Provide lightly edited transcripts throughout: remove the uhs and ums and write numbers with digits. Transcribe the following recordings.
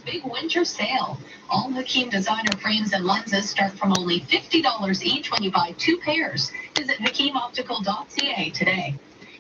big winter sale. All Hakeem designer frames and lenses start from only $50 each when you buy 2 pairs. Visit HakeemOptical.ca today.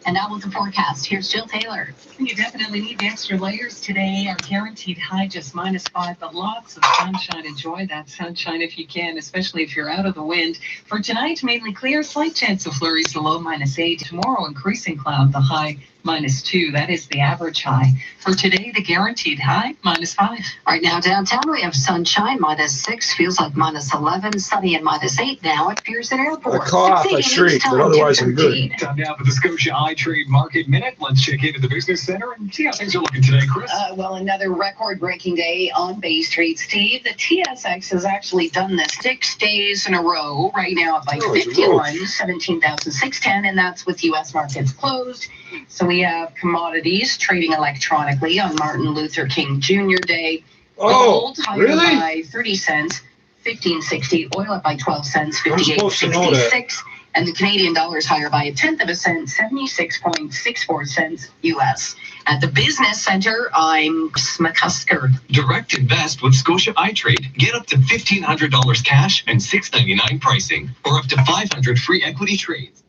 And now with the forecast, here's Jill Taylor. You definitely need the extra layers today. Our guaranteed high just -5, but lots of sunshine. Enjoy that sunshine if you can, especially if you're out of the wind. For tonight, mainly clear, slight chance of flurries, the low -8. Tomorrow, increasing cloud, the high -2. That is the average high. For today, the guaranteed high, -5. Right now downtown, we have sunshine, -6, feels like -11, sunny and -8 now at Pearson Airport. I cough, I shriek, but otherwise I'm good. Time now for the Scotia Trade Market Minute. Let's check into the business center and see how things are looking today, Chris. Well, another record-breaking day on Bay Street, Steve. The TSX has actually done this 6 days in a row. Right now at like 51, 17,610, and that's with U.S. markets closed. So we have commodities trading electronically on Martin Luther King Jr. Day. Gold higher by 30 cents, 15.60. Oil up by 12 cents, 58.66. And the Canadian dollar is higher by 1/10 of a cent, 76.64 cents U.S. At the business center, I'm McCusker. Direct invest with Scotia iTrade. Get up to $1,500 cash and $6.99 pricing, or up to 500 free equity trades.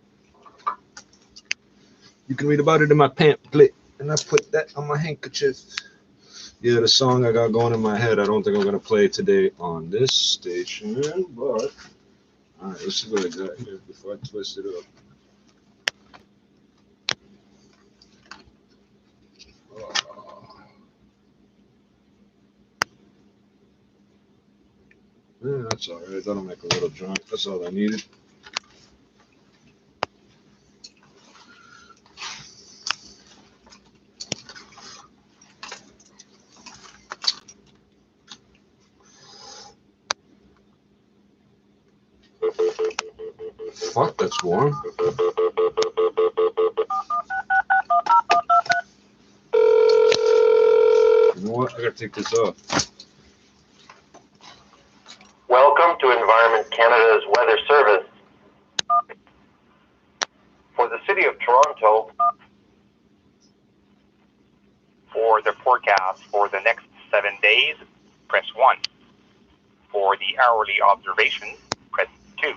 You can read about it in my pamphlet, and I put that on my handkerchief. Yeah, the song I got going in my head, I don't think I'm going to play today on this station, but all right, let's see what I got here before I twist it up. Yeah, that's all right. That'll make a little joint. That's all I needed. Fuck, that's warm. You know what? I gotta take this off. Welcome to Environment Canada's Weather Service. For the City of Toronto, for the forecast for the next 7 days, press 1. For the hourly observations, press 2.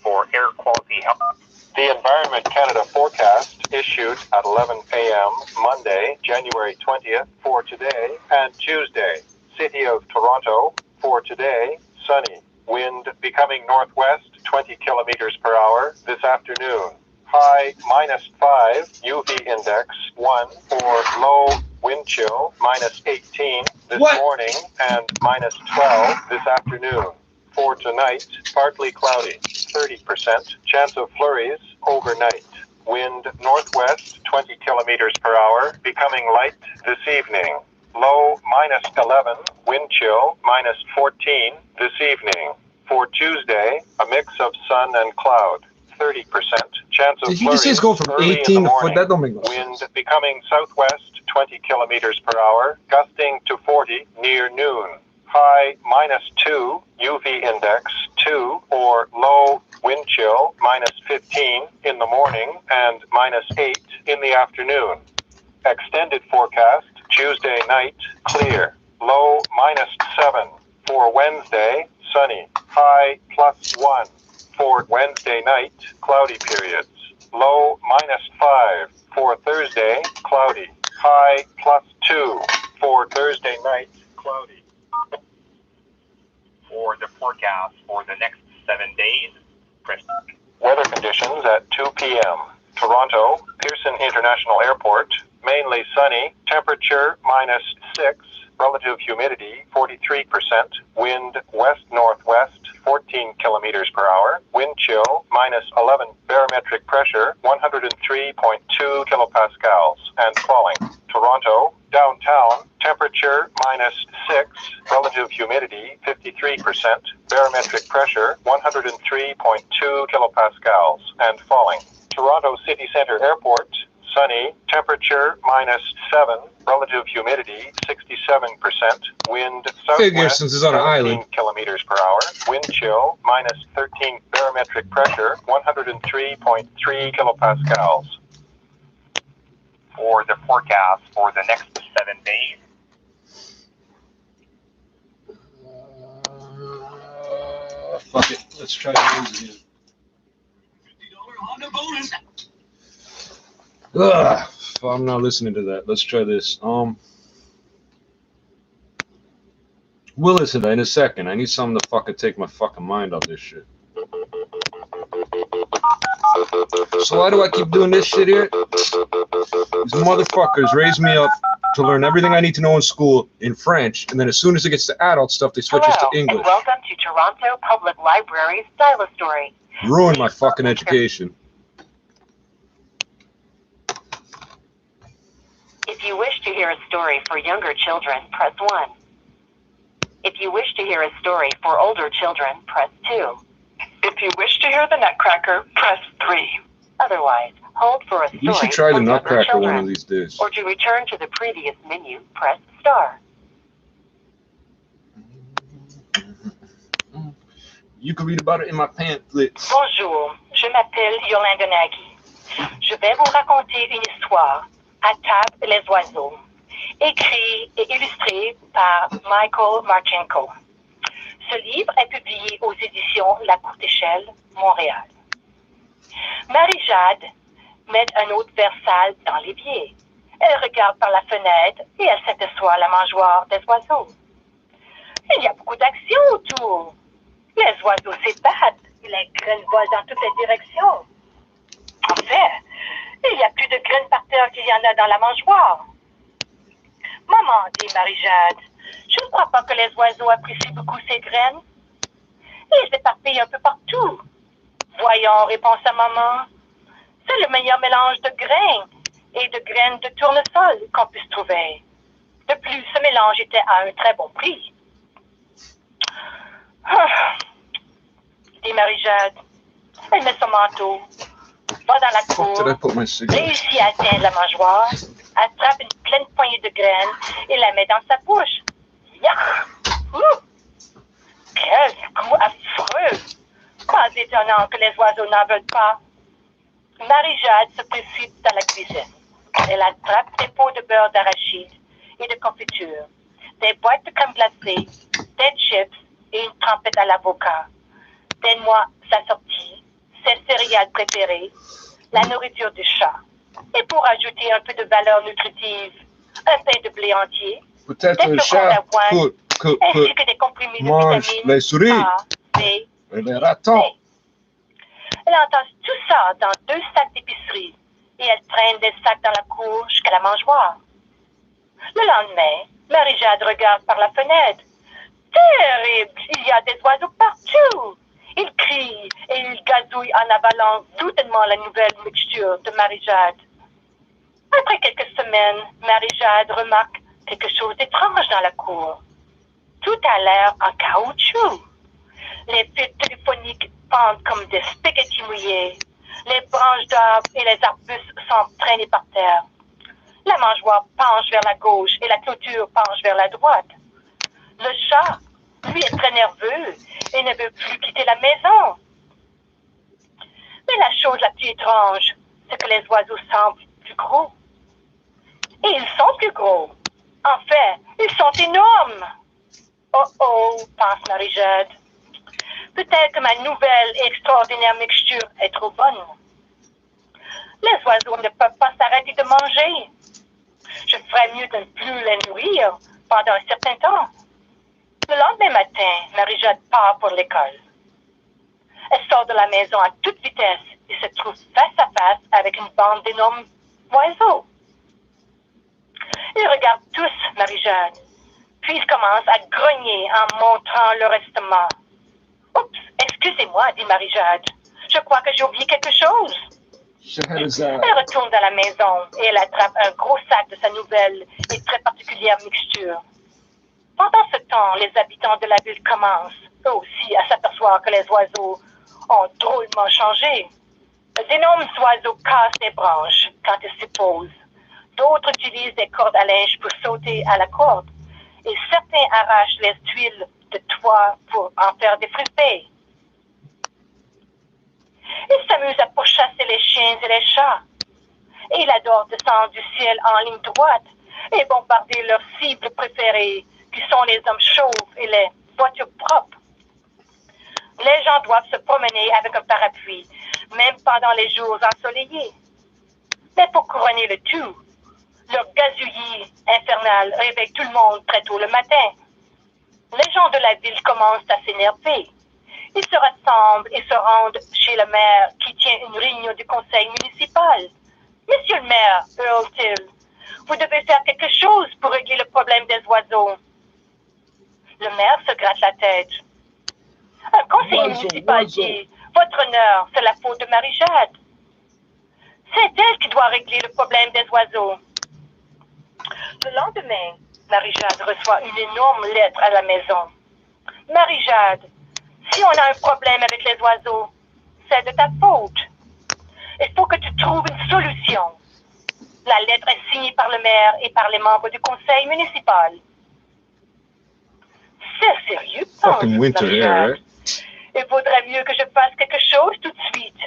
For air quality health. The Environment Canada forecast issued at 11 a.m. Monday, January 20th for today and Tuesday. City of Toronto for today, sunny. Wind becoming northwest 20 kilometers per hour this afternoon. High -5, UV index 1 or low wind chill -18 this morning and -12 this afternoon. For tonight, partly cloudy, 30% chance of flurries overnight. Wind northwest 20 kilometers per hour, becoming light this evening. Low -11, wind chill -14 this evening. For Tuesday, a mix of sun and cloud, 30% chance of flurries. Did he just say it's going from 18 to 4? That don't make no sense. Wind becoming southwest 20 kilometers per hour, gusting to 40 near noon. High -2, UV index 2 or low wind chill -15 in the morning and -8 in the afternoon. Extended forecast, Tuesday night, clear. Low -7. For Wednesday, sunny. High +1. For Wednesday night, cloudy periods. Low -5. For Thursday, cloudy. High +2. For Thursday night, cloudy. For the forecast for the next 7 days, press weather conditions at 2 p.m. Toronto, Pearson International Airport, mainly sunny, temperature -6, relative humidity 43%, wind west-northwest 14 kilometers per hour, wind chill -11, barometric pressure 103.2 kilopascals and falling. Toronto, downtown, temperature -6, relative humidity 53%, barometric pressure 103.2 kilopascals and falling. Toronto City Centre Airport, sunny, temperature -7, relative humidity 67%, wind Figure southwest since it's on an 17 island. kilometers per hour, wind chill -13, barometric pressure 103.3 kilopascals. For the forecast for the next 7 days, fuck it. Let's try those again. Ugh, I'm not listening to that. Let's try this. We'll listen to that in a second. I need something to fucking take my fucking mind off this shit. So why do I keep doing this shit here? These motherfuckers raised me up to learn everything I need to know in school in French, and then as soon as it gets to adult stuff, they switch us to English. And welcome to Toronto Public Library's Stylus Story. Ruin my fucking education. If you wish to hear a story for younger children, press 1. If you wish to hear a story for older children, press 2. If you wish to hear the Nutcracker, press 3. Otherwise, hold for a story. We should try the for younger Nutcracker children. one of these days. Or to return to the previous menu, press star. You can read about it in my pamphlet. Bonjour, je m'appelle Yolanda Nagy. Je vais vous raconter une histoire, À table les oiseaux, écrit et illustré par Michael Marchenko. Ce livre est publié aux éditions La Courte Échelle, Montréal. Marie-Jade met un autre versal dans l'évier. Elle regarde par la fenêtre et elle s'aperçoit la mangeoire des oiseaux. Il y a beaucoup d'action autour. Les oiseaux s'ébattent et les graines volent dans toutes les directions. En fait, il y a plus de graines par terre qu'il y en a dans la mangeoire. Maman, dit Marie-Jade, je ne crois pas que les oiseaux apprécient beaucoup ces graines. Ils s'éparpillent un peu partout. Voyons, répond sa maman, c'est le meilleur mélange de grains et de graines de tournesol qu'on puisse trouver. De plus, ce mélange était à un très bon prix. Dit Marie-Jade. Elle met son manteau, va dans la cour, réussit à atteindre la mangeoire, attrape une pleine poignée de graines et la met dans sa bouche. Quel goût affreux! Pas étonnant que les oiseaux n'en veulent pas. Marie-Jade se précipite dans la cuisine. Elle attrape des pots de beurre d'arachide et de confiture, des boîtes de crème glacée, des chips et une trempette à l'avocat. Donne-moi sa sortie, ses céréales préférées, la nourriture du chat. Et pour ajouter un peu de valeur nutritive, un pain de blé entier, peut-être des le flocons chat d'avoine, ainsi que des comprimés de mange vitamines les souris A, B, et les ratons. C. Elle entasse tout ça dans 2 sacs d'épicerie et elle traîne des sacs dans la cour jusqu'à la mangeoire. Le lendemain, Marie-Jade regarde par la fenêtre. Terrible! Il y a des oiseaux partout! Ils crient et ils gazouillent en avalant doutement la nouvelle mixture de Marie-Jade. Après quelques semaines, Marie-Jade remarque quelque chose d'étrange dans la cour. Tout a l'air en caoutchouc. Les fils téléphoniques pendent comme des spaghettis mouillés. Les branches d'arbres et les arbustes sont traînés par terre. La mangeoire penche vers la gauche et la clôture penche vers la droite. Le chat, lui, est très nerveux et ne veut plus quitter la maison. Mais la chose la plus étrange, c'est que les oiseaux semblent plus gros. Et ils sont plus gros. En fait, ils sont énormes. Oh oh, pense Marie-Jade. Peut-être que ma nouvelle et extraordinaire mixture est trop bonne. Les oiseaux ne peuvent pas s'arrêter de manger. Je ferais mieux de ne plus les nourrir pendant un certain temps. Le lendemain matin, Marie-Jade part pour l'école. Elle sort de la maison à toute vitesse et se trouve face à face avec une bande d'énormes oiseaux. Ils regardent tous Marie-Jade, puis ils commencent à grogner en montrant leur estomac. Oups, excusez-moi, dit Marie-Jade. Je crois que j'ai oublié quelque chose. Elle retourne dans la maison et elle attrape un gros sac de sa nouvelle et très particulière mixture. Pendant ce temps, les habitants de la ville commencent, eux aussi, à s'apercevoir que les oiseaux ont drôlement changé. D'énormes oiseaux cassent des branches quand ils s'y posent. D'autres utilisent des cordes à linge pour sauter à la corde. Et certains arrachent les tuiles de toit pour en faire des frisbees. Ils s'amusent à pourchasser les chiens et les chats. Et ils adorent descendre du ciel en ligne droite et bombarder leurs cibles préférées, qui sont les hommes chauves et les voitures propres. Les gens doivent se promener avec un parapluie, même pendant les jours ensoleillés. Mais pour couronner le tout, leur gazouillis infernal réveille tout le monde très tôt le matin. Les gens de la ville commencent à s'énerver. Ils se rassemblent et se rendent chez le maire qui tient une réunion du conseil municipal. Monsieur le maire, hurle-t-il, vous devez faire quelque chose pour régler le problème des oiseaux. Le maire se gratte la tête. Un conseiller municipal dit, votre honneur, c'est la faute de Marie-Jade. C'est elle qui doit régler le problème des oiseaux. Le lendemain, Marie-Jade reçoit une énorme lettre à la maison. Marie-Jade, si on a un problème avec les oiseaux, c'est de ta faute. Il faut que tu trouves une solution. La lettre est signée par le maire et par les membres du conseil municipal. C'est sérieux, pense Marie-Jade. Il vaudrait mieux que je fasse quelque chose tout de suite.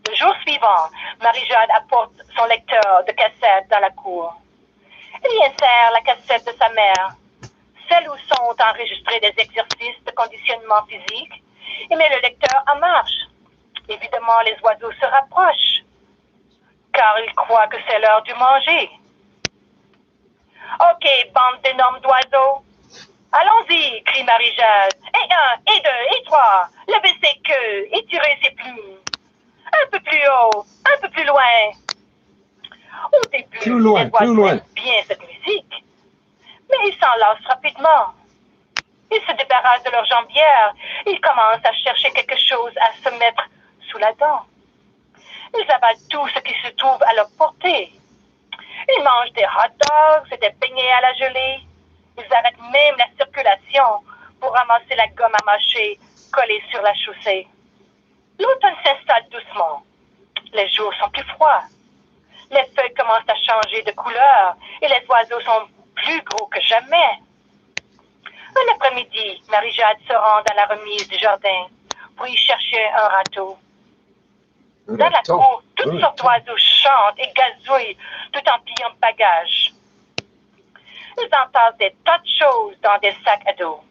Le jour suivant, Marie-Jade apporte son lecteur de cassette dans la cour. Elle y insère la cassette de sa mère, celle où sont enregistrés des exercices de conditionnement physique, et met le lecteur en marche. Évidemment, les oiseaux se rapprochent, car ils croient que c'est l'heure du manger. Ok, bande d'énormes d'oiseaux. Allons-y, crie Marie-Jade. Et 1, et 2, et 3. Levez ses queues, étirez ses plumes. Un peu plus haut, un peu plus loin. Au début, les oiseaux aiment bien cette musique, mais ils s'en lassent rapidement. Ils se débarrassent de leur jambière. Ils commencent à chercher quelque chose à se mettre sous la dent. Ils avalent tout ce qui se trouve à leur portée. Ils mangent des hot dogs et des beignets à la gelée. Ils arrêtent même la circulation pour ramasser la gomme à mâcher collée sur la chaussée. L'automne s'installe doucement. Les jours sont plus froids. Les feuilles commencent à changer de couleur et les oiseaux sont plus gros que jamais. Un après-midi, Marie-Jade se rend dans la remise du jardin pour y chercher un râteau. Dans la cour, toutes sortes d'oiseaux chantent et gazouillent tout en pliant bagages. Ils entassent des tas de choses dans des sacs à dos.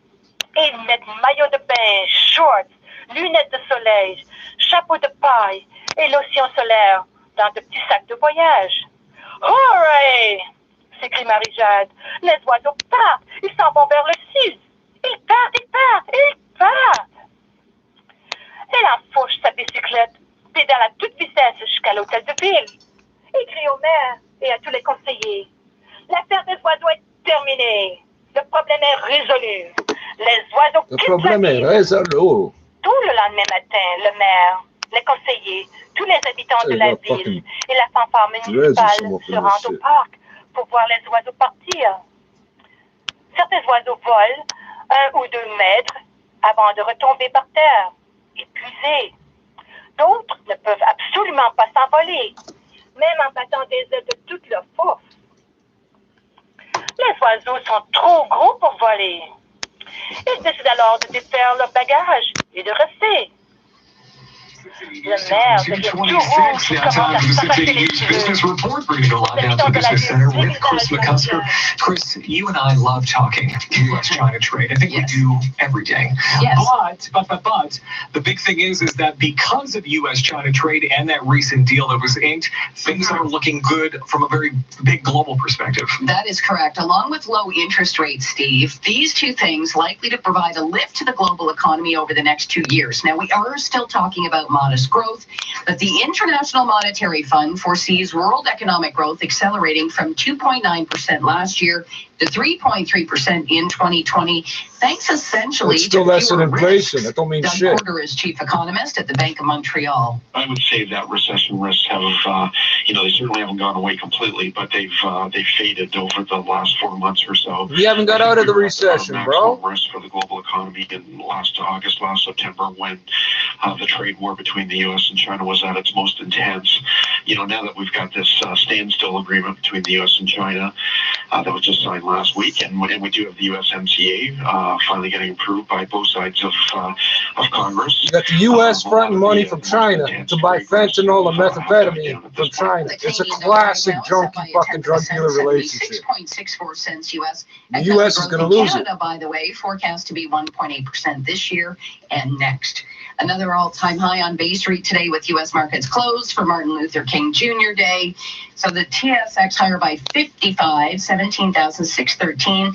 Et ils mettent maillots de bain, shorts, lunettes de soleil, chapeaux de paille et lotion solaire dans de petits sacs de voyage. Hooray! S'écrie Marie-Jade. Les oiseaux partent. Ils s'en vont vers le sud. Ils partent, ils partent, ils partent. Elle enfourche sa bicyclette, pédale à toute vitesse jusqu'à l'hôtel de ville. Et crie au maire et à tous les conseillers. L'affaire des oiseaux est terminée. Le problème est résolu. Les oiseaux quittent la ville. Tout le lendemain matin, le maire, les conseillers, tous les habitants de la ville et la fanfare municipale se rendent au parc pour voir les oiseaux partir. Certains oiseaux volent 1 ou 2 mètres avant de retomber par terre, épuisés. D'autres ne peuvent absolument pas s'envoler, même en battant des ailes de toute leur force. Les oiseaux sont trop gros pour voler. Ils décident alors de défaire leur bagage et de rester. Le maire devient tout rouge et commence à s'arracher les cheveux. Business report bringing to live out to the Business Center with Chris McCusker. Chris, you and I love talking U.S.-China trade. I think we do every day. Yes. But the big thing is that because of U.S.-China trade and that recent deal that was inked, things are looking good from a very big global perspective. That is correct. Along with low interest rates, Steve, these two things likely to provide a lift to the global economy over the next 2 years. Now, we are still talking about modest growth, but the International Monetary Fund foresees world economic growth accelerating from 2.9% last year to 3.3% in 2020, thanks essentially it's still to less than fewer inflation. risks. That don't mean Doug shit. Porter is chief economist at the Bank of Montreal. I would say that recession risks have, they certainly haven't gone away completely, but they've faded over the last 4 months or so. We haven't got out of the recession, bro. Risk for the global economy in last September, when the trade war between the U.S. and China was at its most intense. now that we've got this standstill agreement between the U.S. and China that was just signed last week, and we do have the USMCA finally getting approved by both sides of Congress. You got the U.S. fronting money from China to buy fentanyl and methamphetamine from China. It's a classic junkie fucking drug dealer relationship. 6.64 cents U.S. The U.S. is going to lose Canada, it. by the way, forecast to be 1.8% this year and next. Another all-time high on Bay Street today with U.S. markets closed for Martin Luther King Jr. Day. So the TSX higher by 55, 17,613.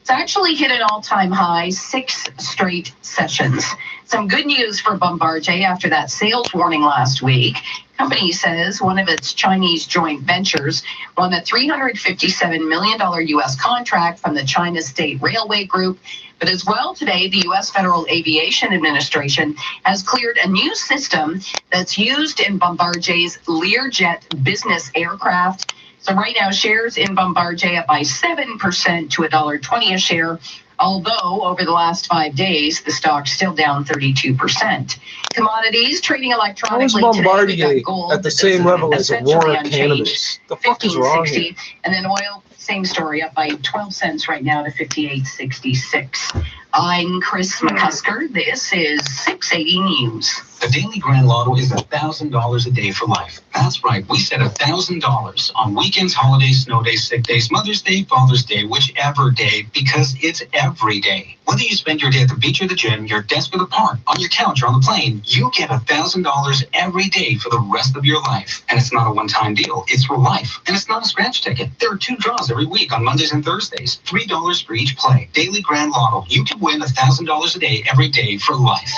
It's actually hit an all-time high 6 straight sessions. Some good news for Bombardier after that sales warning last week. Company says one of its Chinese joint ventures won a $357 million U.S. contract from the China State Railway Group. But as well today, the U.S. Federal Aviation Administration has cleared a new system that's used in Bombardier's Learjet business aircraft. So right now, shares in Bombardier up by 7% to $1.20 a share. Although over the last 5 days, the stock's still down 32%. Commodities trading electronically How is Bombardier today. We've got gold at the same level as Aurora unchanged, Cannabis? The fuck is wrong here? 15.60, and then oil, same story, up by 12 cents right now to 58.66. I'm Chris McCusker. This is 680 News. The Daily Grand Lotto is $1,000 a day for life. That's right. We set $1,000 on weekends, holidays, snow days, sick days, Mother's Day, Father's Day, whichever day, because it's every day. Whether you spend your day at the beach or the gym, your desk or the park, on your couch or on the plane, you get $1,000 every day for the rest of your life. And it's not a one-time deal. It's for life. And it's not a scratch ticket. There are 2 draws every week on Mondays and Thursdays. $3 for each play. Daily Grand Lotto. You can win $1,000 a day every day for life.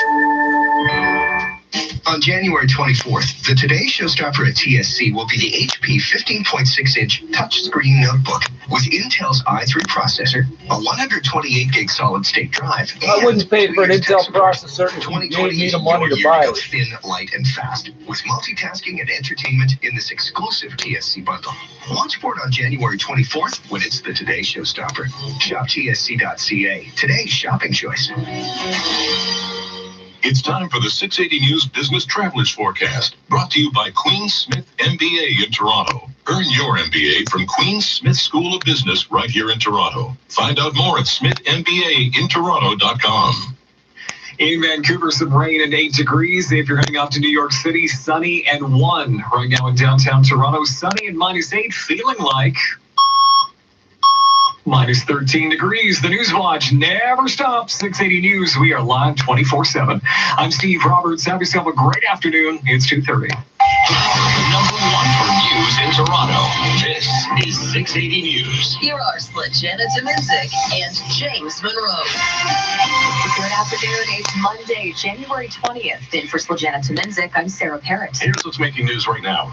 On January 24th, the Today Showstopper at TSC will be the HP 15.6-inch touchscreen notebook with Intel's i3 processor, a 128-gig solid-state drive. I wouldn't pay for an Intel processor if you gave me the money to buy it. Thin, light, and fast, with multitasking and entertainment in this exclusive TSC bundle. Launch for it on January 24th when it's the Today Showstopper. Shop TSC.ca. Today's shopping choice. It's time for the 680 News Business Travelers Forecast, brought to you by Queen Smith MBA in Toronto. Earn your MBA from Queen Smith School of Business right here in Toronto. Find out more at smithmbaintoronto.com. In Vancouver, some rain and 8 degrees. If you're heading up to New York City, sunny and 1. Right now in downtown Toronto, sunny and -8, feeling like -13 degrees. The News Watch never stops. 680 News. We are live 24/7. I'm Steve Roberts. Have yourself a great afternoon. It's 2:30. Number 1 for news in Toronto. This is 680 News. Here are Slajana Dominzik and James Monroe. Good afternoon. It's Monday, January 20th. In for Slajana Dominzik, I'm Sarah Parrott. Here's what's making news right now.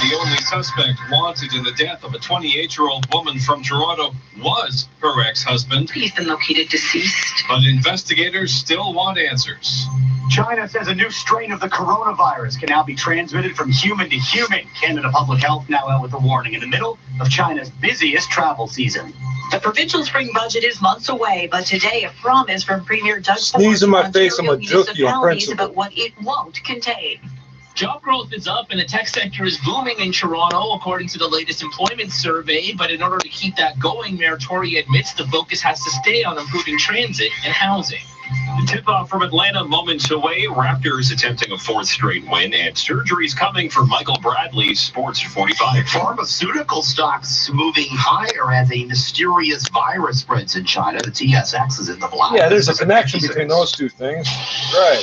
The only suspect wanted in the death of a 28-year-old woman from Toronto was her ex-husband. He's been located deceased. But investigators still want answers. China says a new strain of the coronavirus can now be transmitted from human to human. Canada Public Health now out with a warning in the middle of China's busiest travel season. The provincial spring budget is months away, but today a promise from Premier Doug Sneeze in my face, I'm a Ontario junkie on municipalities principle. about what it won't contain. Job growth is up and the tech sector is booming in Toronto, according to the latest employment survey. But in order to keep that going, Mayor Tory admits the focus has to stay on improving transit and housing. The tip-off from Atlanta moments away. Raptors attempting a 4th straight win, and surgeries coming for Michael Bradley's Sports 45. Pharmaceutical stocks moving higher as a mysterious virus spreads in China. The TSX is in the black. Yeah, there's a connection between those two things. Right.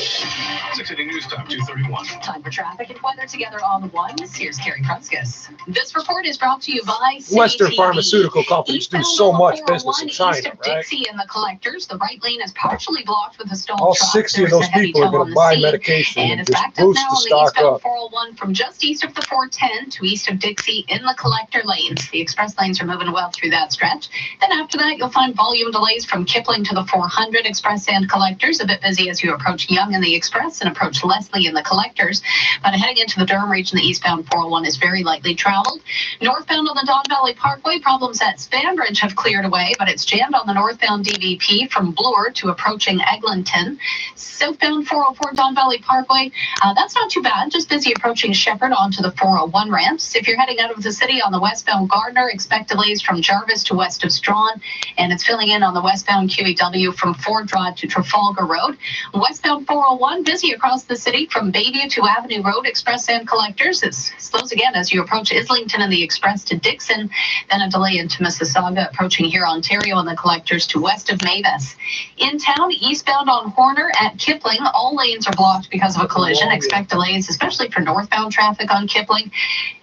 680 News Time, 2:31. Time for traffic and weather together on the ones. Here's Carrie Prunskis. This report is brought to you by Western CTV. pharmaceutical companies do so much business in China, East of right? Dixie and the collectors. The right lane is partially blocked with a stalled All truck. 60 of There's those a heavy people are tow going on to the buy scene. medication And and it's just backed up boost now the on the stock eastbound up. 401 from just east of the 410 to east of Dixie in the collector lanes. The express lanes are moving well through that stretch. Then after that, you'll find volume delays from Kipling to the 400 express and collectors. A bit busy as you approach Yonge in the express and approach Leslie in the collectors. But heading into the Durham region, the eastbound 401 is very lightly traveled. Northbound on the Don Valley Parkway, problems at Spanbridge have cleared away, but it's jammed on the northbound DVP from Bloor to approaching Eglinton. Southbound 404 Don Valley Parkway, that's not too bad, just busy approaching approaching Shepherd onto the 401 ramps. If you're heading out of the city on the westbound Gardner, expect delays from Jarvis to west of Strawn, and it's filling in on the westbound QEW from Ford Drive to Trafalgar Road. Westbound 401 busy across the city from Bayview to Avenue Road, Express and Collectors. It slows again as you approach Islington and the Express to Dixon, then a delay into Mississauga, approaching here Ontario and the Collectors to west of Mavis. In town, eastbound on Horner at Kipling, all lanes are blocked because of a collision. Expect delays, especially for northbound traffic on Kipling.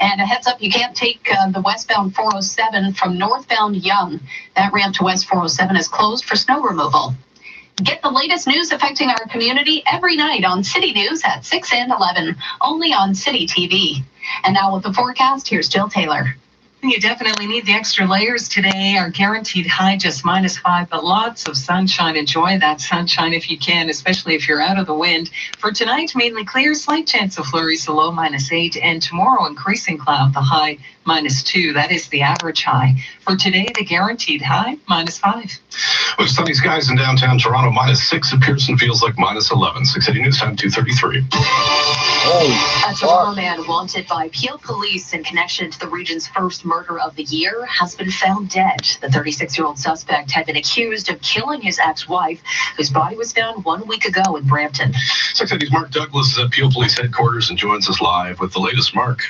And a heads up, you can't take the westbound 407 from northbound Yonge. That ramp to West 407 is closed for snow removal. Get the latest news affecting our community every night on City News at 6 and 11, only on City TV. And now with the forecast, here's Jill Taylor. You definitely need the extra layers today. Our guaranteed high just -5, but lots of sunshine. Enjoy that sunshine if you can, especially if you're out of the wind. For tonight, mainly clear, slight chance of flurries, the low -8, and tomorrow increasing cloud, the high -2. That is the average high. For today, the guaranteed high -5. With sunny skies in downtown Toronto, -6. At Pearson feels like -11. 680 News Time 2:33. A Toronto man wanted by Peel Police in connection to the region's first murder of the year has been found dead. The 36-year-old suspect had been accused of killing his ex-wife, whose body was found 1 week ago in Brampton. 680's Mark Douglas is at Peel Police headquarters and joins us live with the latest. Mark.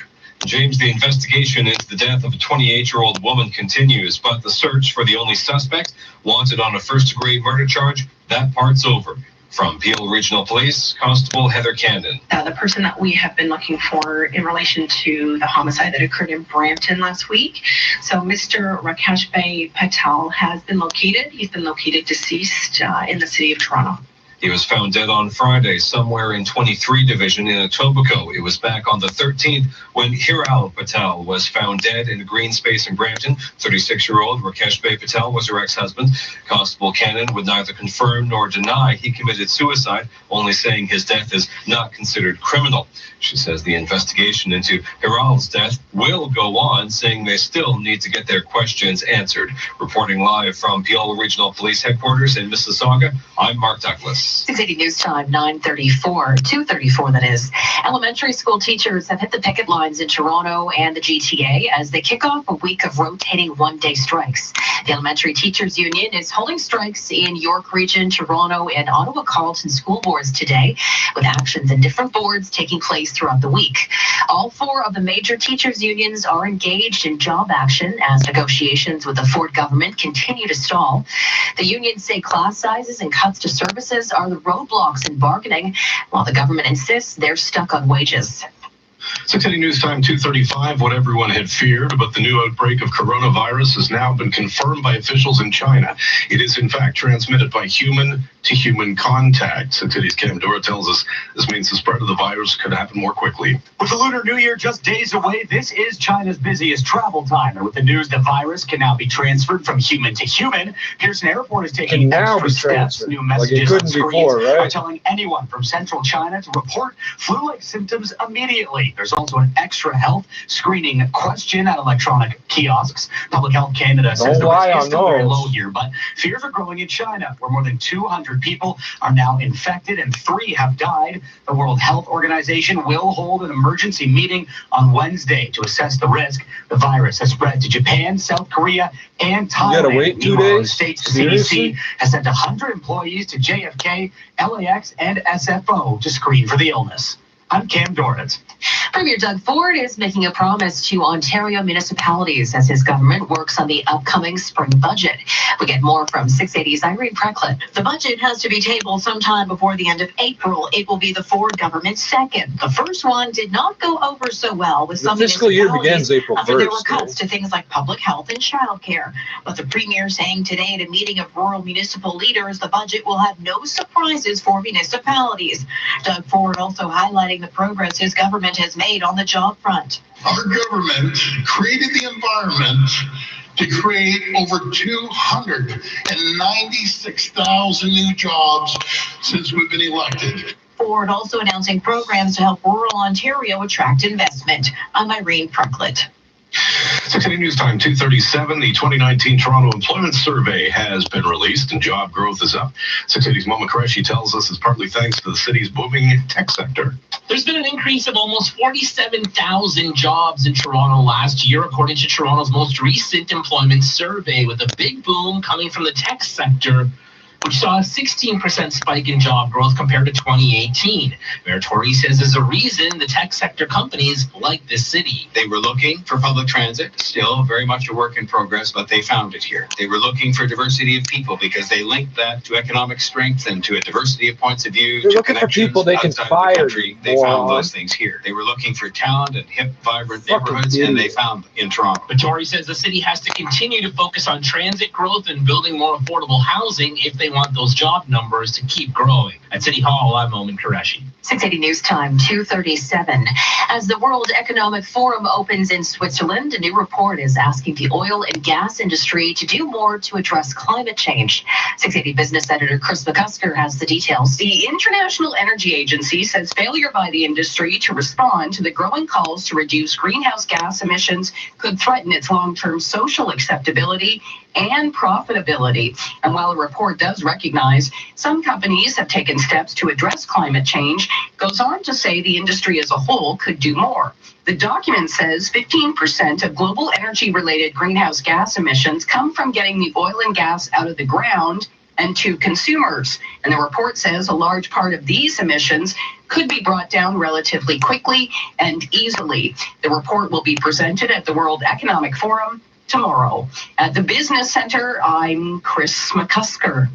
James, the investigation into the death of a 28-year-old woman continues, but the search for the only suspect wanted on a first-degree murder charge, that part's over. From Peel Regional Police, Constable Heather Candon. The person that we have been looking for in relation to the homicide that occurred in Brampton last week. So Mr. Rakeshbhai Patel has been located. He's been located deceased in the city of Toronto. He was found dead on Friday somewhere in 23 Division in Etobicoke. It was back on the 13th when Hiral Patel was found dead in a green space in Brampton. 36-year-old Rakeshbhai Patel was her ex-husband. Constable Cannon would neither confirm nor deny he committed suicide, only saying his death is not considered criminal. She says the investigation into Hiral's death will go on, saying they still need to get their questions answered. Reporting live from Peel Regional Police Headquarters in Mississauga, I'm Mark Douglas. 680 News Time, 9:34, 2:34 that is. Elementary school teachers have hit the picket lines in Toronto and the GTA as they kick off a week of rotating one-day strikes. The Elementary Teachers Union is holding strikes in York Region, Toronto, and Ottawa Carleton school boards today, with actions in different boards taking place throughout the week. All 4 of the major teachers unions are engaged in job action as negotiations with the Ford government continue to stall. The unions say class sizes and cuts to services are the roadblocks in bargaining, while the government insists they're stuck on wages. 680 News Time 2:35. What everyone had feared about the new outbreak of coronavirus has now been confirmed by officials in China. It is in fact transmitted by human-to-human contact. 680's Cam Dora tells us this means the spread of the virus could happen more quickly. With the Lunar New Year just days away, this is China's busiest travel time. And with the news the virus can now be transferred from human to human, Pearson Airport is taking extra steps. New messages on screens are telling anyone from central China to report flu-like symptoms immediately. There's also an extra health screening question at electronic kiosks. Public Health Canada says the risk is still very low here, but fears are growing in China, where more than 200 people are now infected and 3 have died. The World Health Organization will hold an emergency meeting on Wednesday to assess the risk. The virus has spread to Japan, South Korea, and Thailand. You gotta wait 2 days? The state's CDC has sent 100 employees to JFK, LAX, and SFO to screen for the illness. I'm Cam Dorrance. Premier Doug Ford is making a promise to Ontario municipalities as his government works on the upcoming spring budget. We get more from 680's Irene Precklett. The budget has to be tabled sometime before the end of April. It will be the Ford government's second. The first one did not go over so well with some fiscal year begins April 1st. After there were cuts to things like public health and childcare. But the Premier saying today at a meeting of rural municipal leaders, the budget will have no surprises for municipalities. Doug Ford also highlighting the progress his government has made on the job front. Our government created the environment to create over 296,000 new jobs since we've been elected. Ford also announcing programs to help rural Ontario attract investment. I'm Irene Precklett. 680 News Time, 2:37. The 2019 Toronto Employment Survey has been released and job growth is up. 680's Moma Qureshi tells us it's partly thanks to the city's booming tech sector. There's been an increase of almost 47,000 jobs in Toronto last year, according to Toronto's most recent employment survey, with a big boom coming from the tech sector, which saw a 16% spike in job growth compared to 2018. Mayor Tory says there's a reason the tech sector companies like this city. They were looking for public transit, still very much a work in progress, but they found it here. They were looking for diversity of people because they linked that to economic strength and to a diversity of points of view. They're looking for people they can fire. They found those things here. They were looking for talent and hip, vibrant neighborhoods, and they found them in Toronto. But Tory says the city has to continue to focus on transit growth and building more affordable housing if they want those job numbers to keep growing. At City Hall, I'm Moma Qureshi. 680 News Time, 2:37. As the World Economic Forum opens in Switzerland, a new report is asking the oil and gas industry to do more to address climate change. 680 business editor Chris McCusker has the details. The International Energy Agency says failure by the industry to respond to the growing calls to reduce greenhouse gas emissions could threaten its long-term social acceptability and profitability. And while the report does recognize some companies have taken steps to address climate change, it goes on to say the industry as a whole could do more. The document says 15% of global energy-related greenhouse gas emissions come from getting the oil and gas out of the ground and to consumers. And the report says a large part of these emissions could be brought down relatively quickly and easily. The report will be presented at the World Economic Forum tomorrow. At the Business Center, I'm Chris McCusker.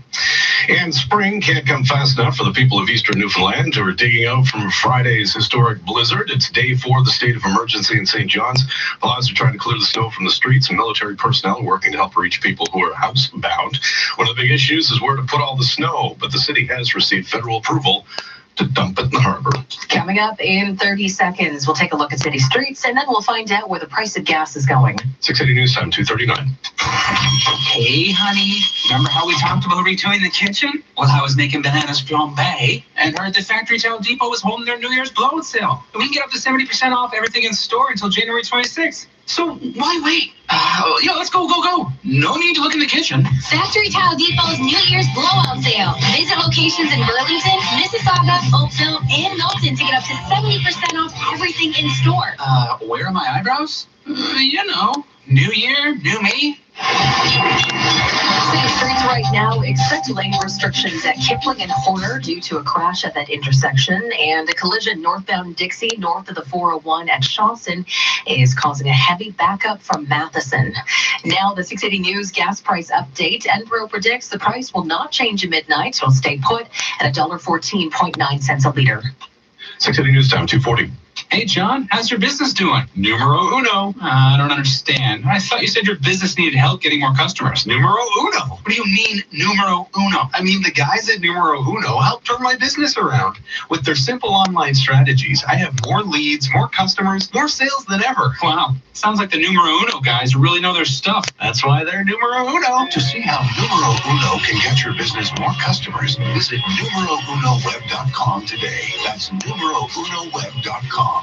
And spring can't come fast enough for the people of Eastern Newfoundland who are digging out from Friday's historic blizzard. It's day 4 of the state of emergency in St. John's. Police are trying to clear the snow from the streets, and military personnel working to help reach people who are housebound. One of the big issues is where to put all the snow, but the city has received federal approval to dump it in the harbor. Coming up in 30 seconds, we'll take a look at city streets, and then we'll find out where the price of gas is going. 680 News Time, 2:39. Hey, honey, remember how we talked about retooling the kitchen? Well, I was making bananas flambé and heard the Factory Towel Depot was holding their New Year's blowout sale. And we can get up to 70% off everything in store until January 26th. So why wait? Let's go. No need to look in the kitchen. Factory Tile Depot's New Year's blowout sale. Visit locations in Burlington, Mississauga, Oakville, and Milton to get up to 70% off everything in store. Where are my eyebrows? New year, new me. City streets right now expect lane restrictions at Kipling and Horner due to a crash at that intersection, and a collision northbound Dixie north of the 401 at Shawson is causing a heavy backup from Matheson. Now the 680 News gas price update. Enbro predicts the price will not change at midnight. It'll stay put at $1.14.9 a liter. 680 News Time, 2:40. Hey, John, how's your business doing? Numero uno. I don't understand. I thought you said your business needed help getting more customers. Numero uno. What do you mean, numero uno? I mean, the guys at Numero Uno help turn my business around. With their simple online strategies, I have more leads, more customers, more sales than ever. Wow, sounds like the numero uno guys really know their stuff. That's why they're numero uno. To see how Numero Uno can get your business more customers, visit numerounoweb.com today. That's numerounoweb.com.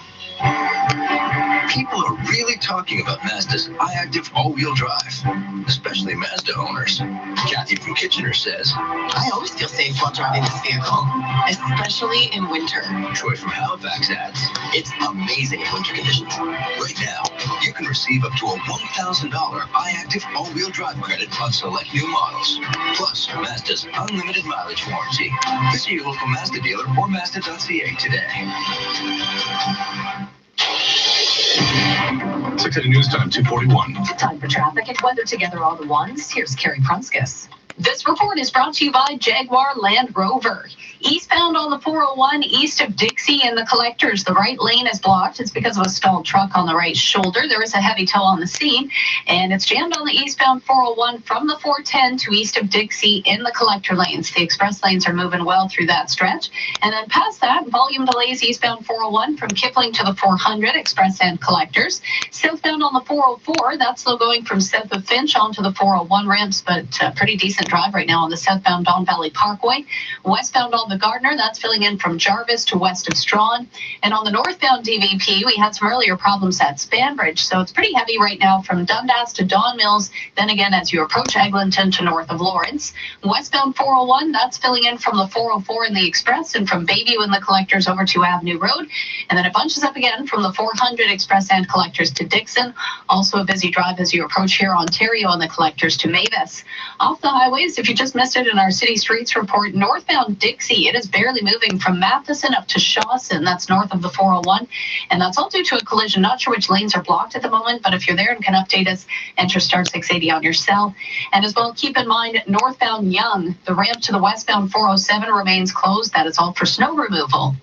People are really talking about Mazda's iActive all-wheel drive, especially Mazda owners. Kathy from Kitchener says, I always feel safe while driving this vehicle, especially in winter. Troy from Halifax adds, it's amazing in winter conditions. Right now, you can receive up to a $1,000 iActive all-wheel drive credit on select new models. Plus, Mazda's unlimited mileage warranty. Visit your local Mazda dealer or Mazda.ca today. 680 News Time, 2:41. Time for traffic and weather together all at once. Here's Carrie Prunskis. This report is brought to you by Jaguar Land Rover. Eastbound on the 401 east of Dixie and the Collectors, the right lane is blocked. It's because of a stalled truck on the right shoulder. There is a heavy tow on the scene, and it's jammed on the eastbound 401 from the 410 to east of Dixie in the collector lanes. The express lanes are moving well through that stretch. And then past that, volume delays eastbound 401 from Kipling to the 400, express and collectors. Southbound on the 404, that's slow going from south of Finch onto the 401 ramps, but pretty decent drive right now on the southbound Don Valley Parkway. Westbound on the the Gardner, that's filling in from Jarvis to west of Strawn. And on the northbound DVP, we had some earlier problems at Spanbridge, so it's pretty heavy right now from Dundas to Don Mills. Then again, as you approach Eglinton to north of Lawrence. Westbound 401, that's filling in from the 404 in the Express and from Bayview in the Collectors over to Avenue Road. And then it bunches up again from the 400 Express and Collectors to Dixon. Also a busy drive as you approach here Ontario and the Collectors to Mavis. Off the highways, if you just missed it in our city streets report, northbound Dixie, it is barely moving from Matheson up to Shawson. That's north of the 401. And that's all due to a collision. Not sure which lanes are blocked at the moment, but if you're there and can update us, enter star 680 on your cell. And as well, keep in mind, northbound Yonge, the ramp to the westbound 407 remains closed. That is all for snow removal.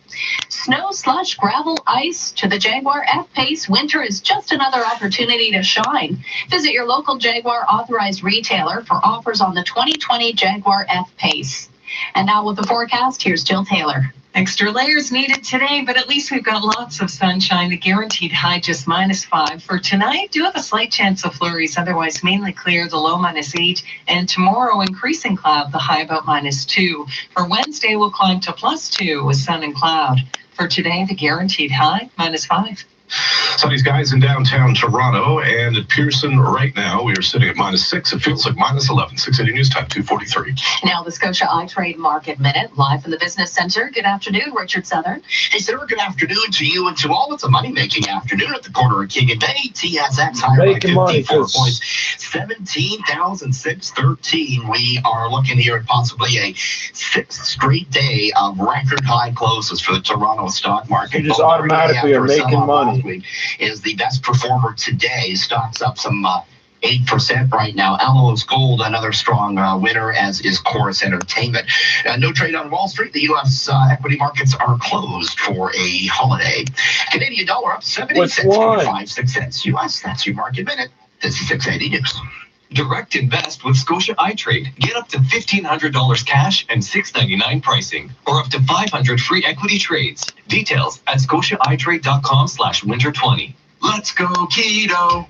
Snow, slush, gravel, ice to the Jaguar F-Pace. Winter is just another opportunity to shine. Visit your local Jaguar authorized retailer for offers on the 2020 Jaguar F-Pace. And now with the forecast, here's Jill Taylor. Extra layers needed today, but at least we've got lots of sunshine. The guaranteed high just -5. For tonight, do have a slight chance of flurries, otherwise mainly clear, the low -8. And tomorrow, increasing cloud, the high about -2. For Wednesday, we'll climb to +2 with sun and cloud. For today, the guaranteed high, -5. Sunny skies in downtown Toronto, and at Pearson right now we are sitting at -6. It feels like -11. 680 News Time, 2:43. Now the Scotia iTrade Market Minute, live from the Business Center. Good afternoon, Richard Southern. Hey, Sarah, good afternoon to you and to all. It's a money-making afternoon at the corner of King and Bay. TSX higher by 54 points, 17,613. We are looking here at possibly a 6th straight day of record high closes for the Toronto stock market. You just automatically are making money. Is the best performer today. Stocks up some 8% right now. Alamos Gold, another strong winner, as is Chorus Entertainment. No trade on Wall Street. The U.S. Equity markets are closed for a holiday. Canadian dollar up 76.56 cents. U.S. That's your market minute. This is 680 News. Direct invest with Scotia iTrade. Get up to $1,500 cash and $6.99 pricing, or up to 500 free equity trades. Details at scotiaitrade.com/winter20. Let's go keto.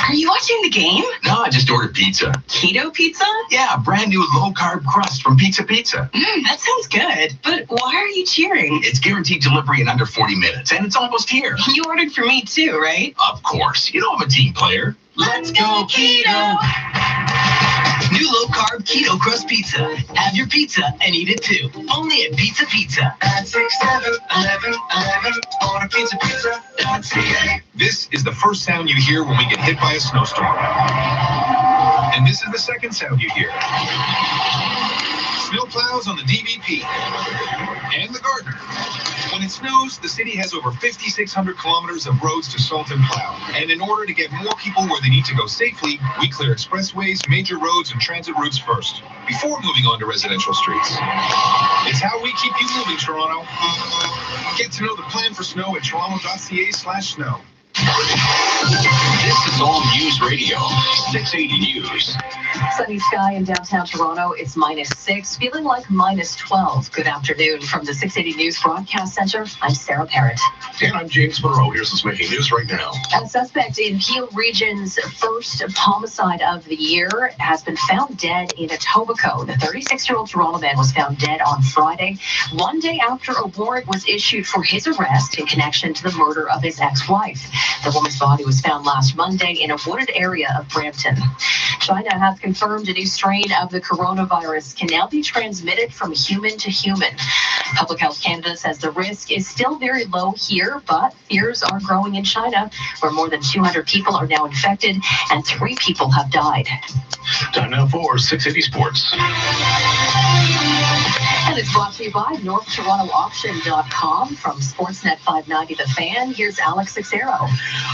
Are you watching the game? No, I just ordered pizza. Keto pizza? Yeah, brand new low-carb crust from Pizza Pizza. That sounds good. But why are you cheering? It's guaranteed delivery in under 40 minutes, and it's almost here. You ordered for me too, right? Of course. You know I'm a team player. Let's go keto! New low-carb keto crust pizza. Have your pizza and eat it too. Only at Pizza Pizza. At 6-7-11-11. Order pizzapizza.ca. This is the first sound you hear when we get hit by a snowstorm. And this is the second sound you hear. Snow plows on the DVP and the Gardner. When it snows, the city has over 5,600 kilometers of roads to salt and plow. And in order to get more people where they need to go safely, we clear expressways, major roads, and transit routes first, before moving on to residential streets. It's how we keep you moving, Toronto. Get to know the plan for snow at toronto.ca/snow. This is All News Radio, 680 News. Sunny sky in downtown Toronto. It's -6, feeling like -12. Good afternoon from the 680 News Broadcast Center. I'm Sarah Parrott. And I'm James Monroe. Here's what's making news right now. A suspect in Peel Region's first homicide of the year has been found dead in Etobicoke. The 36-year-old Toronto man was found dead on Friday, one day after a warrant was issued for his arrest in connection to the murder of his ex-wife. The woman's body was found last Monday in a wooded area of Brampton. China has confirmed a new strain of the coronavirus can now be transmitted from human to human. Public Health Canada says the risk is still very low here, but fears are growing in China, where more than 200 people are now infected and 3 people have died. Time now for 680 Sports. And it's brought to you by NorthTorontoAuction.com. From Sportsnet 590 The Fan, here's Alex Sixero.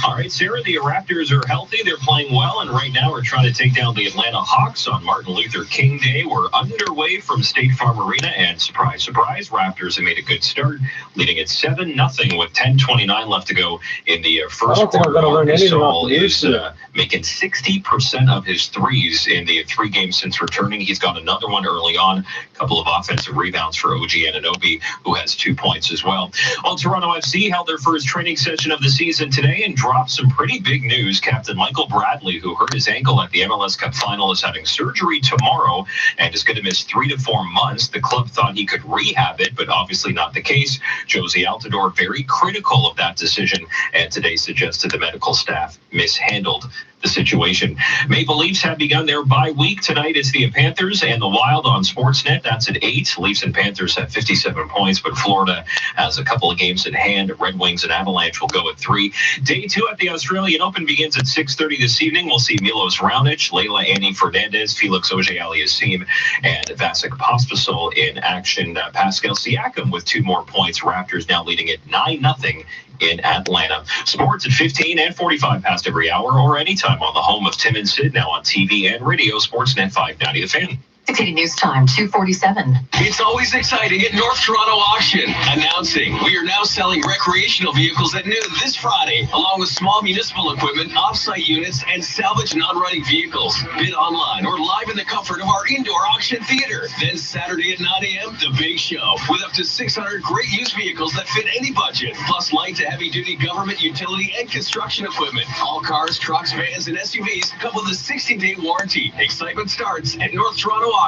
All right, Sarah, the Raptors are healthy. They're playing well, and right now we're trying to take down the Atlanta Hawks on Martin Luther King Day. We're underway from State Farm Arena, and surprise, surprise, Raptors have made a good start, leading at 7-0 with 10:29 left to go in the first quarter. Gasol is making 60% of his threes in the 3 games since returning. He's got another one early on, a couple of offensive rebounds for OG Anunoby, who has 2 points as well. Well, Toronto FC held their first training session of the season today and dropped some pretty big news. Captain Michael Bradley, who hurt his ankle at the MLS Cup final, is having surgery tomorrow and is going to miss 3 to 4 months. The club thought he could rehab it, but obviously not the case. Josie Altidore very critical of that decision, and today suggested the medical staff mishandled the situation. Maple Leafs have begun their bye week. Tonight it's the Panthers and the Wild on Sportsnet. That's at 8. Leafs and Panthers have 57 points, but Florida has a couple of games in hand. Red Wings and Avalanche will go at 3. Day 2 at the Australian Open begins at 6:30 this evening. We'll see Milos Raonic, Leila Annie Fernandez, Felix Auger-Aliassime, and Vasek Pospisil in action. Pascal Siakam with 2 more points. Raptors now leading at 9-0 in Atlanta. Sports at 15 and 45 past every hour or anytime on the home of Tim and Sid, now on TV and radio. Sportsnet 590 The Fan. 680 News Time, 2:47. It's always exciting at North Toronto Auction. Announcing we are now selling recreational vehicles at noon this Friday, along with small municipal equipment, off-site units, and salvage non-running vehicles. Bid online or live in the comfort of our indoor auction theater. Then Saturday at 9 a.m., the big show with up to 600 great used vehicles that fit any budget, plus light to heavy-duty government, utility, and construction equipment. All cars, trucks, vans, and SUVs come with a 60-day warranty. Excitement starts at NorthTorontoAuction.com.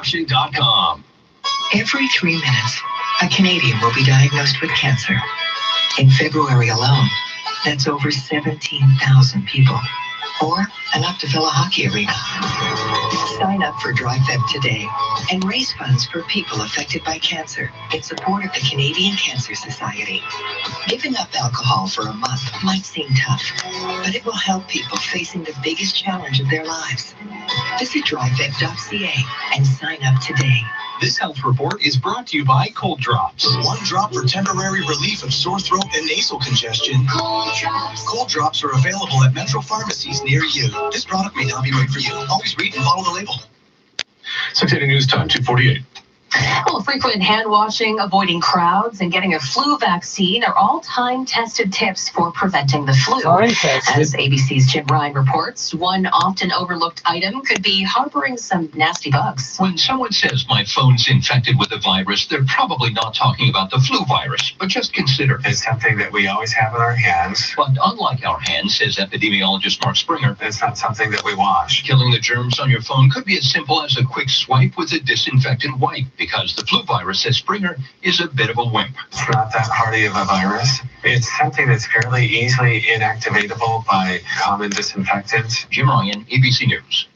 Every 3 minutes, a Canadian will be diagnosed with cancer. In February alone, that's over 17,000 people, or enough to fill a hockey arena. Sign up for DriveFeb today and raise funds for people affected by cancer in support of the Canadian Cancer Society. Giving up alcohol for a month might seem tough, but it will help people facing the biggest challenge of their lives. Visit drivefeb.ca and sign up today. This health report is brought to you by Cold Drops. One drop for temporary relief of sore throat and nasal congestion. Cold Drops. Cold Drops are available at Metro pharmacies near you. This product may not be right for you. Always read and follow the label. 680 News Time, 2:48. Well, frequent hand washing, avoiding crowds, and getting a flu vaccine are all time-tested tips for preventing the flu. As ABC's Jim Ryan reports, one often overlooked item could be harboring some nasty bugs. When someone says my phone's infected with a virus, they're probably not talking about the flu virus, but just consider It's something that we always have in our hands. But unlike our hands, says epidemiologist Mark Springer, It's not something that we wash. killing the germs on your phone could be as simple as a quick swipe with a disinfectant wipe, because the flu virus, says Springer, is a bit of a wimp. It's not that hardy of a virus. It's something that's fairly easily inactivatable by common disinfectants. Jim Ryan, ABC News.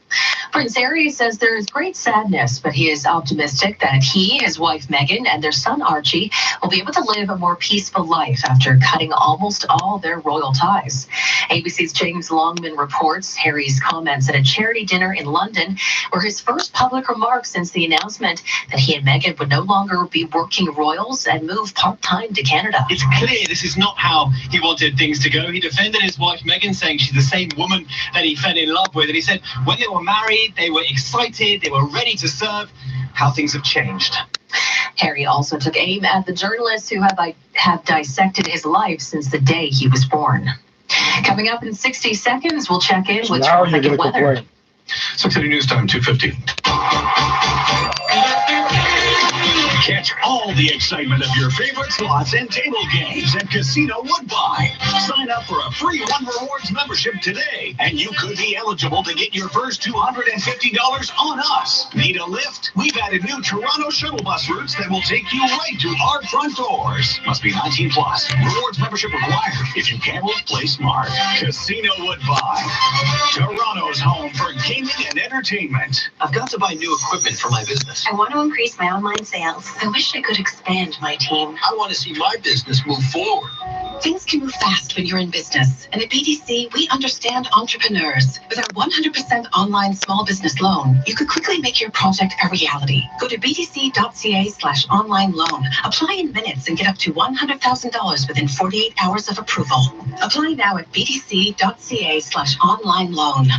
Prince Harry says there is great sadness, but he is optimistic that he, his wife Meghan, and their son Archie will be able to live a more peaceful life after cutting almost all their royal ties. ABC's James Longman reports Harry's comments at a charity dinner in London were his first public remarks since the announcement that he and Meghan would no longer be working royals and move part-time to Canada. It's clear this is not how he wanted things to go. He defended his wife Meghan, saying she's the same woman that he fell in love with. And he said when they were married, they were excited, they were ready to serve. How things have changed. Harry also took aim at the journalists who have dissected his life since the day he was born. Coming up in 60 seconds, we'll check in with traffic and weather. 680 News Time, 2:50. Catch all the excitement of your favorite slots and table games at Casino Woodbine. Sign up for a free One Rewards membership today, and you could be eligible to get your first $250 on us. Need a lift? We've added new Toronto shuttle bus routes that will take you right to our front doors. Must be 19 plus. Rewards membership required. If you gamble, play smart. Casino Woodbine. Toronto's home for gaming and entertainment. I've got to buy new equipment for my business. I want to increase my online sales. I wish I could expand my team. I want to see my business move forward. Things can move fast when you're in business. And at BDC, we understand entrepreneurs. With our 100% online small business loan, you could quickly make your project a reality. Go to bdc.ca/online loan. Apply in minutes and get up to $100,000 within 48 hours of approval. Apply now at bdc.ca/online loan.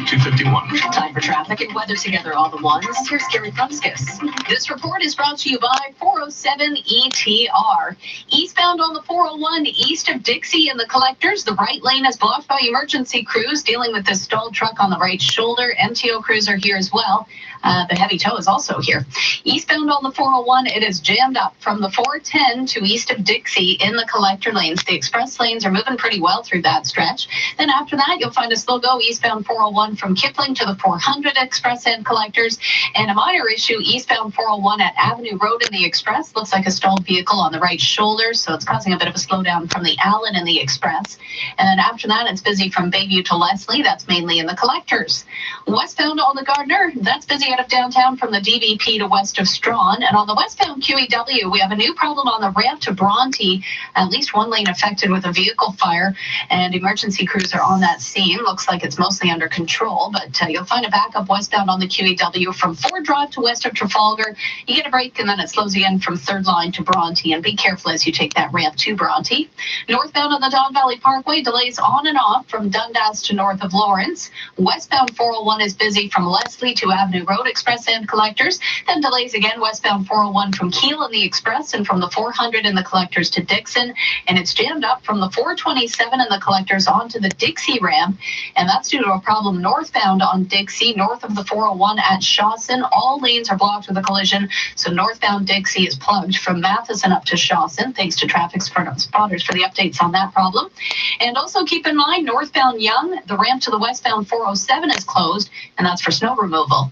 2:51. Time for traffic and weather together all at once. Here's Gary Prunskis. This report is brought to you by 407 ETR. Eastbound on the 401 east of Dixie and the Collectors, the right lane is blocked by emergency crews dealing with this stalled truck on the right shoulder. MTO crews are here as well. The heavy tow is also here. Eastbound on the 401, it is jammed up from the 410 to east of Dixie in the collector lanes. The express lanes are moving pretty well through that stretch. Then after that, you'll find a slow go eastbound 401 from Kipling to the 400 express and collectors. And a minor issue eastbound 401 at Avenue Road in the express. Looks like a stalled vehicle on the right shoulder, so it's causing a bit of a slowdown from the Allen in the express. And then after that, it's busy from Bayview to Leslie. That's mainly in the collectors. Westbound on the Gardner, that's busy out of downtown from the DVP to west of Strawn. And on the westbound QEW, we have a new problem on the ramp to Bronte. At least one lane affected with a vehicle fire, and emergency crews are on that scene. Looks like it's mostly under control, but you'll find a backup westbound on the QEW from Ford Drive to west of Trafalgar. You get a break, and then it slows you in from Third Line to Bronte, and be careful as you take that ramp to Bronte. Northbound on the Don Valley Parkway, delays on and off from Dundas to north of Lawrence. Westbound 401 is busy from Leslie to Avenue Road Express and collectors. Then delays again westbound 401 from Kiel in the express and from the 400 in the collectors to Dixon. And it's jammed up from the 427 in the collectors onto the Dixie ramp. And that's due to a problem northbound on Dixie, north of the 401 at Shawson. All lanes are blocked with a collision. So northbound Dixie is plugged from Matheson up to Shawson. Thanks to traffic spotters for the updates on that problem. And also keep in mind, northbound Yonge, the ramp to the westbound 407 is closed, and that's for snow removal.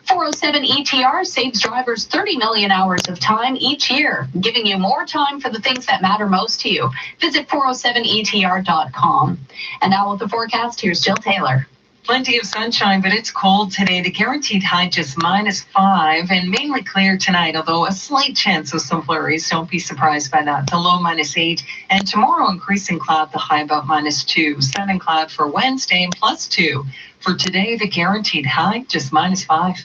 407 ETR saves drivers 30 million hours of time each year, giving you more time for the things that matter most to you. Visit 407etr.com. And now with the forecast, here's Jill Taylor. Plenty of sunshine, but it's cold today. The guaranteed high just -5 and mainly clear tonight, although a slight chance of some flurries. Don't be surprised by that. The low -8. And tomorrow, increasing cloud, the high about -2. Sun and cloud for Wednesday and +2. For today, the guaranteed high just -5.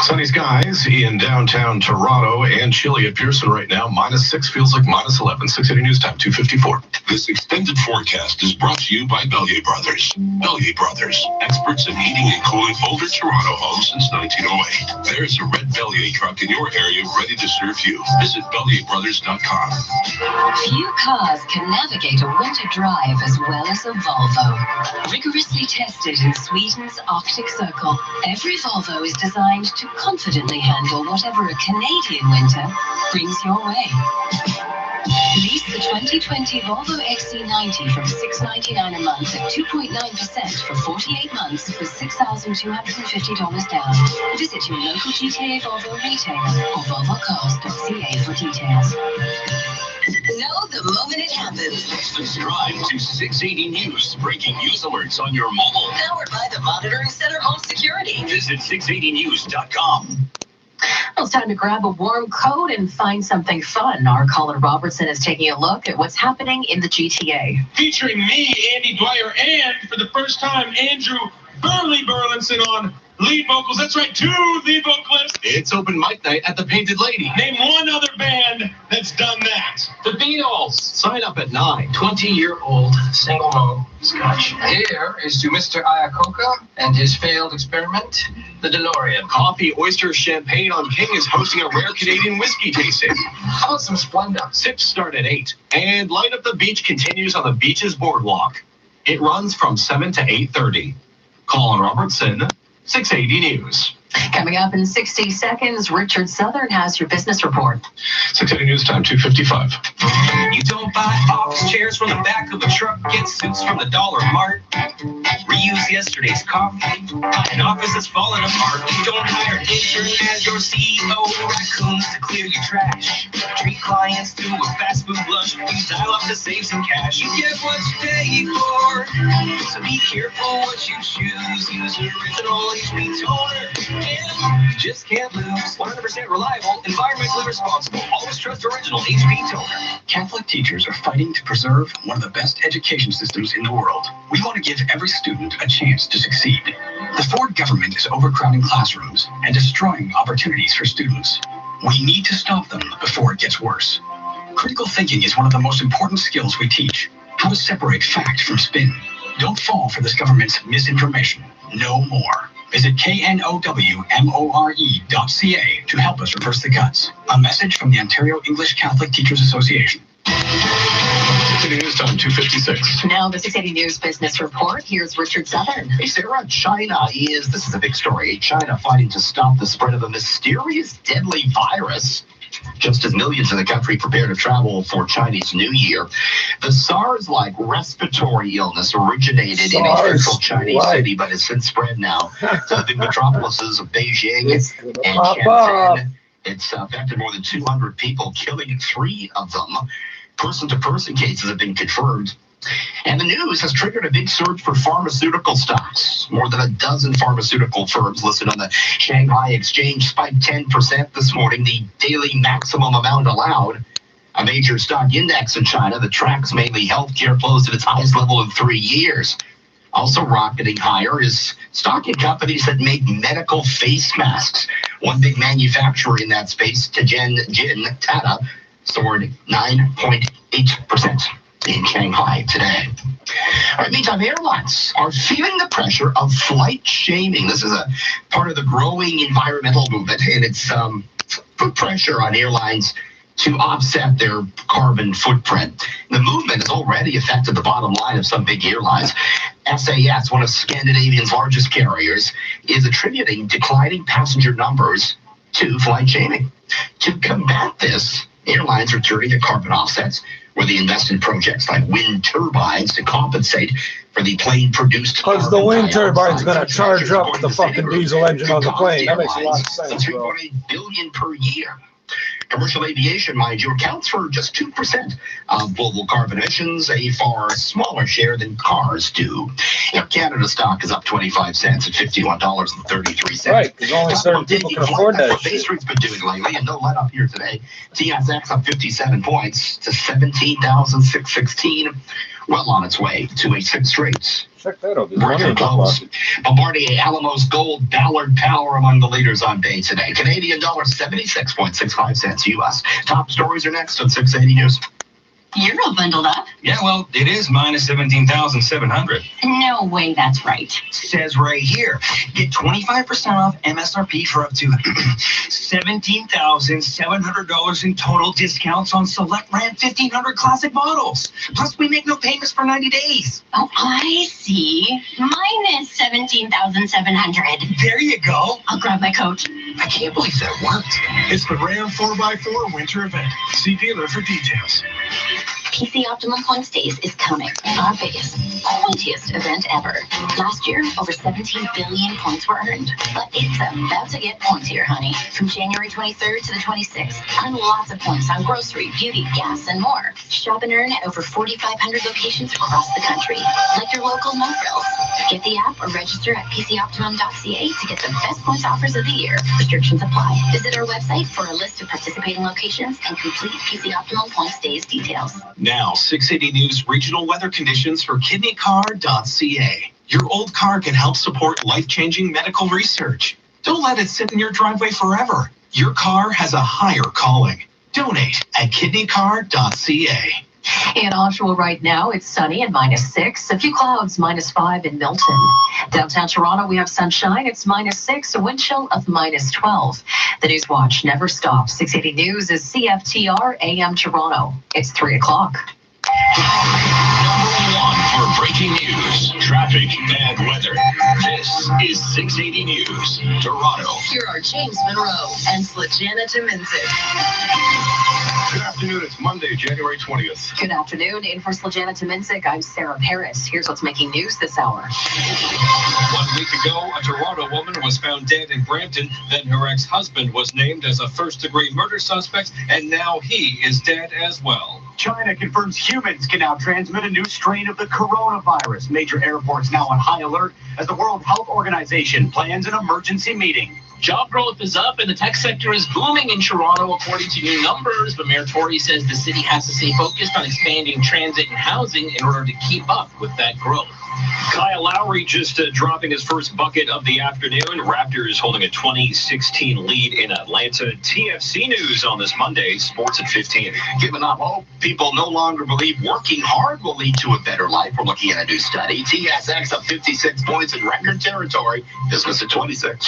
Sunny skies in downtown Toronto and chilly at Pearson right now. -6 feels like -11. 680 News Time, 2:54. This extended forecast is brought to you by Bellier Brothers. Bellier Brothers, experts in heating and cooling older Toronto homes since 1908. There's a red Bellier truck in your area ready to serve you. Visit BellierBrothers.com. Few cars can navigate a winter drive as well as a Volvo. Rigorously tested in Sweden's Arctic Circle, every Volvo is designed to confidently handle whatever a Canadian winter brings your way. Lease the 2020 Volvo XC90 from $699 a month at 2.9% for 48 months with $6,250 down. Visit your local GTA Volvo retailer or volvocars.ca for details. Know the moment it happens. Subscribe to 680 News breaking news alerts on your mobile. Powered by the Monitoring Center Home Security. Visit 680news.com. Well, it's time to grab a warm coat and find something fun. Our Colin Robertson is taking a look at what's happening in the GTA. Featuring me, Andy Dwyer, and for the first time, Andrew Burlinson on lead vocals. That's right, 2 lead vocalists. It's open mic night at the Painted Lady. Name one other band that's done that. The Beatles. Sign up at 9. 20-year-old single malt scotch. Here is to Mr. Iacocca and his failed experiment, the DeLorean. Coffee, oyster, champagne on King is hosting a rare Canadian whiskey tasting. How about some Splenda? Sips start at 8. And Light Up the Beach continues on the Beaches Boardwalk. It runs from 7 to 8:30. Colin Robertson, 680 News. Coming up in 60 seconds, Richard Southern has your business report. 680 News Time, 2:55. You don't buy office chairs from the back of a truck, get suits from the Dollar Mart. Reuse yesterday's coffee, buy an office that's falling apart. You don't hire an intern as your CEO, raccoons to clear your trash. Treat clients to a fast food lunch, you dial up to save some cash. You get what you pay for, so be careful what you choose. Use original HP toner. You just can't lose. 100% reliable, environmentally responsible. Always trust original HP toner. Catholic teachers are fighting to preserve one of the best education systems in the world. We want to give every student a chance to succeed. The Ford government is overcrowding classrooms and destroying opportunities for students. We need to stop them before it gets worse. Critical thinking is one of the most important skills we teach. How to separate fact from spin. Don't fall for this government's misinformation. No more. Visit knowmore.ca to help us reverse the cuts. A message from the Ontario English Catholic Teachers Association. 680 News Time, 2:56. Now the 680 News Business Report. Here's Richard Southern. Hey, Sarah, this is a big story. China fighting to stop the spread of a mysterious deadly virus. Just as millions in the country prepare to travel for Chinese New Year, the SARS-like respiratory illness originated in a central Chinese city, but has since spread now to the big metropolises of Beijing and Shenzhen. It's affected more than 200 people, killing 3 of them. Person-to-person cases have been confirmed. And the news has triggered a big surge for pharmaceutical stocks. More than a dozen pharmaceutical firms listed on the Shanghai Exchange spiked 10% this morning, the daily maximum amount allowed. A major stock index in China that tracks mainly healthcare closed at its highest level in 3 years. Also rocketing higher is stock in companies that make medical face masks. One big manufacturer in that space, Tata, soared 9.8%. in Shanghai today. All right, meantime, airlines are feeling the pressure of flight shaming. This is a part of the growing environmental movement, and it's put pressure on airlines to offset their carbon footprint. The movement has already affected the bottom line of some big airlines. SAS, one of Scandinavia's largest carriers, is attributing declining passenger numbers to flight shaming. To combat this, airlines are turning to carbon offsets, where they invest in projects like wind turbines to compensate for the plane-produced carbon. Because the wind turbine's going to charge up the fucking diesel engine on the plane. That makes a lot of sense, bro. $3.8 billion per year. Commercial aviation, mind you, accounts for just 2% of global carbon emissions, a far smaller share than cars do. Air Canada stock is up 25 cents at $51.33. Right, because only certain people can afford that. What Bay Street's been doing lately, and no let up here today. TSX up 57 points to 17,616. Well on its way to a 6th straight. Check that out. Record close. Bombardier, Alamos Gold, Ballard Power among the leaders on Bay today. Canadian dollar 76.65 cents US. Top stories are next on 680 News. You're all bundled up. Yeah, well, it is minus 17,700. No way that's right. Says right here, get 25% off MSRP for up to $17,700 in total discounts on select Ram 1500 classic models. Plus, we make no payments for 90 days. Oh, I see. Minus 17,700. There you go. I'll grab my coat. I can't believe that worked. It's the Ram 4x4 winter event. See dealer for details. PC Optimum Points Days is coming. Our biggest, pointiest event ever. Last year, over 17 billion points were earned. But it's about to get pointier, honey. From January 23rd to the 26th, earn lots of points on grocery, beauty, gas, and more. Shop and earn at over 4,500 locations across the country, like your local No Frills. Get the app or register at pcoptimum.ca to get the best points offers of the year. Restrictions apply. Visit our website for a list of participating locations and complete PC Optimum Points Days details. Now, 680 News regional weather conditions for kidneycar.ca. Your old car can help support life-changing medical research. Don't let it sit in your driveway forever. Your car has a higher calling. Donate at kidneycar.ca. In Oshawa right now, it's sunny and -6. A few clouds, -5 in Milton. Downtown Toronto, we have sunshine. It's -6, a wind chill of -12. The News Watch never stops. 680 News is CFTR AM Toronto. It's 3 o'clock. Number 1 for breaking news, traffic, bad weather. This is 680 News, Toronto. Here are James Monroe and Slajana Tominzik. Good afternoon. It's Monday, January 20th. Good afternoon. In for Slajana Tominzik, I'm Sarah Paris. Here's what's making news this hour. 1 week ago, a Toronto woman was found dead in Brampton. Then her ex-husband was named as a first-degree murder suspect, and now he is dead as well. China confirms humans can now transmit a new strain of the coronavirus. Major airports now on high alert as the World Health Organization plans an emergency meeting. Job growth is up and the tech sector is booming in Toronto according to new numbers, but Mayor Tory says the city has to stay focused on expanding transit and housing in order to keep up with that growth. Kyle Lowry just dropping his first bucket of the afternoon. Raptors holding a 20-16 lead in Atlanta. TFC news on this Monday, Sports at 15. Giving up hope. People no longer believe working hard will lead to a better life. We're looking at a new study. TSX up 56 points in record territory. Business at 26.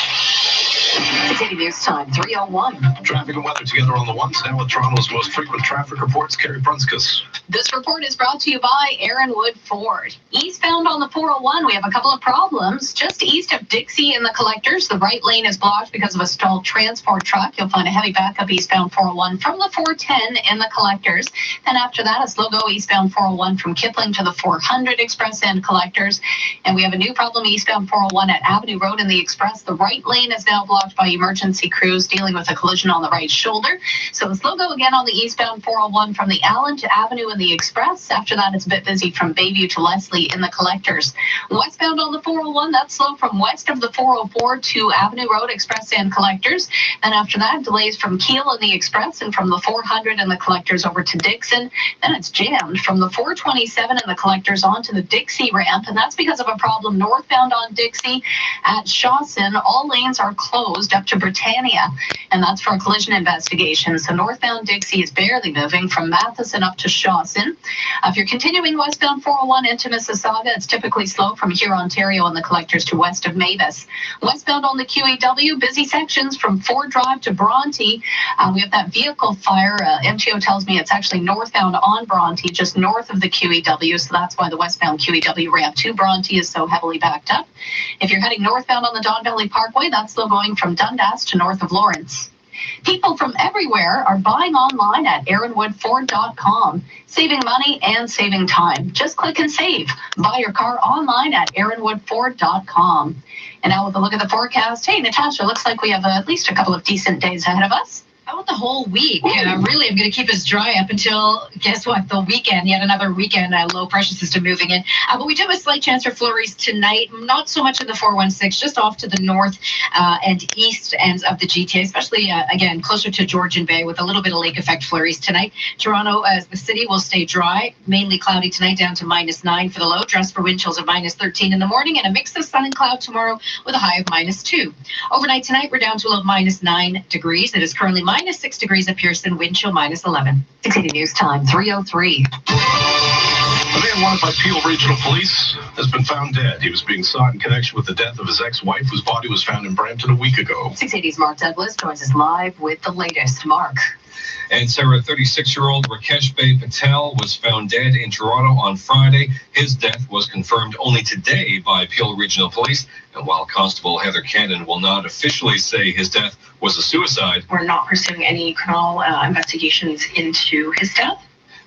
City News Time, 3:01. Traffic and weather together on the ones now with Toronto's most frequent traffic reports. Carrie Brunskus. This report is brought to you by Aaron Wood Ford. Eastbound on the 401, we have a couple of problems. Just east of Dixie in the collectors, the right lane is blocked because of a stalled transport truck. You'll find a heavy backup eastbound 401 from the 410 in the collectors. Then after that, a slow go eastbound 401 from Kipling to the 400 Express and collectors. And we have a new problem eastbound 401 at Avenue Road in the Express. The right lane is now blocked by emergency crews dealing with a collision on the right shoulder. So a slow go again on the eastbound 401 from the Allen to Avenue in the Express. After that, it's a bit busy from Bayview to Leslie in the collectors. Westbound on the 401, that's slow from west of the 404 to Avenue Road Express and collectors. And after that, delays from Kiel in the Express and from the 400 in the collectors over to Dixon. Then it's jammed from the 427 in the collectors onto the Dixie ramp. And that's because of a problem northbound on Dixie at Shawson. All lanes are closed up to Britannia, and that's for a collision investigation. So northbound Dixie is barely moving from Matheson up to Shawson. If you're continuing westbound 401 into Mississauga, it's typically slow from here, Ontario, and the collectors to west of Mavis. Westbound on the QEW, busy sections from Ford Drive to Bronte. We have that vehicle fire. MTO tells me it's actually northbound on Bronte, just north of the QEW, so that's why the westbound QEW ramp to Bronte is so heavily backed up. If you're heading northbound on the Don Valley Parkway, that's slow going from Dundas to north of Lawrence. People from everywhere are buying online at aaronwoodford.com, saving money and saving time. Just click and save. Buy your car online at aaronwoodford.com. And now with a look at the forecast, hey, Natasha, looks like we have at least a couple of decent days ahead of us. How about the whole week? Really, I'm going to keep us dry up until, guess what, the weekend. Yet another weekend, low pressure system moving in. But we do have a slight chance for flurries tonight. Not so much in the 416, just off to the north and east ends of the GTA, especially, again, closer to Georgian Bay with a little bit of lake effect flurries tonight. Toronto, as the city, will stay dry. Mainly cloudy tonight, down to -9 for the low. Dress for wind chills of -13 in the morning, and a mix of sun and cloud tomorrow with a high of -2. Overnight tonight, we're down to a low of -9 degrees. It is currently -6 degrees at Pearson, wind chill -11. 680 News Time, 3:03. A man wanted by Peel Regional Police has been found dead. He was being sought in connection with the death of his ex-wife, whose body was found in Brampton a week ago. 680's Mark Douglas joins us live with the latest. Mark. And Sarah, 36-year-old Rakesh Patel was found dead in Toronto on Friday. His death was confirmed only today by Peel Regional Police. And while Constable Heather Cannon will not officially say his death was a suicide, we're not pursuing any criminal investigations into his death.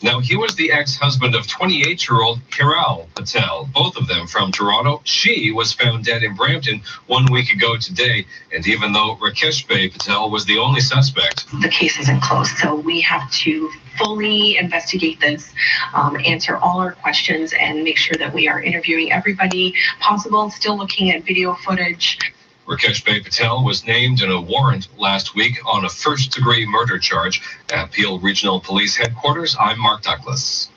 Now, he was the ex-husband of 28-year-old Kiral Patel, both of them from Toronto. She was found dead in Brampton 1 week ago today. And even though Rakesh Patel was the only suspect, the case isn't closed, so we have to fully investigate this, answer all our questions, and make sure that we are interviewing everybody possible, still looking at video footage. Rakesh Patel was named in a warrant last week on a first-degree murder charge at Peel Regional Police Headquarters. I'm Mark Douglas.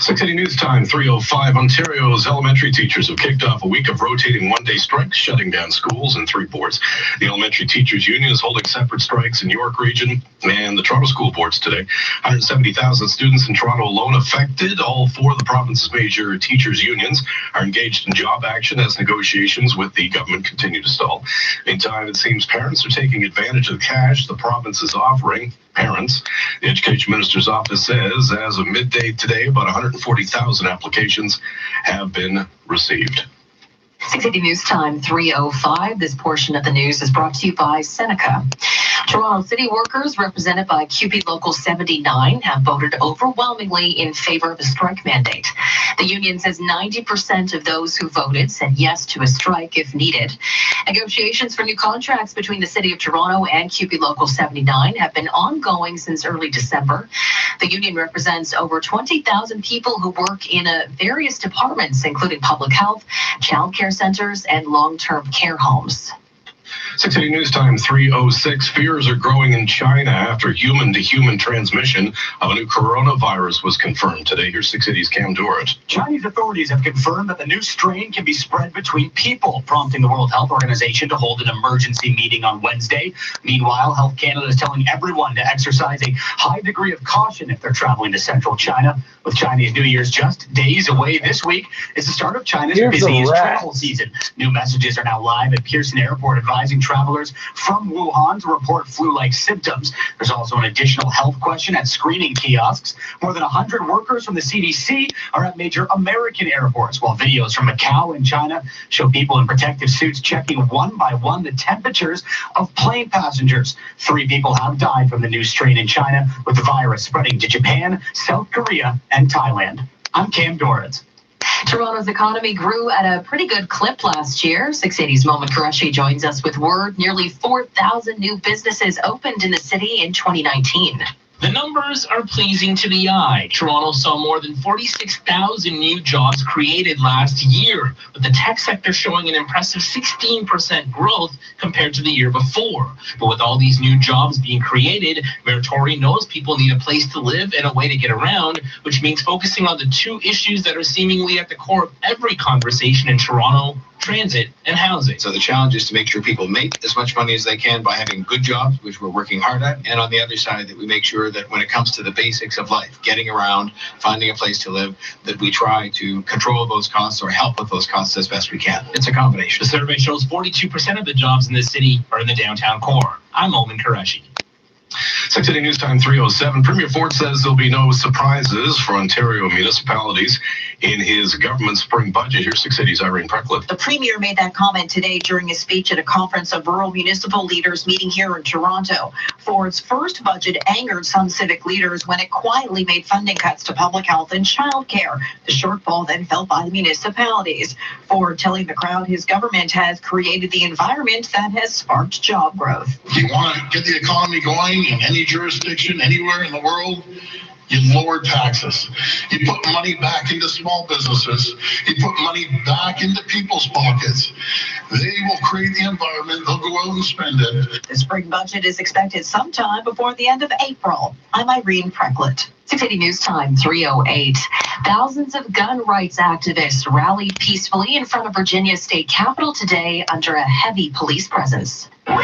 680 News Time, 3:05. Ontario's elementary teachers have kicked off a week of rotating one-day strikes, shutting down schools in 3 boards. The Elementary Teachers Union is holding separate strikes in York Region and the Toronto school boards today. 170,000 students in Toronto alone affected. All 4 of the province's major teachers' unions are engaged in job action as negotiations with the government continue to stall. Meantime, it seems parents are taking advantage of the cash the province is offering parents. The Education Minister's office says as of midday today, about 140,000 applications have been received. 680 News Time, 3:05. This portion of the news is brought to you by Seneca. Toronto City workers, represented by QP Local 79, have voted overwhelmingly in favor of a strike mandate. The union says 90% of those who voted said yes to a strike if needed. Negotiations for new contracts between the City of Toronto and QP Local 79 have been ongoing since early December. The union represents over 20,000 people who work in various departments, including public health, child care centers, and long-term care homes. 680 News Time 3:06. Fears are growing in China after human-to-human transmission of a new coronavirus was confirmed today. Here's 680's Cam Dorrett. Chinese authorities have confirmed that the new strain can be spread between people, prompting the World Health Organization to hold an emergency meeting on Wednesday. Meanwhile, Health Canada is telling everyone to exercise a high degree of caution if they're traveling to central China. With Chinese New Year's just days away this week, is the start of China's busiest travel season. New messages are now live at Pearson Airport advising travelers from Wuhan to report flu-like symptoms. There's also an additional health question at screening kiosks. More than 100 workers from the CDC are at major American airports, while videos from Macau and China show people in protective suits checking one by one the temperatures of plane passengers. 3 people have died from the new strain in China, with the virus spreading to Japan, South Korea, and Thailand. I'm Cam Dorrett. Toronto's economy grew at a pretty good clip last year. 680's Moment Qureshi joins us with word nearly 4,000 new businesses opened in the city in 2019. The numbers are pleasing to the eye. Toronto saw more than 46,000 new jobs created last year, with the tech sector showing an impressive 16% growth compared to the year before. But with all these new jobs being created, Mayor Tory knows people need a place to live and a way to get around, which means focusing on the 2 issues that are seemingly at the core of every conversation in Toronto: transit and housing. So the challenge is to make sure people make as much money as they can by having good jobs, which we're working hard at. And on the other side, that we make sure that when it comes to the basics of life, getting around, finding a place to live, that we try to control those costs or help with those costs as best we can. It's a combination. The survey shows 42% of the jobs in the city are in the downtown core. I'm Moment Qureshi. 680 News Time 3:07. Premier Ford says there'll be no surprises for Ontario municipalities in his government spring budget. Here's 680's Irene Precklett. The Premier made that comment today during a speech at a conference of rural municipal leaders meeting here in Toronto. Ford's first budget angered some civic leaders when it quietly made funding cuts to public health and childcare. The shortfall then felt by the municipalities. Ford telling the crowd his government has created the environment that has sparked job growth. You want to get the economy going in any jurisdiction, anywhere in the world, you lower taxes. You put money back into small businesses. You put money back into people's pockets. They will create the environment. They'll go out and spend it. The spring budget is expected sometime before the end of April. I'm Irene Precklett. 680 News Time 3:08. Thousands of gun rights activists rallied peacefully in front of Virginia's state capitol today under a heavy police presence. Gun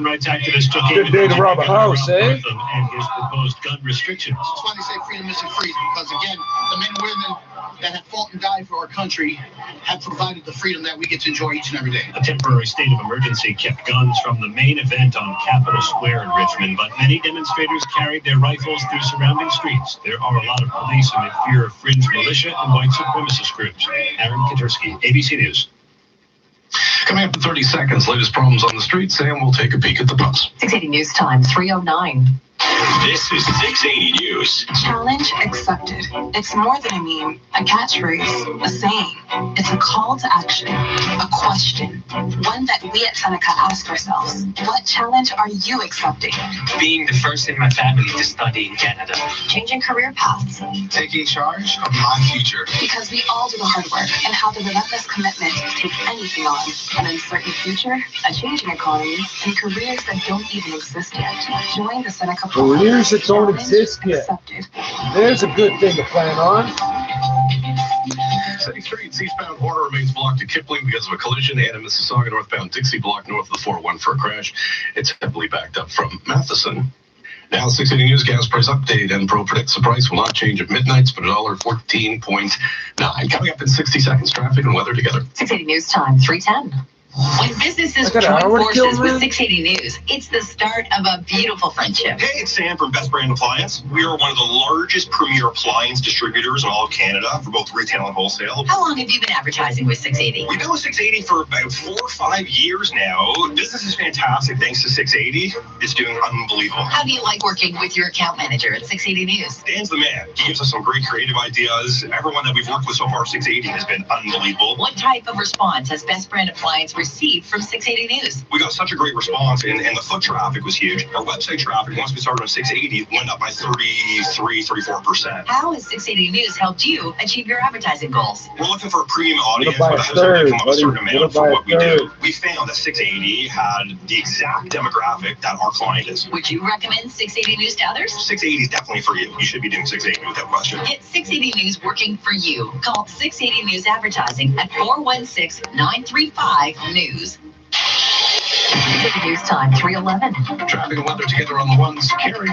rights activists took Good day to rob a house, eh? And his proposed gun restrictions. That's why they say freedom isn't free, because again, the men and women that have fought and died for our country have provided the freedom that we get to enjoy each and every day. A temporary state of emergency kept guns from the main event on Capitol Square in Richmond, but many demonstrators carried their rifles through surrounding streets. There are a lot of police amid fear of fringe militia and white supremacist groups. Aaron Katursky, ABC News. Coming up in 30 seconds, latest problems on the streets, and we'll take a peek at the bus. 680 News Time 3:09. This is 680 News. Challenge accepted. It's more than a meme, a catchphrase, a saying. It's a call to action, a question, one that we at Seneca ask ourselves. What challenge are you accepting? Being the first in my family to study in Canada. Changing career paths. Taking charge of my future. Because we all do the hard work and have the relentless commitment to take anything on. An uncertain future, a changing economy, and careers that don't even exist yet. Join the Seneca Careers that don't exist yet. There's a good thing to plan on. City Streets eastbound border remains blocked to Kipling because of a collision, and in Mississauga northbound Dixie blocked north of the 401 for a crash. It's heavily backed up from Matheson. Now, 680 News gas price update. And Pro predicts the price will not change at midnight, but $14.9. Coming up in 60 seconds, traffic and weather together. 680 News Time 3:10. When businesses join forces with 680 News, it's the start of a beautiful friendship. Hey, it's Sam from Best Brand Appliance. We are one of the largest premier appliance distributors in all of Canada for both retail and wholesale. How long have you been advertising with 680? We've been with 680 for about 4 or 5 years now. Business is fantastic thanks to 680. It's doing unbelievable. How do you like working with your account manager at 680 News? Dan's the man. He gives us some great creative ideas. Everyone that we've worked with so far, 680 has been unbelievable. What type of response has Best Brand Appliance received received from 680 News. We got such a great response, and the foot traffic was huge. Our website traffic, once we started on 680, went up by 34%. How has 680 News helped you achieve your advertising goals? We're looking for a premium audience, but it has only come up a certain amount for what we do. We found that 680 had the exact demographic that our client is. Would you recommend 680 News to others? 680 is definitely for you. You should be doing 680 without question. Get 680 News working for you. Call 680 News Advertising at 416-935-NEWS. News time 3:11. Traffic and weather together on the ones. Carrie.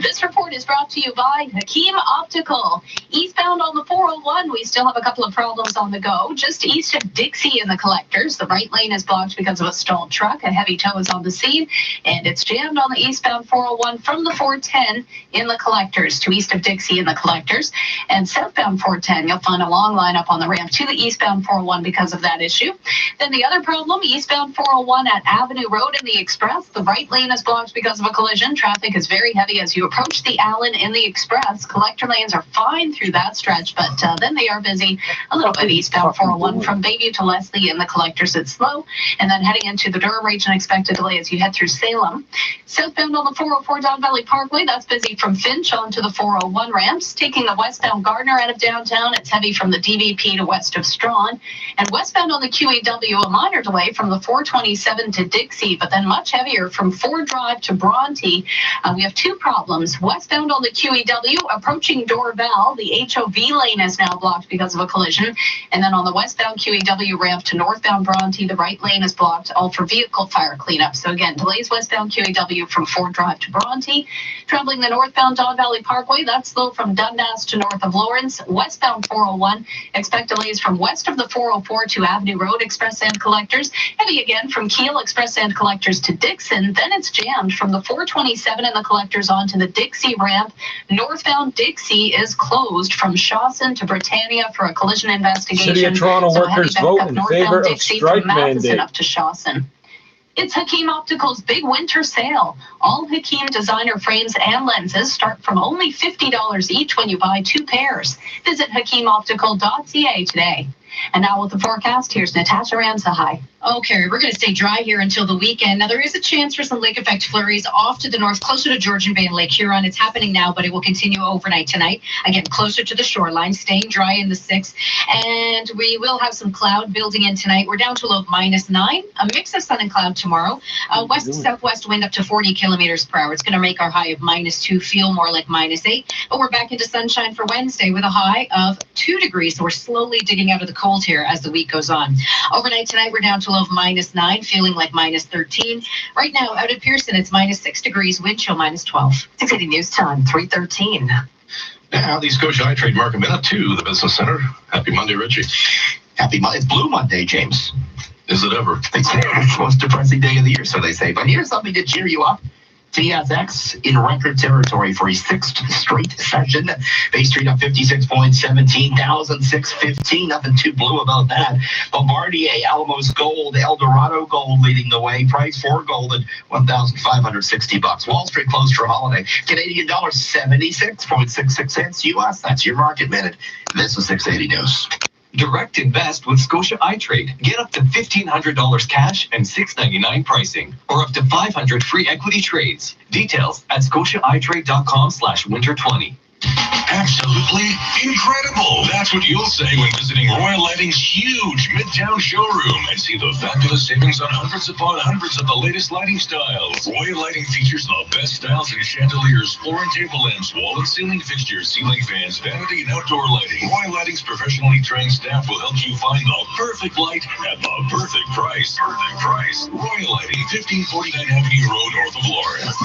This report is brought to you by Hakeem Optical. Eastbound on the 401, we still have a couple of problems on the go. Just east of Dixie in the collectors, the right lane is blocked because of a stalled truck. A heavy tow is on the scene, and it's jammed on the eastbound 401 from the 410 in the collectors to east of Dixie in the collectors. And southbound 410, you'll find a long lineup on the ramp to the eastbound 401 because of that issue. Then the other problem, eastbound 401 at Avenue Road in the Express. The right lane is blocked because of a collision. Traffic is very heavy as you approach the Allen in the Express. Collector lanes are fine through that stretch, but then they are busy a little bit eastbound 401 from Bayview to Leslie in the collectors. It's slow, and then heading into the Durham region, expected delay as you head through Salem. Southbound on the 404 Don Valley Parkway, that's busy from Finch onto the 401 ramps. Taking the westbound Gardner out of downtown, it's heavy from the DVP to west of Strawn. And westbound on the QEW, a minor delay from the 427 to Dixie, but then much heavier from Ford Drive to Bronte. We have two problems. Westbound on the QEW, approaching Dorval, the HOV lane is now blocked because of a collision. And then on the westbound QEW ramp to northbound Bronte, the right lane is blocked, all for vehicle fire cleanup. So again, delays westbound QEW from Ford Drive to Bronte. Traveling the northbound Don Valley Parkway, that's slow from Dundas to north of Lawrence. Westbound 401, expect delays from west of the 404 to Avenue Road Express and Collectors. Heavy again from Kiel Express and Collectors to Dixon. Then it's jammed from the 427 and the Collectors onto the Dixie ramp. Northbound Dixie is closed from Shawson to Britannia for a collision investigation. City of Toronto workers vote in favor of strike mandate. Up to Shawson. It's Hakeem Optical's big winter sale. All Hakeem designer frames and lenses start from only $50 each when you buy 2 pairs. Visit HakeemOptical.ca today. And now with the forecast, here's Natasha Ramsahai. Okay, we're going to stay dry here until the weekend. Now, there is a chance for some lake effect flurries off to the north, closer to Georgian Bay and Lake Huron. It's happening now, but it will continue overnight tonight. Again, closer to the shoreline, staying dry in the 6th. And we will have some cloud building in tonight. We're down to a low of -9. A mix of sun and cloud tomorrow. West-southwest wind up to 40 kilometers per hour. It's going to make our high of -2 feel more like -8. But we're back into sunshine for Wednesday with a high of 2 degrees. So we're slowly digging out of the cold here as the week goes on. Overnight tonight, we're down to a low of -9, feeling like -13. Right now, out at Pearson, it's -6 degrees, wind chill -12. 680 News Time, 3:13. Now, the Scotia iTrade Market Minute to the Business Center. Happy Monday, Richie. Happy Monday. It's Blue Monday, James. Is it ever? It's the most depressing day of the year, so they say. But here's something to cheer you up. TSX in record territory for a 6th straight session. Bay Street up 56 points, 17,615. Nothing too blue about that. Bombardier, Alamos Gold, Eldorado Gold leading the way. Price for gold at $1,560. Wall Street closed for holiday. Canadian dollar 76.66 cents US. That's your market minute. This is 680 News. Direct invest with Scotia iTrade. Get up to $1,500 cash and $6.99 pricing, or up to 500 free equity trades. Details at scotiaitrade.com/winter20. Absolutely incredible. That's what you'll say when visiting Royal Lighting's huge Midtown showroom and see the fabulous savings on hundreds upon hundreds of the latest lighting styles. Royal Lighting features the best styles in chandeliers, floor and table lamps, wall and ceiling fixtures, ceiling fans, vanity and outdoor lighting. Royal Lighting's professionally trained staff will help you find the perfect light at the perfect price. Perfect price. Royal Lighting, 1549 Avenue Road, north of Lawrence.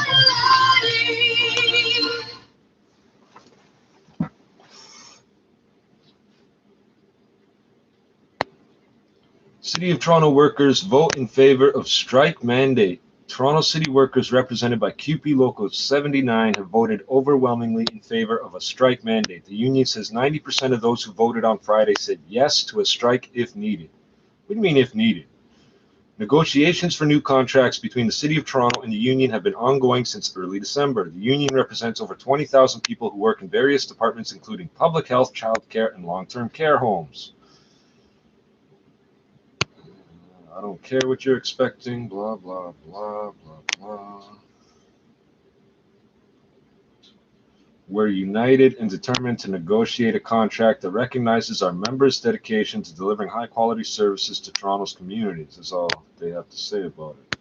City of Toronto workers vote in favor of strike mandate. Toronto City workers represented by QP Local 79 have voted overwhelmingly in favor of a strike mandate. The union says 90% of those who voted on Friday said yes to a strike if needed. What do you mean if needed? Negotiations for new contracts between the City of Toronto and the union have been ongoing since early December. The union represents over 20,000 people who work in various departments, including public health, child care, and long-term care homes. I don't care what you're expecting, blah, blah, blah, blah, blah. We're united and determined to negotiate a contract that recognizes our members' dedication to delivering high-quality services to Toronto's communities. That's all they have to say about it.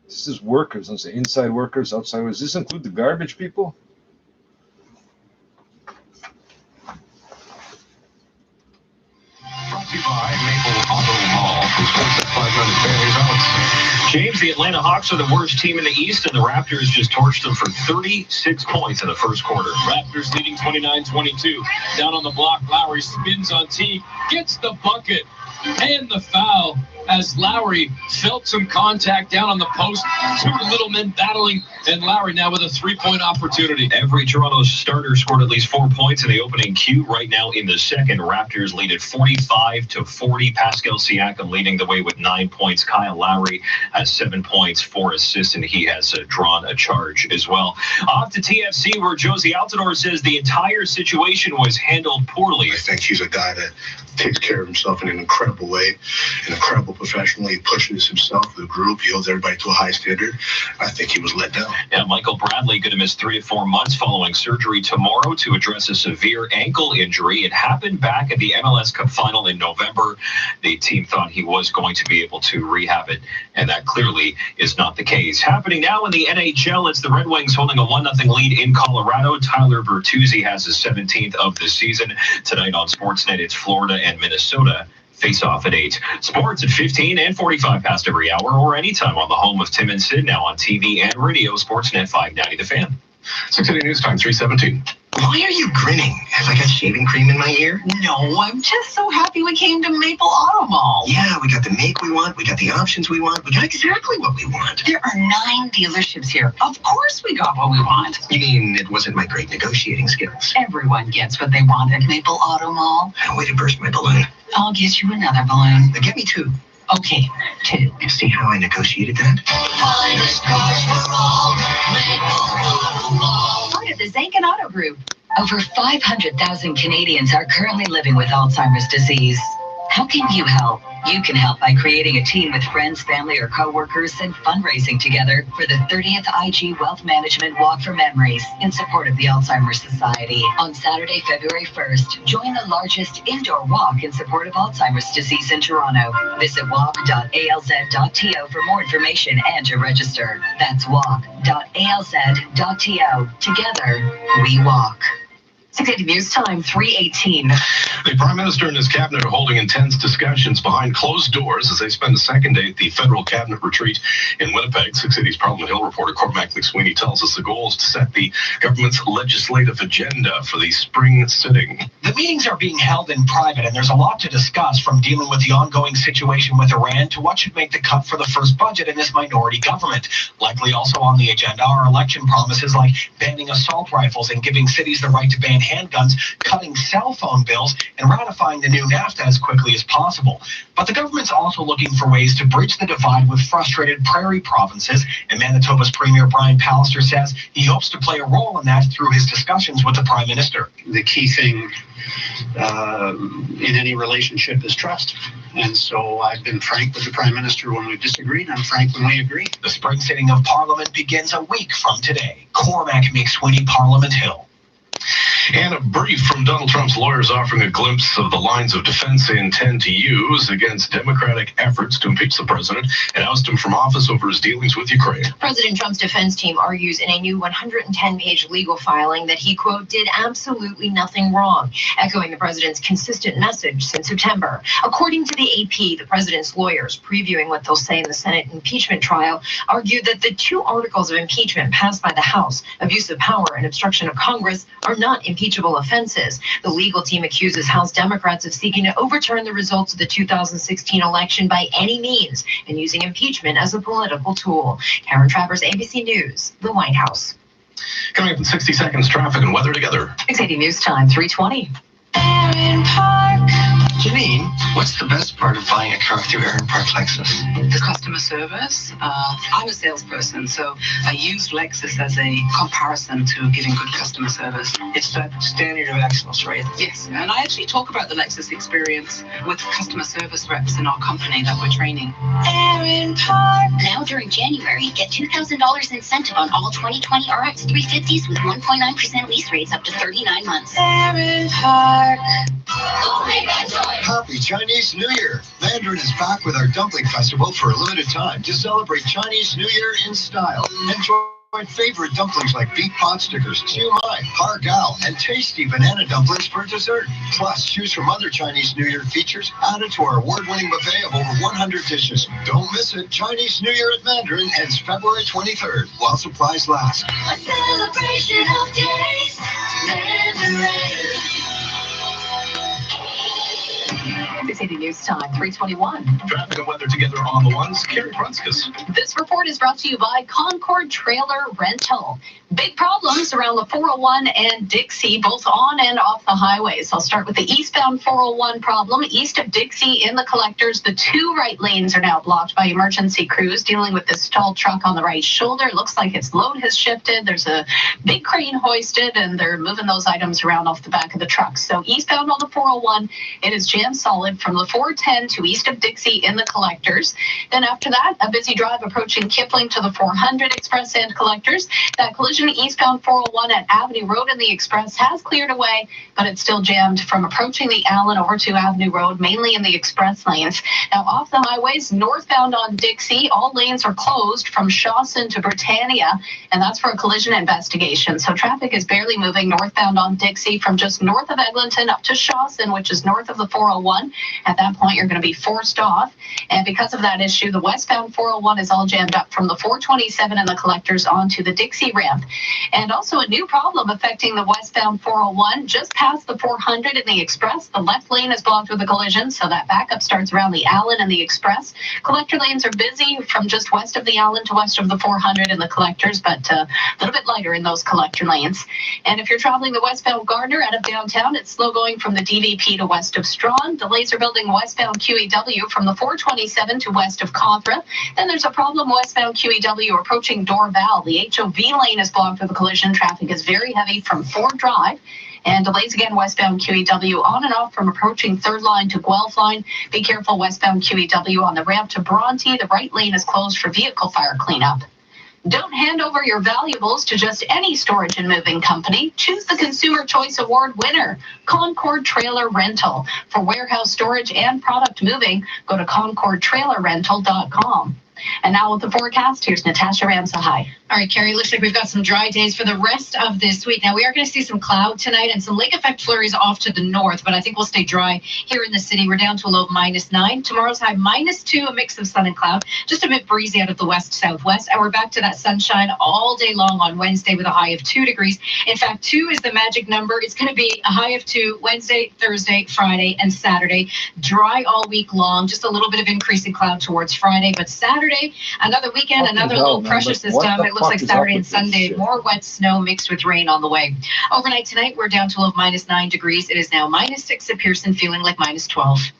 This is workers. Let's say inside workers, outside workers. Does this include the garbage people? Brought to you by Maple Auto Mall from Sports at 500 Barry's Alex. James, the Atlanta Hawks are the worst team in the East, and the Raptors just torched them for 36 points in the first quarter. Raptors leading 29-22. Down on the block, Lowry spins on T, gets the bucket, and the foul as Lowry felt some contact down on the post. Two little men battling, and Lowry now with a three-point opportunity. Every Toronto starter scored at least 4 points in the opening cue. Right now in the second, Raptors lead at 45-40. Pascal Siakam leading the way with 9 points. Kyle Lowry has 7 points, 4 assists, and he has drawn a charge as well. Off to TFC, where Josie Altidore says the entire situation was handled poorly. I think he's a guy that takes care of himself in an incredible way, an incredible professional. He pushes himself, the group, he holds everybody to a high standard. I think he was let down. Yeah, Michael Bradley going to miss 3 to 4 months following surgery tomorrow to address a severe ankle injury. It happened back at the MLS Cup final in November. The team thought he was going to be able to rehab it, and that clearly is not the case. Happening now in the NHL, it's the Red Wings holding a 1-0 lead in Colorado. Tyler Bertuzzi has his 17th of the season. Tonight on Sportsnet, it's Florida and Minnesota face off at 8. Sports at 15 and 45 past every hour, or anytime on the home of Tim and Sid, now on TV and radio. Sportsnet 590 The Fan. 680 News Time, 3:17. Why are you grinning? Have I got shaving cream in my ear? No, I'm just so happy we came to Maple Auto Mall. Yeah, we got the make we want. We got the options we want. We got exactly what we want. There are 9 dealerships here. Of course we got what we want. You mean it wasn't my great negotiating skills? Everyone gets what they want at Maple Auto Mall. Way to burst my balloon. I'll get you another balloon. Get me 2. Okay, 2. You see how I negotiated that? Finest cars for all, Maple Auto Mall. Part of the Zankin Auto Group. Over 500,000 Canadians are currently living with Alzheimer's disease. How can you help? You can help by creating a team with friends, family, or coworkers and fundraising together for the 30th IG Wealth Management Walk for Memories in support of the Alzheimer's Society. On Saturday, February 1st, join the largest indoor walk in support of Alzheimer's disease in Toronto. Visit walk.alz.to for more information and to register. That's walk.alz.to. Together, we walk. 680 News Time, 3:18. The Prime Minister and his cabinet are holding intense discussions behind closed doors as they spend the second day at the federal cabinet retreat in Winnipeg. 680's Parliament Hill reporter Cormac McSweeney tells us the goal is to set the government's legislative agenda for the spring sitting. The meetings are being held in private, and there's a lot to discuss, from dealing with the ongoing situation with Iran to what should make the cut for the first budget in this minority government. Likely also on the agenda are election promises like banning assault rifles and giving cities the right to ban handguns, cutting cell phone bills, and ratifying the new NAFTA as quickly as possible. But the government's also looking for ways to bridge the divide with frustrated prairie provinces, and Manitoba's Premier Brian Pallister says he hopes to play a role in that through his discussions with the Prime Minister. The key thing in any relationship is trust. And so I've been frank with the Prime Minister when we've disagreed. I'm frank when we agree. The spring sitting of Parliament begins a week from today. Cormac McSweeney, Parliament Hill. And a brief from Donald Trump's lawyers offering a glimpse of the lines of defense they intend to use against Democratic efforts to impeach the president and oust him from office over his dealings with Ukraine. President Trump's defense team argues in a new 110-page legal filing that he, quote, did absolutely nothing wrong, echoing the president's consistent message since September. According to the AP, the president's lawyers, previewing what they'll say in the Senate impeachment trial, argued that the 2 articles of impeachment passed by the House, abuse of power and obstruction of Congress, are not impeachable offenses. The legal team accuses House Democrats of seeking to overturn the results of the 2016 election by any means and using impeachment as a political tool. Karen Travers, ABC News, the White House. Coming up in 60 seconds, traffic and weather together. 680 News Time, 3:20. Aaron Park. Janine, what's the best part of buying a car through Aaron Park Lexus? The customer service. I'm a salesperson, so I use Lexus as a comparison to giving good customer service. It's that standard of excellence, right? Yes, and I actually talk about the Lexus experience with customer service reps in our company that we're training. Aaron Park. Now during January, get $2,000 incentive on all 2020 RX 350s with 1.9% lease rates up to 39 months. Aaron Park. Happy Chinese New Year! Mandarin is back with our Dumpling Festival for a limited time to celebrate Chinese New Year in style. Enjoy favorite dumplings like beef pot stickers, siu mai, har gao, and tasty banana dumplings for dessert. Plus, choose from other Chinese New Year features added to our award-winning buffet of over 100 dishes. Don't miss it. Chinese New Year at Mandarin ends February 23rd, while supplies last. A celebration of taste. Mandarin. 680 News Time, 321. Traffic and weather together on the ones. Carrie Prunskis. This report is brought to you by Concord Trailer Rental. Big problems around the 401 and Dixie, both on and off the highways. I'll start with the eastbound 401 problem. East of Dixie in the collectors, the two right lanes are now blocked by emergency crews dealing with this stalled truck on the right shoulder. It looks like its load has shifted. There's a big crane hoisted, and they're moving those items around off the back of the truck. So eastbound on the 401, it is jammed solid from the 410 to east of Dixie in the collectors. Then after that, a busy drive approaching Kipling to the 400 Express and collectors. That collision eastbound 401 at Avenue Road in the Express has cleared away, but it's still jammed from approaching the Allen over to Avenue Road, mainly in the Express lanes. Now off the highways, northbound on Dixie, all lanes are closed from Shawson to Britannia, and that's for a collision investigation. So traffic is barely moving northbound on Dixie from just north of Eglinton up to Shawson, which is north of the 401. At that point, you're going to be forced off. And because of that issue, the westbound 401 is all jammed up from the 427 and the collectors onto the Dixie ramp. And also a new problem affecting the westbound 401 just past the 400 in the Express. The left lane is blocked with a collision, so that backup starts around the Allen and the Express. Collector lanes are busy from just west of the Allen to west of the 400 in the collectors, but a little bit lighter in those collector lanes. And if you're traveling the westbound Gardner out of downtown, it's slow going from the DVP to west of Strawn. Delays are building westbound QEW from the 427 to west of Cawthra. Then there's a problem westbound QEW approaching Dorval. The HOV lane is blocked with a collision. Traffic is very heavy from Ford Drive. And delays again westbound QEW on and off from approaching Third Line to Guelph Line. Be careful westbound QEW on the ramp to Bronte. The right lane is closed for vehicle fire cleanup. Don't hand over your valuables to just any storage and moving company. Choose the Consumer Choice Award winner, Concord Trailer Rental. For warehouse storage and product moving, go to concordtrailerrental.com. And now with the forecast, here's Natasha Ramsahai. All right, Carrie, looks like we've got some dry days for the rest of this week. Now, we are going to see some cloud tonight and some lake effect flurries off to the north, but I think we'll stay dry here in the city. We're down to a low of -9. Tomorrow's high -2, a mix of sun and cloud, just a bit breezy out of the west-southwest. And we're back to that sunshine all day long on Wednesday with a high of 2 degrees. In fact, 2 is the magic number. It's going to be a high of 2 Wednesday, Thursday, Friday, and Saturday. Dry all week long, just a little bit of increasing cloud towards Friday, but Saturday, another weekend, another low pressure system. It looks like Saturday and Sunday, more wet snow mixed with rain on the way. Overnight tonight, we're down to a low of -9 degrees. It is now -6 at Pearson, feeling like -12.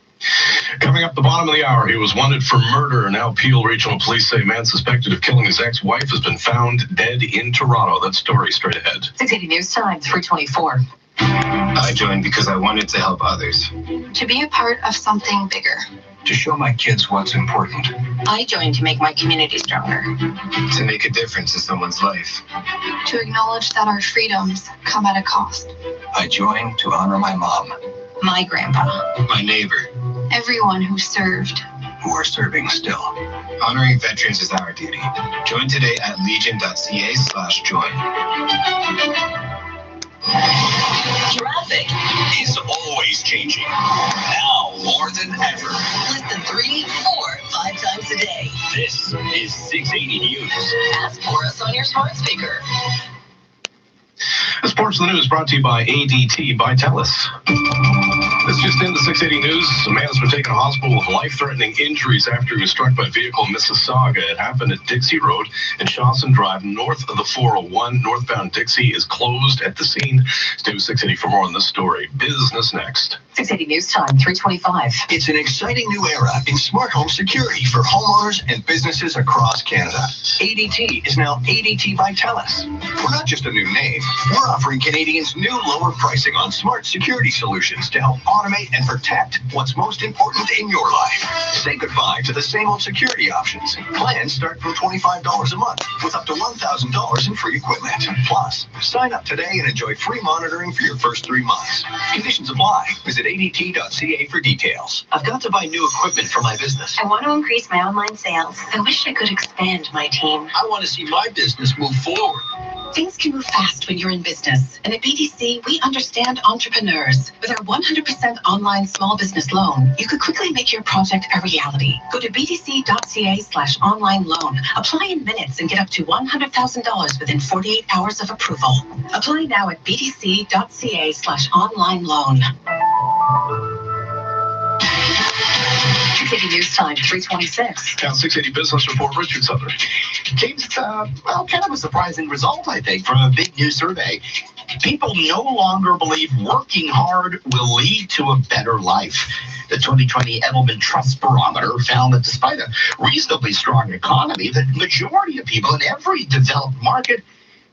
Coming up the bottom of the hour, he was wanted for murder. Now Peel Regional Police say man suspected of killing his ex-wife has been found dead in Toronto. That story straight ahead. 680 News Time, 324. I joined because I wanted to help others. To be a part of something bigger. To show my kids what's important. I joined to make my community stronger. To make a difference in someone's life. To acknowledge that our freedoms come at a cost. I joined to honor my mom. My grandpa. My neighbor. Everyone who served. Who are serving still. Honoring veterans is our duty. Join today at legion.ca/join. Traffic is always changing. Now more than ever. Listen 3, 4, 5 times a day. This is 680 News. Ask for us on your smart speaker. The Sports of the News brought to you by ADT by TELUS. This just in, the 680 News. A man has been taken to hospital with life-threatening injuries after he was struck by a vehicle in Mississauga. It happened at Dixie Road and Shawson Drive, north of the 401. Northbound Dixie is closed at the scene. Stay with 680 for more on this story. Business next. 680 News Time, 3:25. It's an exciting new era in smart home security for homeowners and businesses across Canada. ADT is now ADT by TELUS. We're not just a new name. We're offering Canadians new lower pricing on smart security solutions to help automate and protect what's most important in your life. Say goodbye to the same old security options. Plans start from $25 a month with up to $1,000 in free equipment. Plus, sign up today and enjoy free monitoring for your first 3 months. Conditions apply. Visit ADT.ca for details. I've got to buy new equipment for my business. I want to increase my online sales. I wish I could expand my team. I want to see my business move forward. Things can move fast when you're in business. And at BDC, we understand entrepreneurs. With our 100% online small business loan, you could quickly make your project a reality. Go to bdc.ca/online loan. Apply in minutes and get up to $100,000 within 48 hours of approval. Apply now at bdc.ca/online loan. 680 News Time, 3:26. Now, 680 Business Report, Richard Sutherland. James, it's kind of a surprising result, I think, from a big new survey. People no longer believe working hard will lead to a better life. The 2020 Edelman Trust Barometer found that despite a reasonably strong economy, the majority of people in every developed market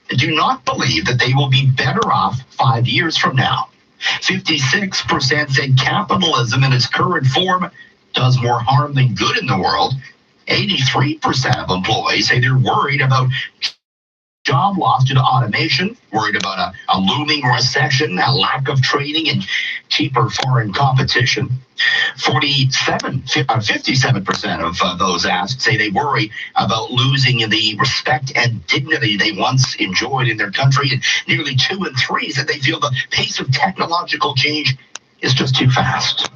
do not believe that they will be better off 5 years from now. 56% said capitalism in its current form does more harm than good in the world. 83% of employees say they're worried about job loss due to automation, worried about a looming recession, a lack of training, and cheaper foreign competition. 57% of those asked say they worry about losing the respect and dignity they once enjoyed in their country, and nearly 2 in 3 said they feel the pace of technological change is just too fast.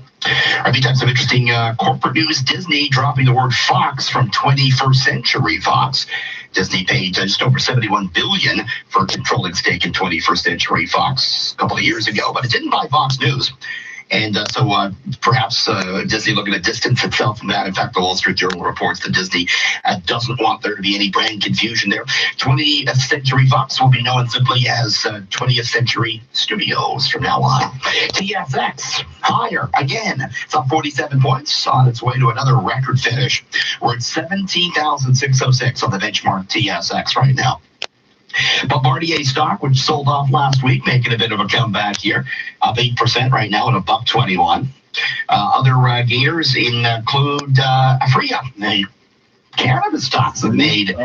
A few types of interesting corporate news. Disney dropping the word Fox from 21st Century Fox. Disney paid just over $71 billion for a controlling stake in 21st Century Fox a couple of years ago, but it didn't buy Fox News. And so perhaps Disney looking to distance itself from that. In fact, the Wall Street Journal reports that Disney doesn't want there to be any brand confusion there. 20th Century Fox will be known simply as 20th Century Studios from now on. TSX, higher again. It's up 47 points on its way to another record finish. We're at 17,606 on the benchmark TSX right now. Bombardier stock, which sold off last week, making a bit of a comeback here, up 8% right now at $1.21. Other gainers include Freya. The Canada stocks have made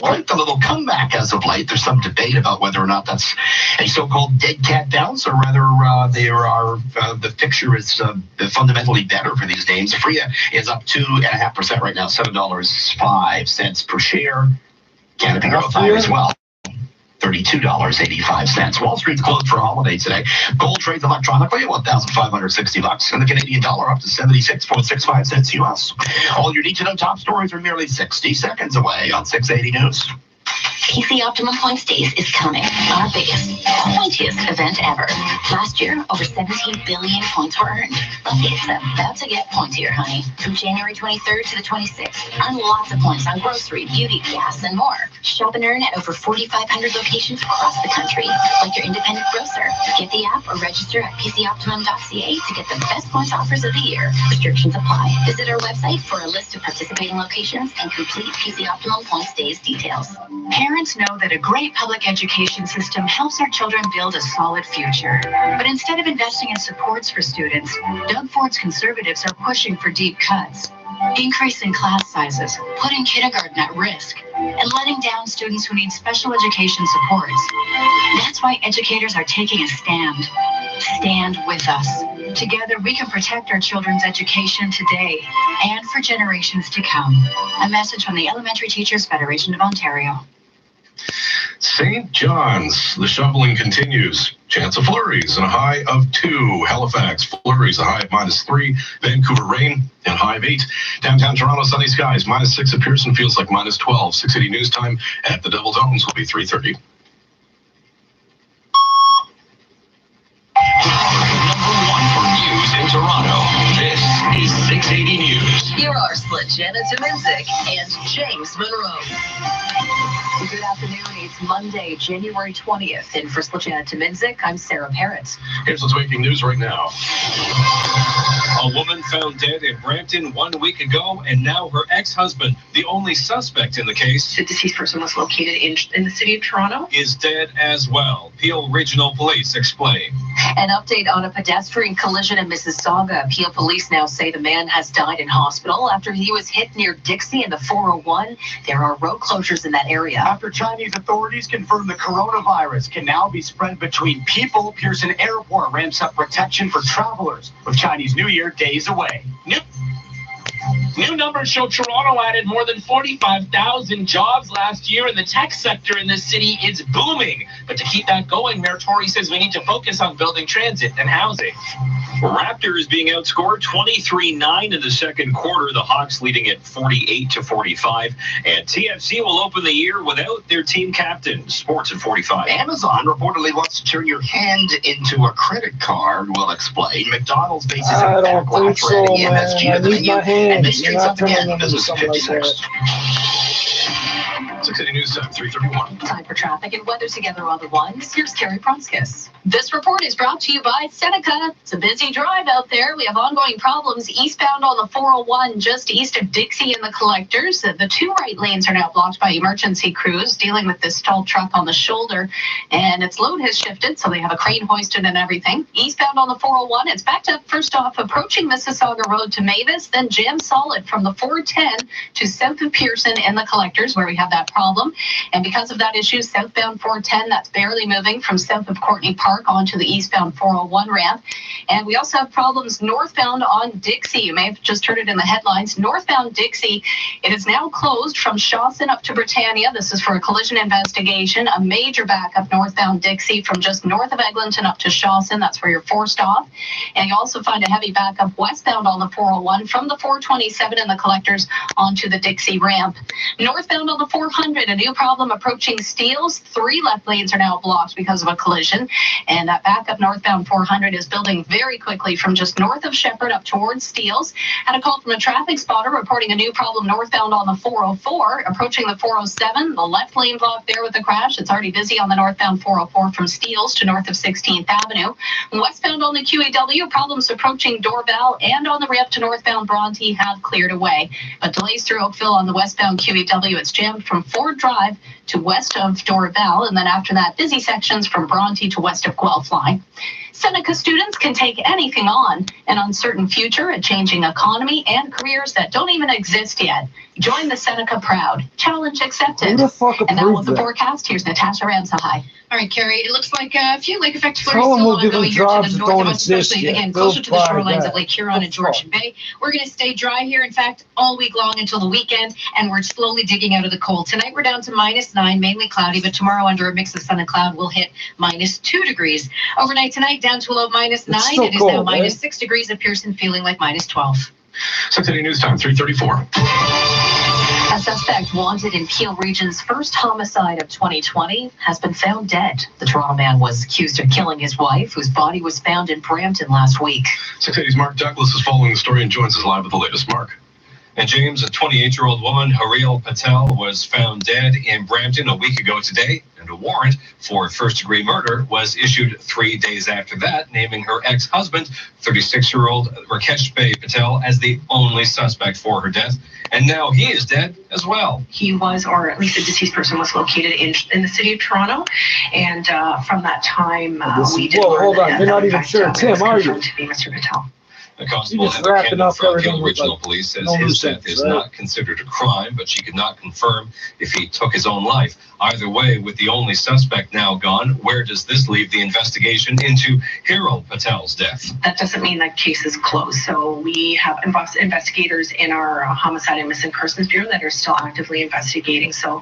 quite a little comeback as of late. There's some debate about whether or not that's a so-called dead cat bounce, or whether the picture is fundamentally better for these names. Freya is up 2.5% right now, $7.05 per share. Canada Growth higher as well. $32.85. Wall Street's closed for a holiday today. Gold trades electronically at $1,560, and the Canadian dollar up to 76.65 cents US. All your need to know top stories are merely 60 seconds away on 680 News. PC Optimum Points Days is coming. Our biggest, pointiest event ever. Last year, over 17 billion points were earned. But it's about to get pointier, honey. From January 23rd to the 26th, earn lots of points on grocery, beauty, gas, and more. Shop and earn at over 4,500 locations across the country, like your independent grocer. Get the app or register at pcoptimum.ca to get the best points offers of the year. Restrictions apply. Visit our website for a list of participating locations and complete PC Optimum Points Days details. Parents know that a great public education system helps our children build a solid future. But instead of investing in supports for students, Doug Ford's Conservatives are pushing for deep cuts, increasing class sizes, putting kindergarten at risk, and letting down students who need special education supports. That's why educators are taking a stand. Stand with us. Together, we can protect our children's education today and for generations to come. A message from the Elementary Teachers Federation of Ontario. St. John's, the shoveling continues. Chance of flurries and a high of 2. Halifax, flurries, a high of -3. Vancouver, rain and high of 8. Downtown Toronto, sunny skies, -6 at Pearson, feels like -12. 680 News Time at the Double Domes will be 3:30. Number 1 for news Fletchana Tominzik and James Monroe. Good afternoon. It's Monday, January 20th. In for Fletchana Tominzik, I'm Sarah Parrott. Here's what's making news right now. A woman found dead in Brampton 1 week ago, and now her ex-husband, the only suspect in the case, The deceased person was located in the city of Toronto. is dead as well. Peel Regional Police explain. An update on a pedestrian collision in Mississauga. Peel police now say the man has died in hospital after he was hit near Dixie in the 401. There are road closures in that area. After Chinese authorities confirm the coronavirus can now be spread between people, Pearson Airport ramps up protection for travelers with Chinese New Year days away. New numbers show Toronto added more than 45,000 jobs last year, and the tech sector in this city is booming. But to keep that going, Mayor Tory says we need to focus on building transit and housing. Raptors being outscored 23-9 in the second quarter. The Hawks leading at 48-45. And TFC will open the year without their team captain. Sports at 45. Amazon reportedly wants to turn your hand into a credit card. We'll explain. McDonald's faces I a don't think backlash for so, adding man. MSG I to the need menu. my hand. And mysteries You're not up again. turning them into Business something like 56. that. 6 City News Time, 3:31. Time for traffic and weather together on the ones. Here's Carrie Prunskis. This report is brought to you by Seneca. It's a busy drive out there. We have ongoing problems eastbound on the 401 just east of Dixie and the Collectors. The two right lanes are now blocked by emergency crews dealing with this stalled truck on the shoulder, and its load has shifted, so they have a crane hoisted and everything. Eastbound on the 401, it's backed up first off approaching Mississauga Road to Mavis, then jammed solid from the 410 to south of Pearson and the Collectors where we have that problem. And because of that issue, southbound 410, that's barely moving from south of Courtney Park onto the eastbound 401 ramp. And we also have problems northbound on Dixie. You may have just heard it in the headlines. Northbound Dixie, it is now closed from Shawson up to Britannia. This is for a collision investigation. A major backup northbound Dixie from just north of Eglinton up to Shawson. That's where you're forced off. And you also find a heavy backup westbound on the 401 from the 427 and the Collectors onto the Dixie ramp. Northbound on the 400, a new problem approaching Steeles. 3 left lanes are now blocked because of a collision. And that backup northbound 400 is building very quickly from just north of Shepherd up towards Steeles. Had a call from a traffic spotter reporting a new problem northbound on the 404, approaching the 407. The left lane blocked there with the crash. It's already busy on the northbound 404 from Steeles to north of 16th Avenue. Westbound on the QAW, problems approaching Dorval and on the ramp to northbound Bronte have cleared away. But delays through Oakville on the westbound QAW, it's jammed from Ford Drive to west of Dorval, and then after that, busy sections from Bronte to west of Guelph Line. Seneca students can take anything on: an uncertain future, a changing economy, and careers that don't even exist yet. Join the Seneca Proud. Challenge accepted. Who the fuck And now with approved the that? forecast, here's Natasha Ramsahai. All right, Carrie, it looks like a few lake effect flurries Tell 'em still we'll give them ongoing here jobs to the that north don't of us, exist especially yet. again They'll closer to the buy shorelines that. of Lake Huron and Georgian Bay. We're going to stay dry here, in fact, all week long until the weekend, and we're slowly digging out of the cold. Tonight we're down to -9, mainly cloudy, but tomorrow under a mix of sun and cloud we'll hit -2 degrees. Overnight tonight down to a low -9. still It is cold, now right? -6 degrees at Pearson, feeling like -12. 6 City News Time, 3:34. A suspect wanted in Peel Region's first homicide of 2020 has been found dead. The Toronto man was accused of killing his wife, whose body was found in Brampton last week. 6 City's Mark Douglas is following the story and joins us live with the latest. Mark. And James, a 28-year-old woman, Hareel Patel, was found dead in Brampton a week ago today, and a warrant for first-degree murder was issued 3 days after that, naming her ex-husband, 36-year-old Rakesh Bhai Patel, as the only suspect for her death. And now he is dead as well. He was, or at least the deceased person was located in the city of Toronto. And from that time, we did learn hold on. that You're not in even fact, sure it it's him, was are you? confirmed to be Mr. Patel. The constable just Heather wrapping Kendall up from everything Peel with, Regional like, Police says no his loose death ends, is right? not considered a crime, but she could not confirm if he took his own life. Either way, with the only suspect now gone, where does this leave the investigation into Hareel Patel's death? That doesn't mean that case is closed. So we have investigators in our Homicide and Missing Persons Bureau that are still actively investigating. So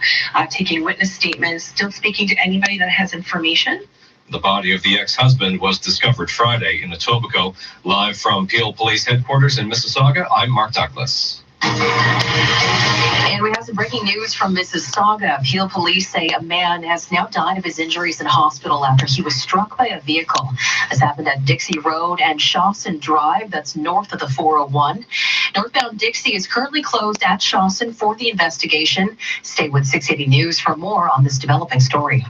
taking witness statements, still speaking to anybody that has information. The body of the ex-husband was discovered Friday in Etobicoke. Live from Peel Police Headquarters in Mississauga, I'm Mark Douglas. And we have some breaking news from Mississauga. Peel police say a man has now died of his injuries in hospital after he was struck by a vehicle. This happened at Dixie Road and Shawson Drive, that's north of the 401. Northbound Dixie is currently closed at Shawson for the investigation. Stay with 680 News for more on this developing story.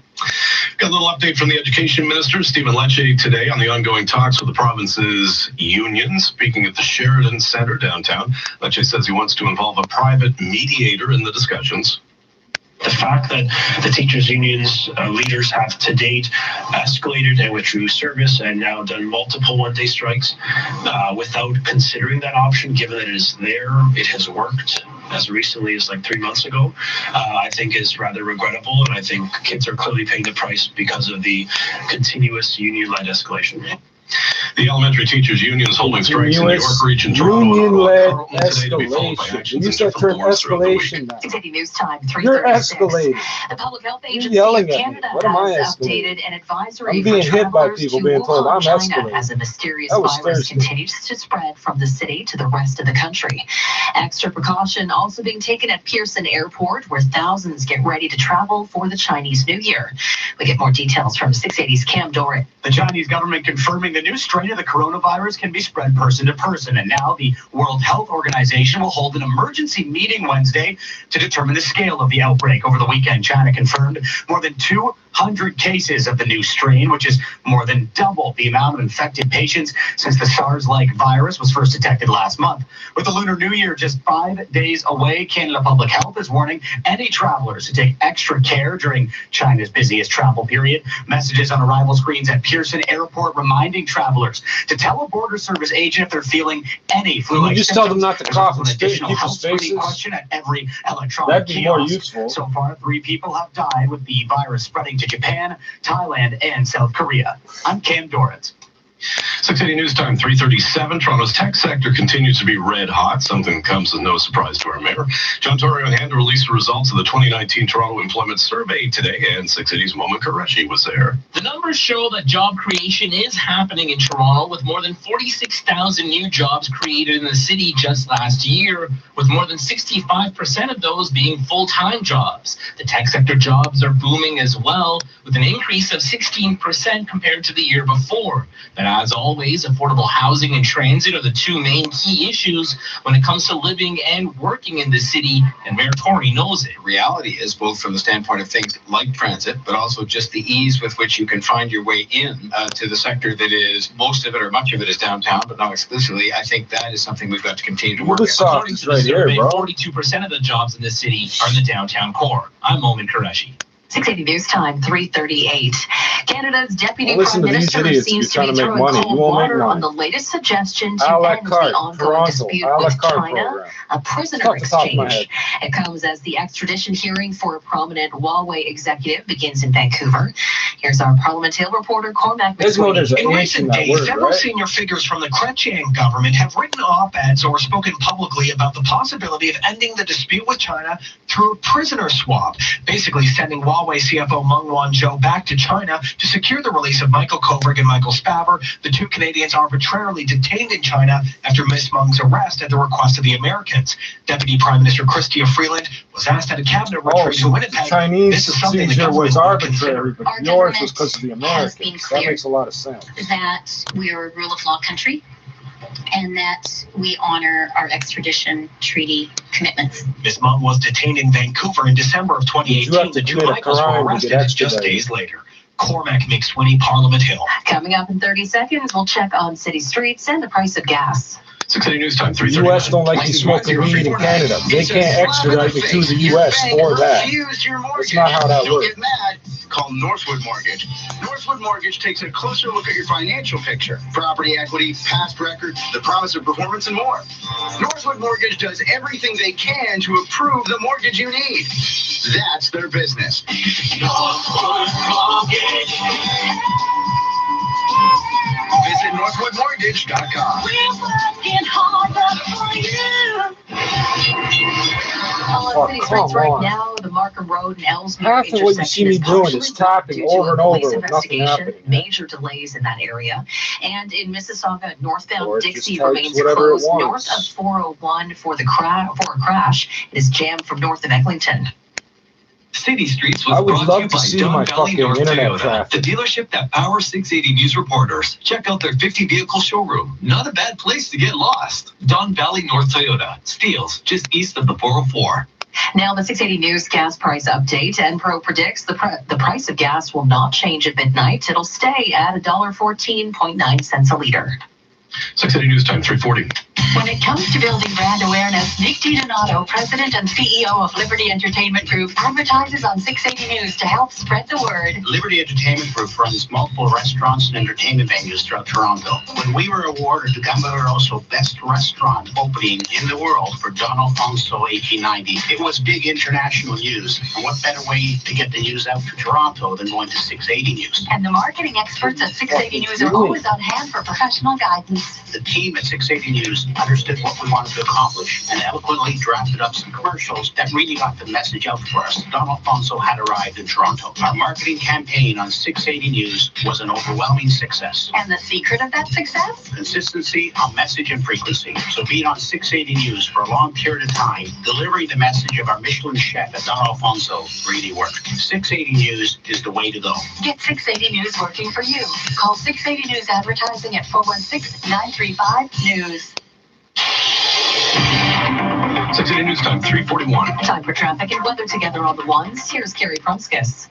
Got a little update from the Education Minister, Stephen Lecce, today on the ongoing talks with the province's unions. Speaking at the Sheridan Centre downtown, Lecce says he wants to involve a private mediator in the discussions. The fact that the teachers' unions leaders have to date escalated and withdrew service and now done multiple one-day strikes without considering that option, given that it is there, it has worked as recently as like 3 months ago, I think is rather regrettable. And I think kids are clearly paying the price because of the continuous union-led escalation. The elementary teachers' unions holding strikes in New York Region, Toronto, union-led escalation. Use that term escalation now. 680 News Time, You're escalating. The Public Health You're Agency yelling of at me. Canada What am I has escalating? updated an advisory I'm being for hit by travelers people to being told Wuhan, I'm China, escalating. as a mysterious That was virus Thursday. continues to spread from the city to the rest of the country. Extra precaution also being taken at Pearson Airport, where thousands get ready to travel for the Chinese New Year. We get more details from 680's Cam Dorrit. The Chinese government confirming the new strain of the coronavirus can be spread person to person. And now the World Health Organization will hold an emergency meeting Wednesday to determine the scale of the outbreak. Over the weekend, China confirmed more than 200 cases of the new strain, which is more than double the amount of infected patients since the SARS-like virus was first detected last month. With the Lunar New Year just 5 days away, Canada Public Health is warning any travelers to take extra care during China's busiest travel period. Messages on arrival screens at Pearson Airport reminding travelers to tell a border service agent if they're feeling any flu-like You just tell them not to There's cough also and an spit in additional people's health screening faces. question at every electronic That'd be more kiosk. useful. So far, 3 people have died with the virus spreading to Japan, Thailand, and South Korea. I'm Cam Dorrit. 680 News Time, 3:37. Toronto's tech sector continues to be red hot, something that comes as no surprise to our mayor. John Tory on hand to release the results of the 2019 Toronto Employment Survey today, and 680's Moment Qureshi was there. The numbers show that job creation is happening in Toronto, with more than 46,000 new jobs created in the city just last year, with more than 65% of those being full-time jobs. The tech sector jobs are booming as well, with an increase of 16% compared to the year before. But as always, affordable housing and transit are the two main key issues when it comes to living and working in the city, and Mayor Tory knows it. Reality is, both from the standpoint of things like transit, but also just the ease with which you can find your way in to the sector that is, most of it or much of it is downtown, but not exclusively. I think that is something we've got to continue to work on. According to the survey, 42% of the jobs in the city are in the downtown core. I'm Moment Qureshi. 680 News Time, 3:38. Canada's Deputy Listen Prime to these Minister idiots seems to trying be to make throwing money. You cold won't make water money. on the latest suggestion to A la end carte, the ongoing Toronto, dispute a la with carte China, program. a prisoner Off the top of my exchange. head. It comes as the extradition hearing for a prominent Huawei executive begins in Vancouver. Here's our Parliament Hill reporter, Cormac McSweeney. In recent days, several senior figures from the Chrétien government have written op-eds or spoken publicly about the possibility of ending the dispute with China through a prisoner swap, basically sending Huawei CFO Meng Wanzhou back to China to secure the release of Michael Kovrig and Michael Spavor, the 2 Canadians arbitrarily detained in China after Ms. Meng's arrest at the request of the Americans. Deputy Prime Minister Chrystia Freeland was asked at a cabinet retreat in Winnipeg. Chinese This is something the seizure government was would arbitrary, consider. but yours was because of the Americans. That makes a lot of sense. That we are a rule of law country and that we honor our extradition treaty commitments. Ms. Meng was detained in Vancouver in December of 2018. The 2 Michaels were arrested just days later. Cormac McSweeney, Parliament Hill. Coming up in 30 seconds, we'll check on city streets and the price of gas. 680 News Time, 3:39. The U.S. don't like you smoking weed in Canada. They can't extradite me to the U.S. for that. That's not how that works. Get mad. Call Northwood Mortgage. Northwood Mortgage takes a closer look at your financial picture, property equity, past record, the promise of performance, and more. Northwood Mortgage does everything they can to approve the mortgage you need. That's their business. Northwood Mortgage. Visit NorthwoodMortgage.com. We're working harder for you. On city streets right now, the Markham Road and Ellesmere Half of what you see intersection me is doing partially is tapping blocked due over to and a over police with nothing investigation. happening. Major delays in that area. And in Mississauga, northbound Dixie types remains whatever it closed north wants. of 401 for a crash. It is jammed from north of Eglinton. City Streets I was would brought love to you to by see Don my Valley fucking North internet Toyota, traffic. the dealership that powers 680 News reporters. Check out their 50 vehicle showroom. Not a bad place to get lost. Don Valley North Toyota, Steeles, just east of the 404. Now the 680 News gas price update. Enpro predicts the price of gas will not change at midnight. It'll stay at $1.14.9 a liter. 680 News Time, 3:40. When it comes to building brand awareness, Nick DiDonato, president and CEO of Liberty Entertainment Group, advertises on 680 News to help spread the word. Liberty Entertainment Group runs multiple restaurants and entertainment venues throughout Toronto. When we were awarded the Gamba Rosso Best Restaurant Opening in the World for Don Alfonso 1890, it was big international news. And what better way to get the news out to Toronto than going to 680 News? And the marketing experts at 680 News are always on hand for professional guidance. The team at 680 News understood what we wanted to accomplish and eloquently drafted up some commercials that really got the message out for us. Don Alfonso had arrived in Toronto. Our marketing campaign on 680 News was an overwhelming success. And the secret of that success? Consistency on message and frequency. So being on 680 News for a long period of time, delivering the message of our Michelin chef at Don Alfonso really worked. 680 News is the way to go. Get 680 News working for you. Call 680 News Advertising at 416-935-NEWS. 680 News Time, 3:41. Time for traffic and weather together on the ones. Here's Carrie Prunskis.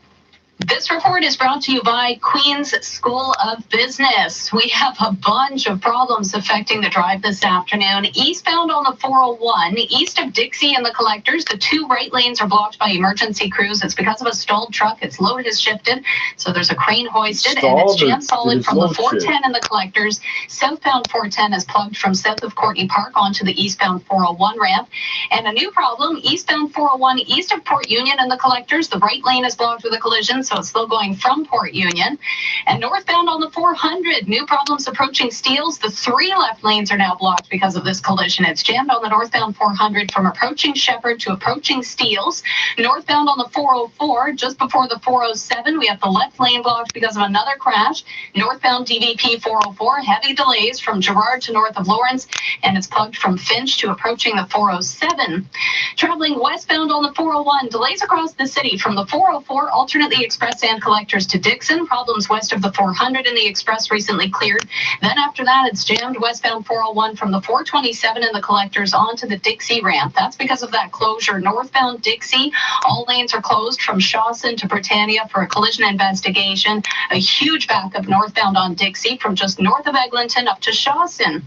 This report is brought to you by Queen's School of Business. We have a bunch of problems affecting the drive this afternoon. Eastbound on the 401, east of Dixie and the Collectors, the two right lanes are blocked by emergency crews. It's because of a stalled truck. Its load has shifted, so there's a crane hoisted, and it's jammed solid from the 410 and the Collectors. Southbound 410 is plugged from south of Courtney Park onto the eastbound 401 ramp. And a new problem, eastbound 401 east of Port Union and the Collectors, the right lane is blocked with a collision, so it's still going from Port Union. And northbound on the 400, new problems approaching Steeles. The three left lanes are now blocked because of this collision. It's jammed on the northbound 400 from approaching Shepherd to approaching Steeles. Northbound on the 404, just before the 407, we have the left lane blocked because of another crash. Northbound DVP 404, heavy delays from Girard to north of Lawrence, and it's plugged from Finch to approaching the 407. Traveling westbound on the 401, delays across the city from the 404, alternately Express and Collectors to Dixon. Problems west of the 400 and the Express recently cleared. Then after that, it's jammed westbound 401 from the 427 and the Collectors onto the Dixie ramp. That's because of that closure. Northbound Dixie, all lanes are closed from Shawson to Britannia for a collision investigation. A huge backup northbound on Dixie from just north of Eglinton up to Shawson.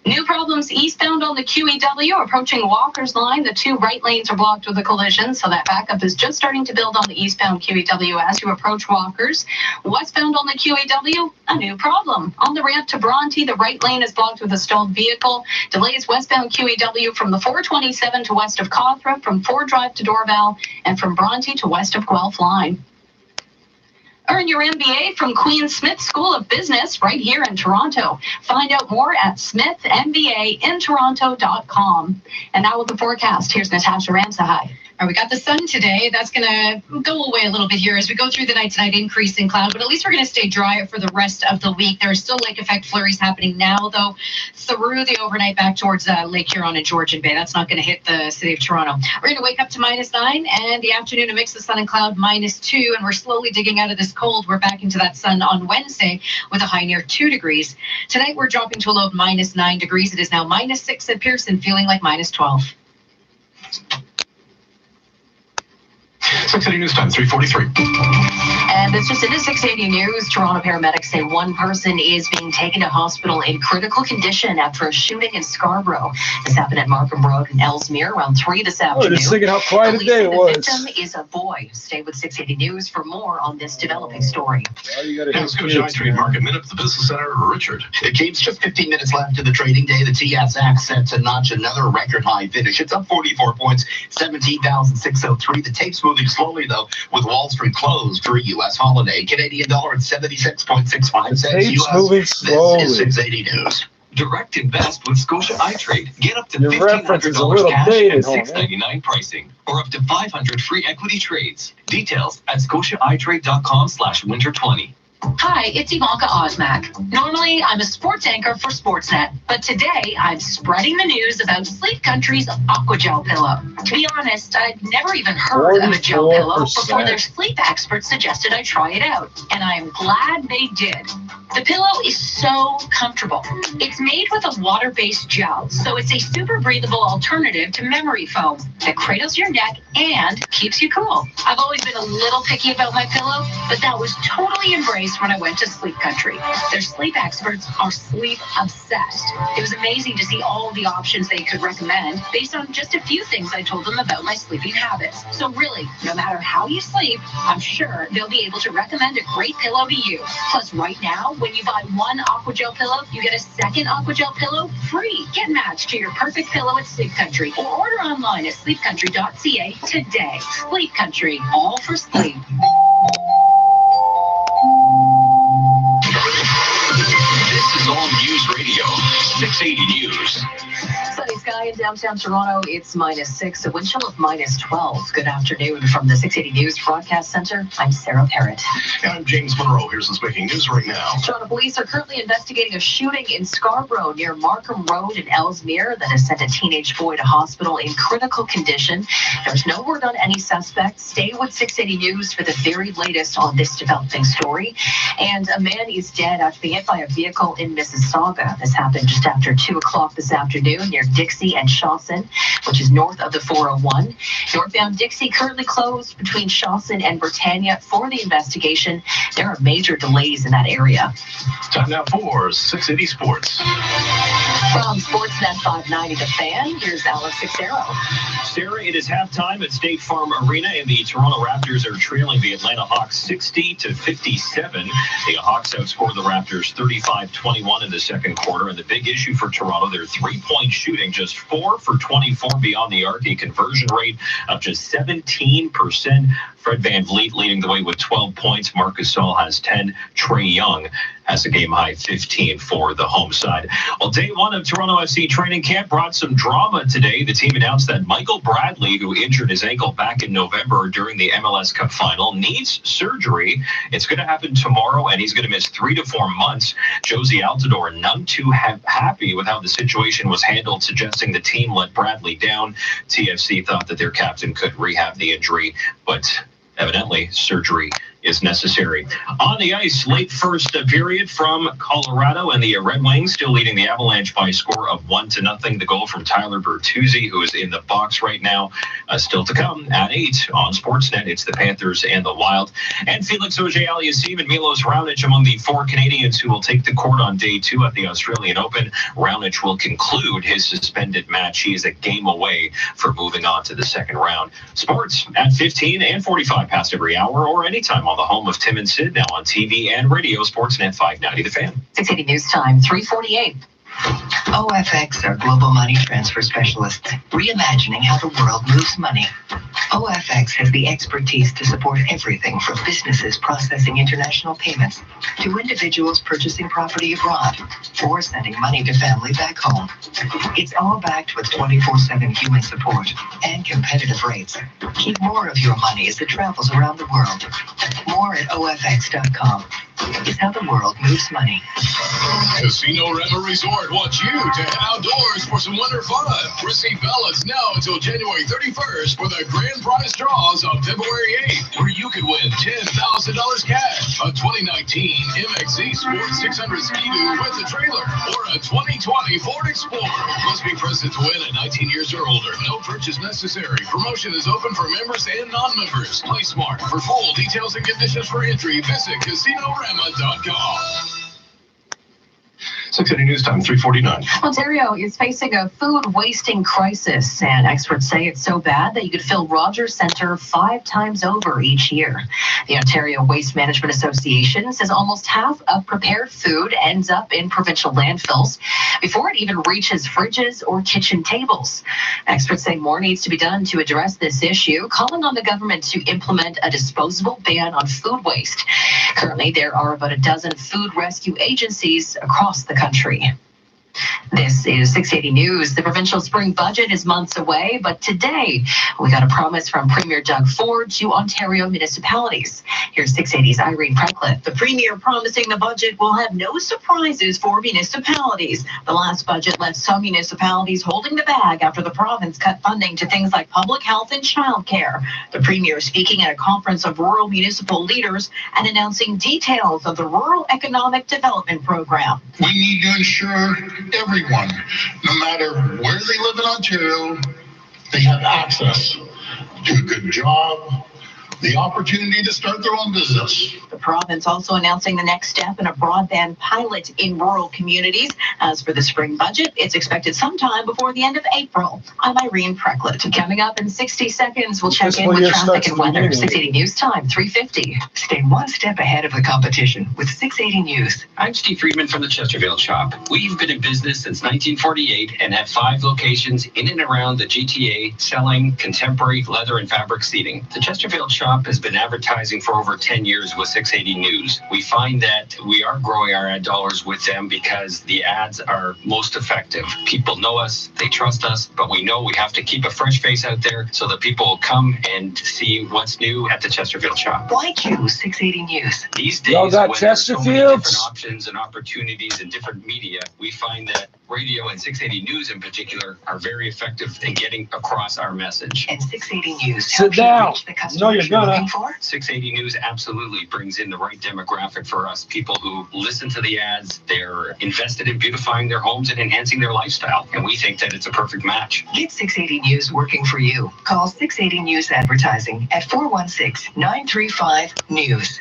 New problems eastbound on the QEW approaching Walker's line. The two right lanes are blocked with a collision, so that backup is just starting to build on the eastbound QEW as you approach Walker's. Westbound on the QEW, a new problem. On the ramp to Bronte, the right lane is blocked with a stalled vehicle. Delays westbound QEW from the 427 to west of Cawthra, from Ford Drive to Dorval, and from Bronte to west of Guelph Line. Earn your MBA from Queen Smith School of Business right here in Toronto. Find out more at smithmbaintoronto.com. And now with the forecast, here's Natasha Ramsahai. All right, we got the sun today. That's going to go away a little bit here as we go through the night tonight, increasing cloud, but at least we're going to stay dry for the rest of the week. There are still lake effect flurries happening now, though, through the overnight back towards Lake Huron and Georgian Bay. That's not going to hit the city of Toronto. We're going to wake up to -9, and the afternoon a mix of sun and cloud -2, and we're slowly digging out of this cold. We're back into that sun on Wednesday with a high near 2 degrees. Tonight we're dropping to a low of -9 degrees. It is now -6 at Pearson, feeling like -12. 680 News Time, 3:43. And it's just in the 680 News, Toronto paramedics say one person is being taken to hospital in critical condition after a shooting in Scarborough. This happened at Markham Road in Ellesmere around 3 this afternoon. Just thinking how quiet a day it was. The victim is a boy. Stay with 680 News for more on this developing story. Let's go to Trade Market Minute, the Business Center, Richard. James, just 15 minutes left in the trading day. The TSX set to notch another record high finish. It's up 44 points, 17,603. The tape's moving slowly slowly, though, with Wall Street closed for a U.S. holiday. Canadian dollar at 76.65 cents U.S. Moving slowly. This is 680 News. Direct invest with Scotia iTrade. Get up to Your reference is a $1,500 little cash dated, and homie. $6.99 pricing, or up to 500 free equity trades. Details at scotiaitrade.com/winter20. Hi, it's Ivanka Osmak. Normally, I'm a sports anchor for Sportsnet, but today I'm spreading the news about Sleep Country's Aquagel pillow. To be honest, I'd never even heard of a gel pillow before their sleep experts suggested I try it out, and I'm glad they did. The pillow is so comfortable. It's made with a water-based gel, so it's a super breathable alternative to memory foam that cradles your neck and keeps you cool. I've always been a little picky about my pillow, but that was totally embraced when I went to Sleep Country. Their sleep experts are sleep obsessed. It was amazing to see all the options they could recommend based on just a few things I told them about my sleeping habits. So really, no matter how you sleep, I'm sure they'll be able to recommend a great pillow to you. Plus, right now, when you buy one Aquagel pillow, you get a second Aquagel pillow free. Get matched to your perfect pillow at Sleep Country or order online at sleepcountry.ca today. Sleep Country, all for sleep. This is All News Radio, 680 News. Sunny sky in downtown Toronto. It's -6, a wind chill of -12. Good afternoon from the 680 News Broadcast Center. I'm Sarah Parrott. And I'm James Monroe. Here's what's making news right now. Toronto police are currently investigating a shooting in Scarborough near Markham Road in Ellesmere that has sent a teenage boy to hospital in critical condition. There's no word on any suspects. Stay with 680 News for the very latest on this developing story. And a man is dead after being hit by a vehicle in Mississauga. This happened just after 2 o'clock this afternoon near Dixie and Shawson, which is north of the 401. Northbound Dixie currently closed between Shawson and Britannia for the investigation. There are major delays in that area. Time now for 680 Sports. From Sportsnet 590 The Fan, here's Alex Xero. Sarah, it is halftime at State Farm Arena, and the Toronto Raptors are trailing the Atlanta Hawks 60-57. The Hawks outscored the Raptors 35-21 in the second quarter, and the big issue for Toronto, their three-point shooting, just 4 for 24 beyond the arc, a conversion rate of just 17%. Fred VanVleet leading the way with 12 points. Marc Gasol has 10. Trae Young has a game-high 15 for the home side. Well, day one of Toronto FC training camp brought some drama today. The team announced that Michael Bradley, who injured his ankle back in November during the MLS Cup final, needs surgery. It's going to happen tomorrow, and he's going to miss 3 to 4 months. Josie Altidore, none too happy with how the situation was handled, suggesting the team let Bradley down. TFC thought that their captain could rehab the injury, but evidently surgery is necessary. On the ice, late first period from Colorado, and the Red Wings still leading the Avalanche by a score of 1-0. The goal from Tyler Bertuzzi, who is in the box right now. Still to come at 8 on Sportsnet. It's the Panthers and the Wild. And Felix Auger-Aliassime and Milos Raonic among the 4 Canadians who will take the court on day 2 at the Australian Open. Raonic will conclude his suspended match. He is a game away for moving on to the second round. Sports at 15 and 45 past every hour, or anytime on the home of Tim and Sid, now on TV and radio. Sportsnet 590 The Fan. 680 News Time, 3:48. OFX are global money transfer specialists, reimagining how the world moves money. OFX has the expertise to support everything from businesses processing international payments to individuals purchasing property abroad or sending money to family back home. It's all backed with 24/7 human support and competitive rates. Keep more of your money as it travels around the world. More at OFX.com. It's how the world moves money. Casino Rema Resort wants you to head outdoors for some winter fun. Receive ballots now until January 31st for the grand prize draws on February 8th, where you could win $10,000 cash, a 2019 MXZ Sport 600 Ski-Doo with a trailer, or a 2020 Ford Explorer. Must be present to win at 19 years or older. No purchase necessary. Promotion is open for members and non-members. Play smart. For full details and conditions for entry, visit CasinoRema.com. 680 News Time, 3:49. Ontario is facing a food wasting crisis, and experts say it's so bad that you could fill Rogers Centre 5 times over each year. The Ontario Waste Management Association says almost half of prepared food ends up in provincial landfills before it even reaches fridges or kitchen tables. Experts say more needs to be done to address this issue, calling on the government to implement a disposable ban on food waste. Currently, there are about a dozen food rescue agencies across the country. This is 680 News. The provincial spring budget is months away, but today we got a promise from Premier Doug Ford to Ontario municipalities. Here's 680's Irene Precliffe. The Premier promising the budget will have no surprises for municipalities. The last budget left some municipalities holding the bag after the province cut funding to things like public health and childcare. The Premier speaking at a conference of rural municipal leaders and announcing details of the Rural Economic Development Program. We need to ensure everyone, no matter where they live in Ontario, they have access to a good job, the opportunity to start their own business. The province also announcing the next step in a broadband pilot in rural communities. As for the spring budget, it's expected sometime before the end of April. I'm Irene Precliffe. Coming up in 60 seconds, we'll check in with traffic and weather. 680 News Time, 3:50. Stay one step ahead of the competition with 680 News. I'm Steve Friedman from the Chesterfield Shop. We've been in business since 1948 and have 5 locations in and around the GTA selling contemporary leather and fabric seating. The Chesterfield Shop has been advertising for over 10 years with 680 News. We find that we are growing our ad dollars with them because the ads are most effective. People know us, they trust us, but we know we have to keep a fresh face out there so that people will come and see what's new at the Chesterfield Shop. Why choose 680 News? These days, Y'all got when there's so many Chesterfields? different options and opportunities and different media, we find that radio and 680 News in particular are very effective in getting across our message. And 680 News Sit helps you down. reach the No, customers you're you're gonna. looking for. 680 News absolutely brings in the right demographic for us. People who listen to the ads, they're invested in beautifying their homes and enhancing their lifestyle. And we think that it's a perfect match. Get 680 News working for you. Call 680 News Advertising at 416-935-NEWS.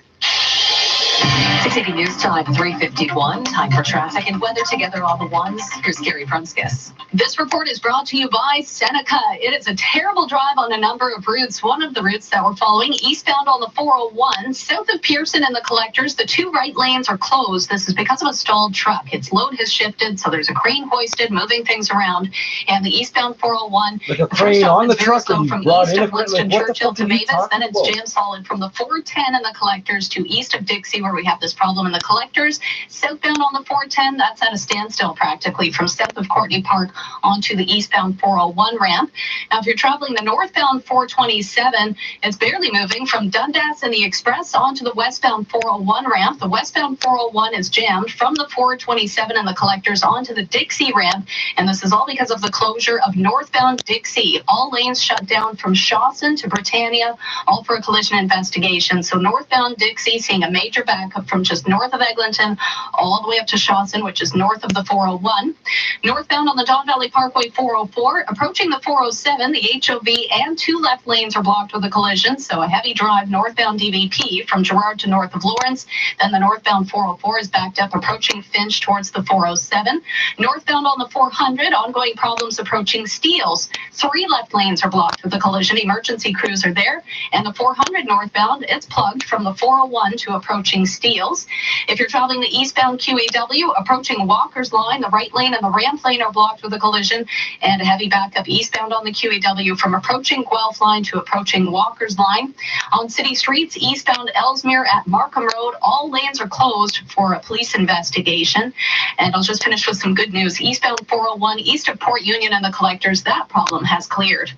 680 News Time, 3:51. Time for traffic and weather together all the ones. Here's Gary Prunskis. This report is brought to you by Seneca. It is a terrible drive on a number of routes. One of the routes that we're following, eastbound on the 401, south of Pearson and the Collectors, the 2 right lanes are closed. This is because of a stalled truck. Its load has shifted, so there's a crane hoisted, moving things around. And the eastbound 401, Like a crane on the truck slow and from brought east in a of crane. Winston Like, what the Churchill fuck to are you Mavis. Then talking it's about? jam solid from the 410 and the Collectors to east of Dixie, where we have this problem in the Collectors. Southbound on the 410, that's at a standstill practically from south of Courtney Park onto the eastbound 401 ramp. Now, if you're traveling the northbound 427, it's barely moving from Dundas and the Express onto the westbound 401 ramp. The westbound 401 is jammed from the 427 and the Collectors onto the Dixie ramp, and this is all because of the closure of northbound Dixie. All lanes shut down from Shawson to Britannia, all for a collision investigation. So northbound Dixie seeing a major backup from just north of Eglinton all the way up to Shawson, which is north of the 401. Northbound on the Don Valley Parkway 404, approaching the 407, the HOV and 2 left lanes are blocked with a collision. So a heavy drive northbound DVP from Gerrard to north of Lawrence. Then the northbound 404 is backed up approaching Finch towards the 407. Northbound on the 400, ongoing problems approaching Steeles. 3 left lanes are blocked with a collision. Emergency crews are there. And the 400 northbound, it's plugged from the 401 to approaching Steeles. If you're traveling the eastbound QEW, approaching Walker's Line, the right lane and the ramp lane are blocked with a collision, and a heavy backup eastbound on the QEW from approaching Guelph Line to approaching Walker's Line. On city streets, eastbound Ellesmere at Markham Road, all lanes are closed for a police investigation. And I'll just finish with some good news. Eastbound 401, east of Port Union and the Collectors, that problem has cleared.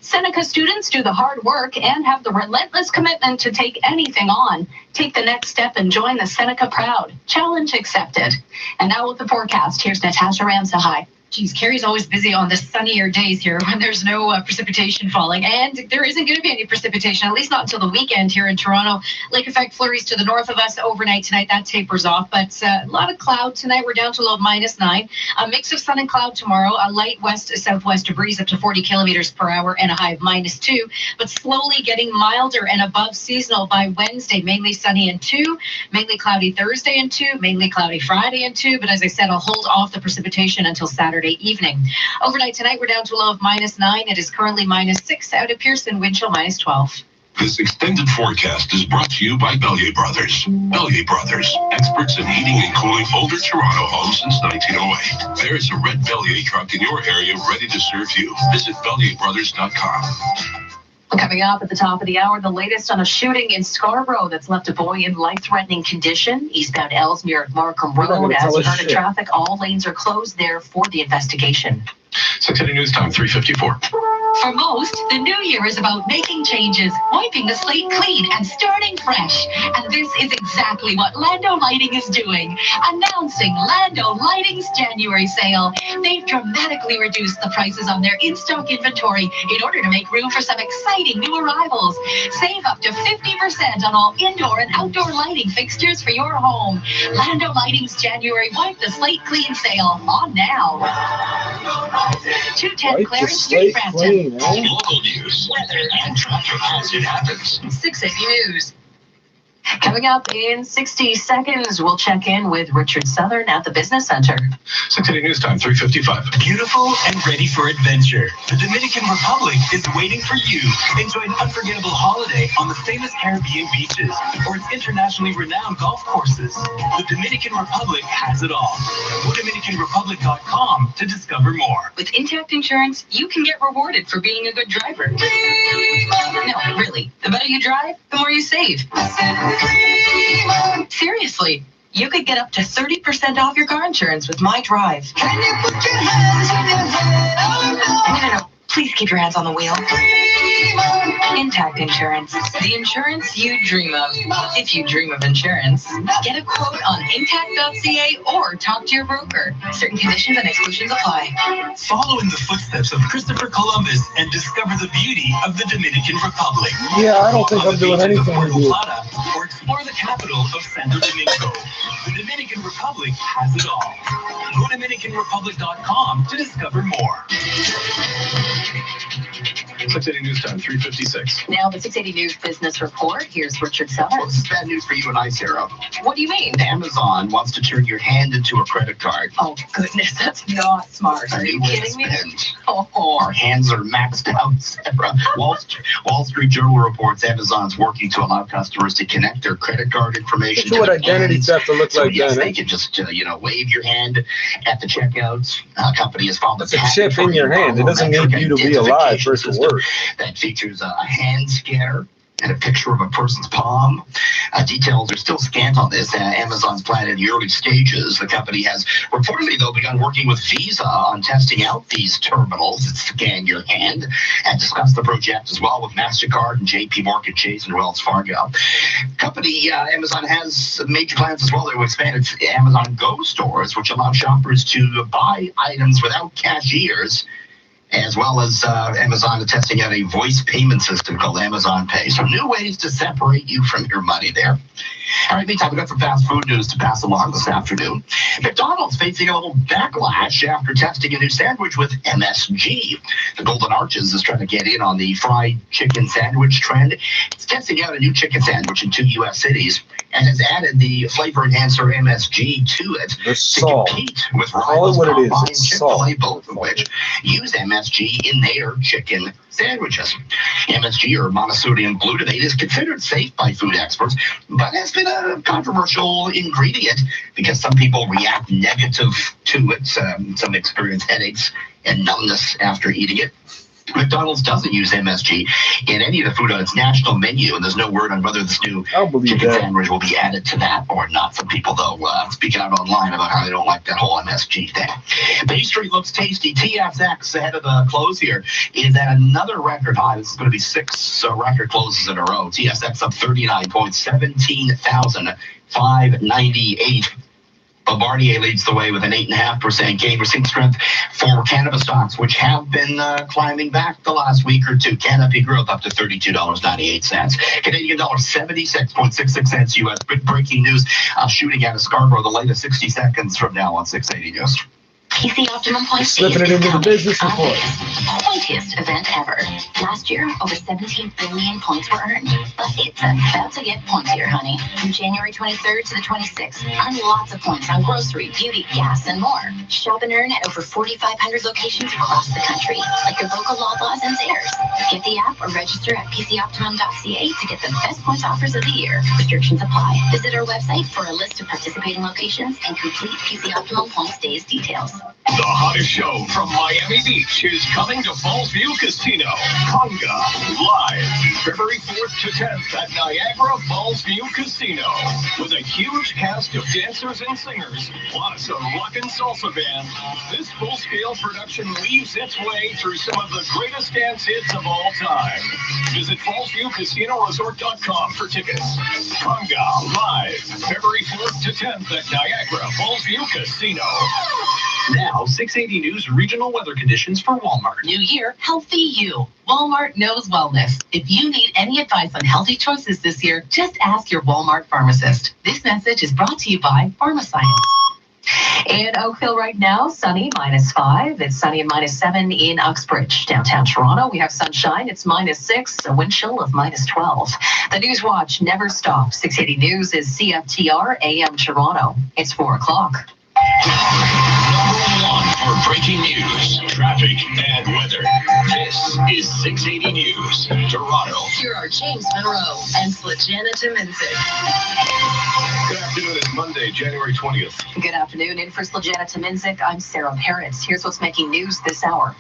Seneca students do the hard work and have the relentless commitment to take anything on. Take the next step and join the Seneca Proud. Challenge accepted. And now with the forecast, here's Natasha Ramsahai. Geez, Carrie's always busy on the sunnier days here when there's no precipitation falling. And there isn't going to be any precipitation, at least not until the weekend here in Toronto. Lake effect flurries to the north of us overnight tonight. That tapers off. But a lot of cloud tonight. We're down to a low of -9. A mix of sun and cloud tomorrow. A light west-southwest breeze up to 40 kilometers per hour and a high of -2. But slowly getting milder and above seasonal by Wednesday. Mainly sunny and 2. Mainly cloudy Thursday and 2. Mainly cloudy Friday and 2. But as I said, I'll hold off the precipitation until Saturday evening. Overnight tonight, we're down to a low of -9. It is currently -6 out at Pearson, wind chill -12. This extended forecast is brought to you by Bellier Brothers. Bellier Brothers, experts in heating and cooling older Toronto homes since 1908. There is a red Bellier truck in your area ready to serve you. Visit BellierBrothers.com. Coming up at the top of the hour, the latest on a shooting in Scarborough that's left a boy in life-threatening condition. Eastbound Ellesmere at Markham Road. As you heard of traffic, all lanes are closed there for the investigation. 680 News Time, 3:54. For most, the new year is about making changes, wiping the slate clean, and starting fresh. And this is exactly what Lando Lighting is doing. Announcing Lando Lighting's January sale. They've dramatically reduced the prices on their in-stock inventory in order to make room for some exciting new arrivals. Save up to 50% on all indoor and outdoor lighting fixtures for your home. Lando Lighting's January Wipe the Slate Clean sale on now. 210 Clarence Street, Brampton. Local news, weather, and traffic as it happens. 680 News. Coming up in 60 seconds, we'll check in with Richard Southern at the Business Center. 680 News Time, 3:55. Beautiful and ready for adventure. The Dominican Republic is waiting for you. Enjoy an unforgettable holiday on the famous Caribbean beaches or its internationally renowned golf courses. The Dominican Republic has it all. Go to DominicanRepublic.com to discover more. With Intact Insurance, you can get rewarded for being a good driver. No, really. The better you drive, the more you save. Seriously, you could get up to 30% off your car insurance with My Drive. Can you put your hands in your head? Oh, no. Please keep your hands on the wheel. Intact Insurance, the insurance you dream of. If you dream of insurance, get a quote on intact.ca or talk to your broker. Certain conditions and exclusions apply. Follow in the footsteps of Christopher Columbus and discover the beauty of the Dominican Republic. Yeah, I don't think I'm doing anything with you. Or explore the capital of Santo Domingo. The Dominican Republic has it all. Go to DominicanRepublic.com to discover more. 680 News Time, 3:56. Now the 680 News Business Report. Here's Richard Southern. Well, this is bad news for you and I, Sarah. What do you mean? Amazon wants to turn your hand into a credit card. Oh, goodness, that's not smart. Are you kidding me? Our hands are maxed out, Sarah. Wall Street Journal reports Amazon's working to allow customers to connect their credit card information to what identity theft to look like yes, then. They can just, wave your hand at the checkout. Company has found a chip in your hand. It doesn't need you to be alive for it to work. That features a hand scanner and a picture of a person's palm. Details are still scant on this. Amazon's plan in the early stages. The company has reportedly, though, begun working with Visa on testing out these terminals that scan your hand and discussed the project as well with MasterCard and JP Morgan Chase and Wells Fargo. Company Amazon has major plans as well to expand its Amazon Go stores, which allow shoppers to buy items without cashiers, as well as Amazon is testing out a voice payment system called Amazon Pay. So new ways to separate you from your money there. All right, meantime, we got some fast food news to pass along this afternoon. McDonald's facing a little backlash after testing a new sandwich with MSG. The Golden Arches is trying to get in on the fried chicken sandwich trend. It's testing out a new chicken sandwich in 2 U.S. cities and has added the flavor enhancer MSG to it to compete with rivals Popeye and Chick-fil-A, both of which use MSG in their chicken sandwiches. MSG, or monosodium glutamate, is considered safe by food experts, but has been a controversial ingredient because some people react negative to it. Some experience headaches and numbness after eating it. McDonald's doesn't use MSG in any of the food on its national menu, and there's no word on whether this new chicken sandwich will be added to that or not. Some people, though, speak out online about how they don't like that whole MSG thing. Bay Street looks tasty. TSX, ahead of the close here, is at another record high. This is going to be 6 record closes in a row. TSX up 39 points, 17,598. Bombardier leads the way with an 8.5% gain. We're seeing strength for cannabis stocks, which have been climbing back the last week or two. Canopy growth up to $32.98. Canadian dollar 76.66 cents US. Breaking news, shooting out of Scarborough, the latest 60 seconds from now on 680 News. PC Optimum Points Slipping it into the business report. Pointiest event ever. Last year, over 17 billion points were earned. But it's about to get pointier, honey. From January 23rd to the 26th, earn lots of points on grocery, beauty, gas, and more. Shop and earn at over 4,500 locations across the country, like your local Loblaws and Zehrs. Get the app or register at pcoptimum.ca to get the best points offers of the year. Restrictions apply. Visit our website for a list of participating locations and complete PC Optimum Points Days details. The hottest show from Miami Beach is coming to Falls View Casino. Conga, live February 4th to 10th at Niagara Falls View Casino. With a huge cast of dancers and singers, plus a rockin' salsa band, this full-scale production weaves its way through some of the greatest dance hits of all time. Visit FallsViewCasinoResort.com for tickets. Conga, live February 4th to 10th at Niagara Falls View Casino. Now, 680 News regional weather conditions for Walmart. New year, healthy you. Walmart knows wellness. If you need any advice on healthy choices this year, just ask your Walmart pharmacist. This message is brought to you by PharmaScience. In Oakville right now, sunny, -5. It's sunny and -7 in Uxbridge. Downtown Toronto, we have sunshine. It's -6, a wind chill of -12. The News Watch never stops. 680 News is CFTR AM Toronto. It's 4 o'clock. Number one for breaking news, traffic, and weather. This is 680 News, Toronto. Here are James Monroe and Slijana Tominzik. Good afternoon. It's Monday, January 20th. Good afternoon. In for Slijana Tominzik, I'm Sarah Parrots. Here's what's making news this hour.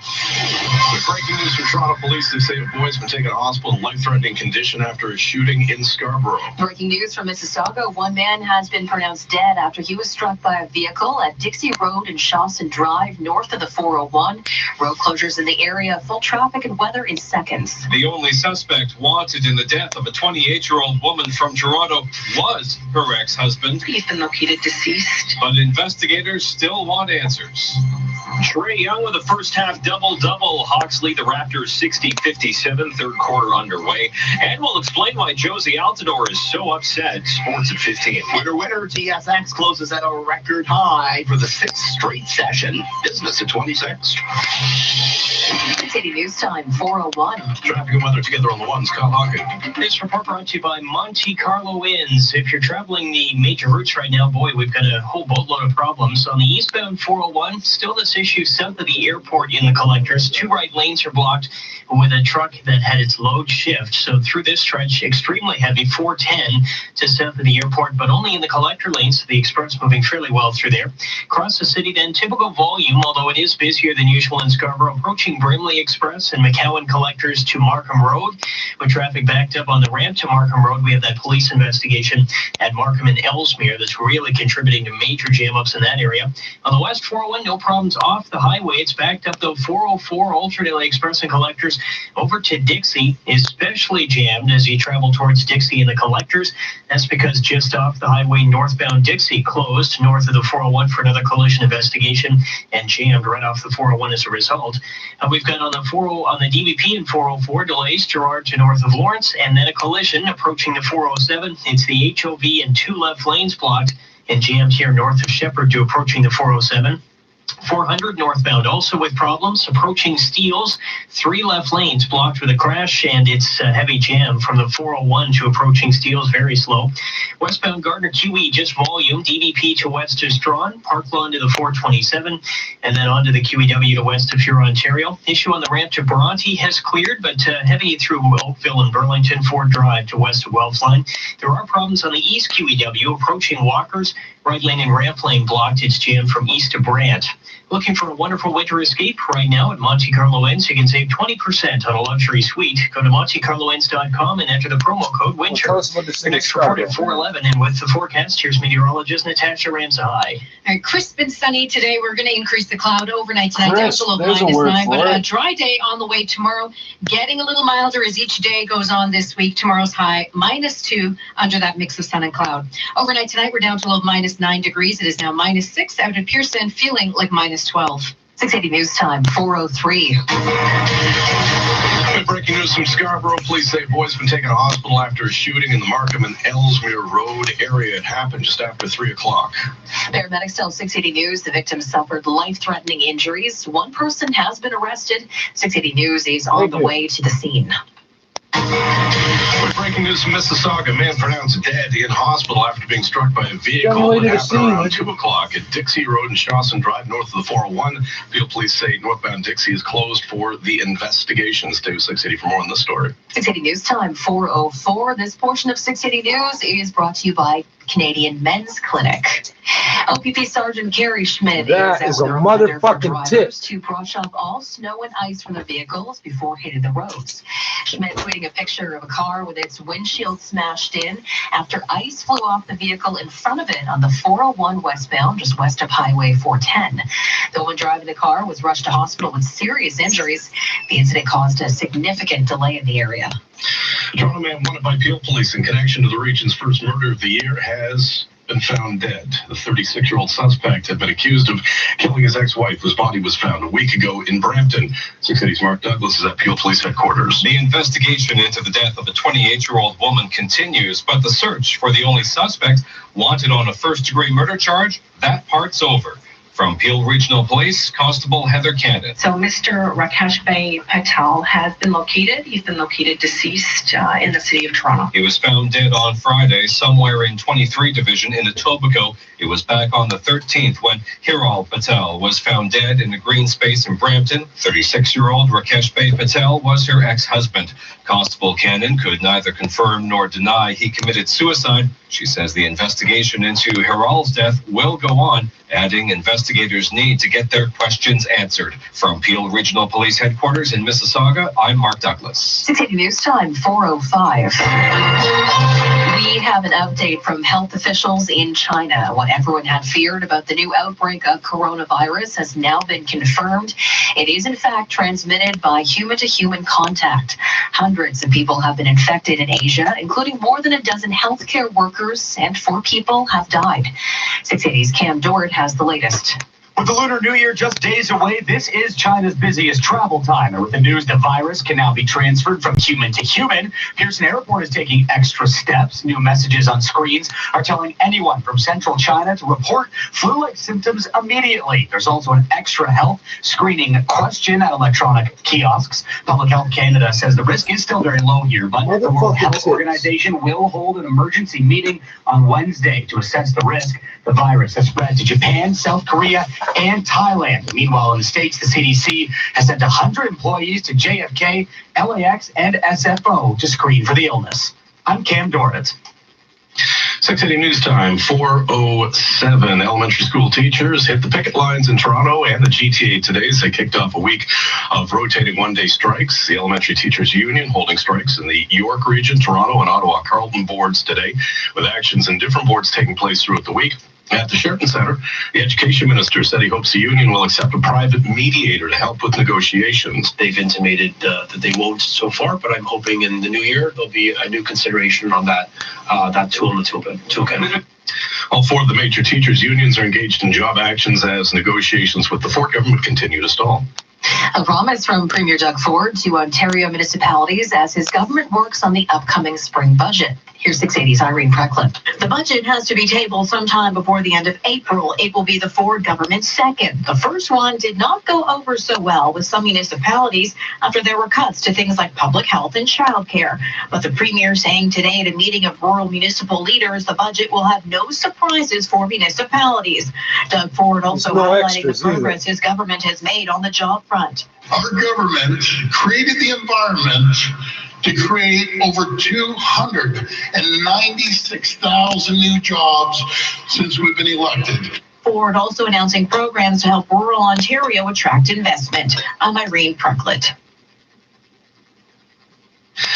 With breaking news from Toronto police, they say a boy's been taken to hospital in life-threatening condition after a shooting in Scarborough. Breaking news from Mississauga. One man has been pronounced dead after he was struck by a vehicle at Dixie Road and Shawson Drive, north of the 401. Road closures in the area. Full traffic and weather in seconds. The only suspect wanted in the death of a 28-year-old woman from Toronto was her ex-husband. He's been located deceased. But investigators still want answers. Trae Young with a first-half double-double. Hawks lead the Raptors 60-57, third quarter underway. And we'll explain why Josie Altidore is so upset. Sports at 15. Winner, TSX closes at a record high for the 6th straight session. Business at 26. City News Time, 4:01. Traffic and weather together on the ones. Kyle Hockey. This report brought to you by Monte Carlo Inns. If you're traveling the major routes right now, boy, we've got a whole boatload of problems. On the eastbound 401, still this issue south of the airport in the collectors. 2 right lanes are blocked with a truck that had its load shift. So through this stretch, extremely heavy, 410 to south of the airport, but only in the collector lanes. So the express moving fairly well through there. Across the city then, typical volume, although it is busier than usual in Scarborough, approaching Brimley Express and McCowan collectors to Markham Road. With traffic backed up on the ramp to Markham Road, we have that police investigation at Markham and Ellesmere that's really contributing to major jam-ups in that area. On the west 401, no problems off the highway. It's backed up though. 404 alternately express and collectors over to Dixie, especially jammed as you travel towards Dixie and the collectors. That's because just off the highway northbound Dixie closed north of the 401 for another collision investigation and jammed right off the 401 as a result. We've got on the DVP and 404 delays Gerrard to north of Lawrence, and then a collision approaching the 407. It's the HOV and 2 left lanes blocked and jammed here north of Shepherd to approaching the 407. 400 northbound also with problems approaching Steeles. 3 left lanes blocked with a crash, and it's a heavy jam from the 401 to approaching Steeles, very slow. Westbound Gardner QE just volume. DVP to west of Strawn, Park Lawn to the 427, and then onto the QEW to west of Huron, Ontario. Issue on the ramp to Bronte has cleared, but heavy through Oakville and Burlington. Ford Drive to west of Wells Line. There are problems on the east QEW approaching Walkers. Right lane and ramp lane blocked. It's jammed from east to Brant. Looking for a wonderful winter escape right now at Monte Carlo Inns? You can save 20% on a luxury suite. Go to MonteCarloInns.com and enter the promo code WINTER. Well, tell us about this The next report at 4:11, and with the forecast, here's meteorologist Natasha Ramsahai. All right, crisp and sunny today. We're going to increase the cloud overnight tonight down to There's a word -9, for but it. a dry day on the way tomorrow. Getting a little milder as each day goes on this week. Tomorrow's high -2 under that mix of sun and cloud. Overnight tonight, we're down to low -9 degrees. It is now -6 out at Pearson, feeling like -12. 680 News Time, 4:03. Breaking news from Scarborough. Police say boy's been taken to hospital after a shooting in the Markham and Ellesmere Road area. It happened just after 3 o'clock. Paramedics tell 680 News the victim suffered life-threatening injuries. One person has been arrested. 680 News is on the way to the scene. Breaking news from Mississauga. A man pronounced dead in hospital after being struck by a vehicle. It happened around 2 o'clock at Dixie Road and Shawson Drive, north of the 401. Peel police say northbound Dixie is closed for the investigation. Stay with 680 for more on this story. 680 News Time, 4:04. This portion of 680 News is brought to you by Canadian Men's Clinic. OPP Sergeant Carrie Schmidt is a motherfucking tip to brush off all snow and ice from their vehicles before hitting the roads. Schmidt tweeting a picture of a car with its windshield smashed in after ice flew off the vehicle in front of it on the 401 westbound, just west of Highway 410. The woman driving the car was rushed to hospital with serious injuries. The incident caused a significant delay in the area. A Toronto man wanted by Peel police in connection to the region's first murder of the year has been found dead. The 36-year-old suspect had been accused of killing his ex-wife, whose body was found a week ago in Brampton. 680's Mark Douglas is at Peel Police Headquarters. The investigation into the death of a 28-year-old woman continues, but the search for the only suspect wanted on a first-degree murder charge, that part's over. From Peel Regional Police, Constable Heather Cannon. So Mr. Rakesh Bhai Patel has been located. He's been located deceased in the city of Toronto. He was found dead on Friday somewhere in 23 Division in Etobicoke. It was back on the 13th when Hiral Patel was found dead in a green space in Brampton. 36-year-old Rakesh Bhai Patel was her ex-husband. Constable Cannon could neither confirm nor deny he committed suicide. She says the investigation into Hiral's death will go on, adding investigators need to get their questions answered. From Peel Regional Police Headquarters in Mississauga, I'm Mark Douglas. 680 News Time, 4:05. We have an update from health officials in China. What everyone had feared about the new outbreak of coronavirus has now been confirmed. It is in fact transmitted by human-to-human contact. Hundreds of people have been infected in Asia, including more than a dozen healthcare workers, and 4 people have died. 680's Cam Dort has the latest. With the Lunar New Year just days away, this is China's busiest travel time. And with the news the virus can now be transferred from human to human, Pearson Airport is taking extra steps. New messages on screens are telling anyone from central China to report flu-like symptoms immediately. There's also an extra health screening question at electronic kiosks. Public Health Canada says the risk is still very low here, but the World Health Organization will hold an emergency meeting on Wednesday to assess the risk. The virus has spread to Japan, South Korea, and Thailand. Meanwhile, in the States, the CDC has sent 100 employees to JFK, LAX, and SFO to screen for the illness. I'm Cam Dorrit. 680 News Time, 4:07. Elementary school teachers hit the picket lines in Toronto and the GTA today as they kicked off a week of rotating one-day strikes. The Elementary Teachers Union holding strikes in the York region, Toronto, and Ottawa Carleton boards today, with actions in different boards taking place throughout the week. At the Sheraton Centre, the Education Minister said he hopes the union will accept a private mediator to help with negotiations. They've intimated that they won't so far, but I'm hoping in the new year there'll be a new consideration on that tool in the toolkit. All 4 of the major teachers' unions are engaged in job actions as negotiations with the Ford government continue to stall. A promise from Premier Doug Ford to Ontario municipalities as his government works on the upcoming spring budget. Here's 680's Irene Precklin. The budget has to be tabled sometime before the end of April. It will be the Ford government's second. The first one did not go over so well with some municipalities after there were cuts to things like public health and childcare. But the Premier saying today at a meeting of rural municipal leaders, the budget will have no surprises for municipalities. Doug Ford also highlighting the progress his government has made on the job front. Our government created the environment to create over 296,000 new jobs since we've been elected. Ford also announcing programs to help rural Ontario attract investment. I'm Irene Precklin.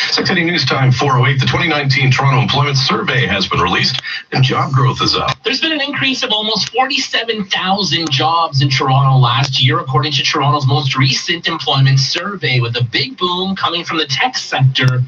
680 News Time, 4:08. The 2019 Toronto Employment Survey has been released and job growth is up. There's been an increase of almost 47,000 jobs in Toronto last year, according to Toronto's most recent employment survey, with a big boom coming from the tech sector,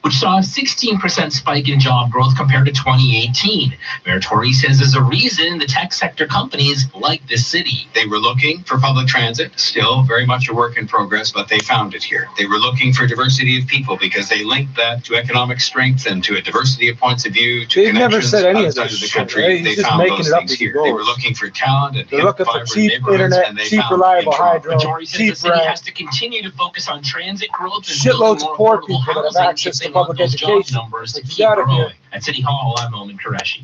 which saw a 16% spike in job growth compared to 2018. Mayor Tory says there's a reason the tech sector companies like this city. They were looking for public transit, still very much a work in progress, but they found it here. They were looking for diversity of people because they linked that to economic strength and to a diversity of points of view, to They've never said any of outside this of the shit, country. right? They He's just found making those it up things as he here. They goes. were looking for talent and They're looking for vibrant cheap neighborhoods, internet, and they cheap, found it in reliable Toronto. hydro, Tory says the cheap city rent. has to continue to focus on transit growth and Shitloads building of poor more affordable people that have housing access if to they want public those job education. numbers to Like, keep get out of here. growing. At City Hall, I'm Omen Qureshi.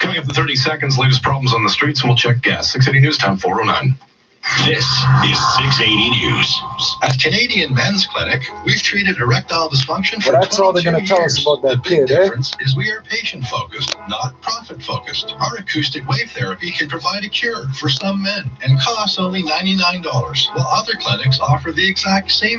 Coming up in 30 seconds, latest problems on the streets, and we'll check gas. 680 News Time, 409. This is 680 News. At Canadian Men's Clinic, we've treated erectile dysfunction for Well, that's all they're going to tell us about that The big kid, eh? difference is we are patient-focused, not profit-focused. Our acoustic wave therapy can provide a cure for some men and costs only $99, while other clinics offer the exact same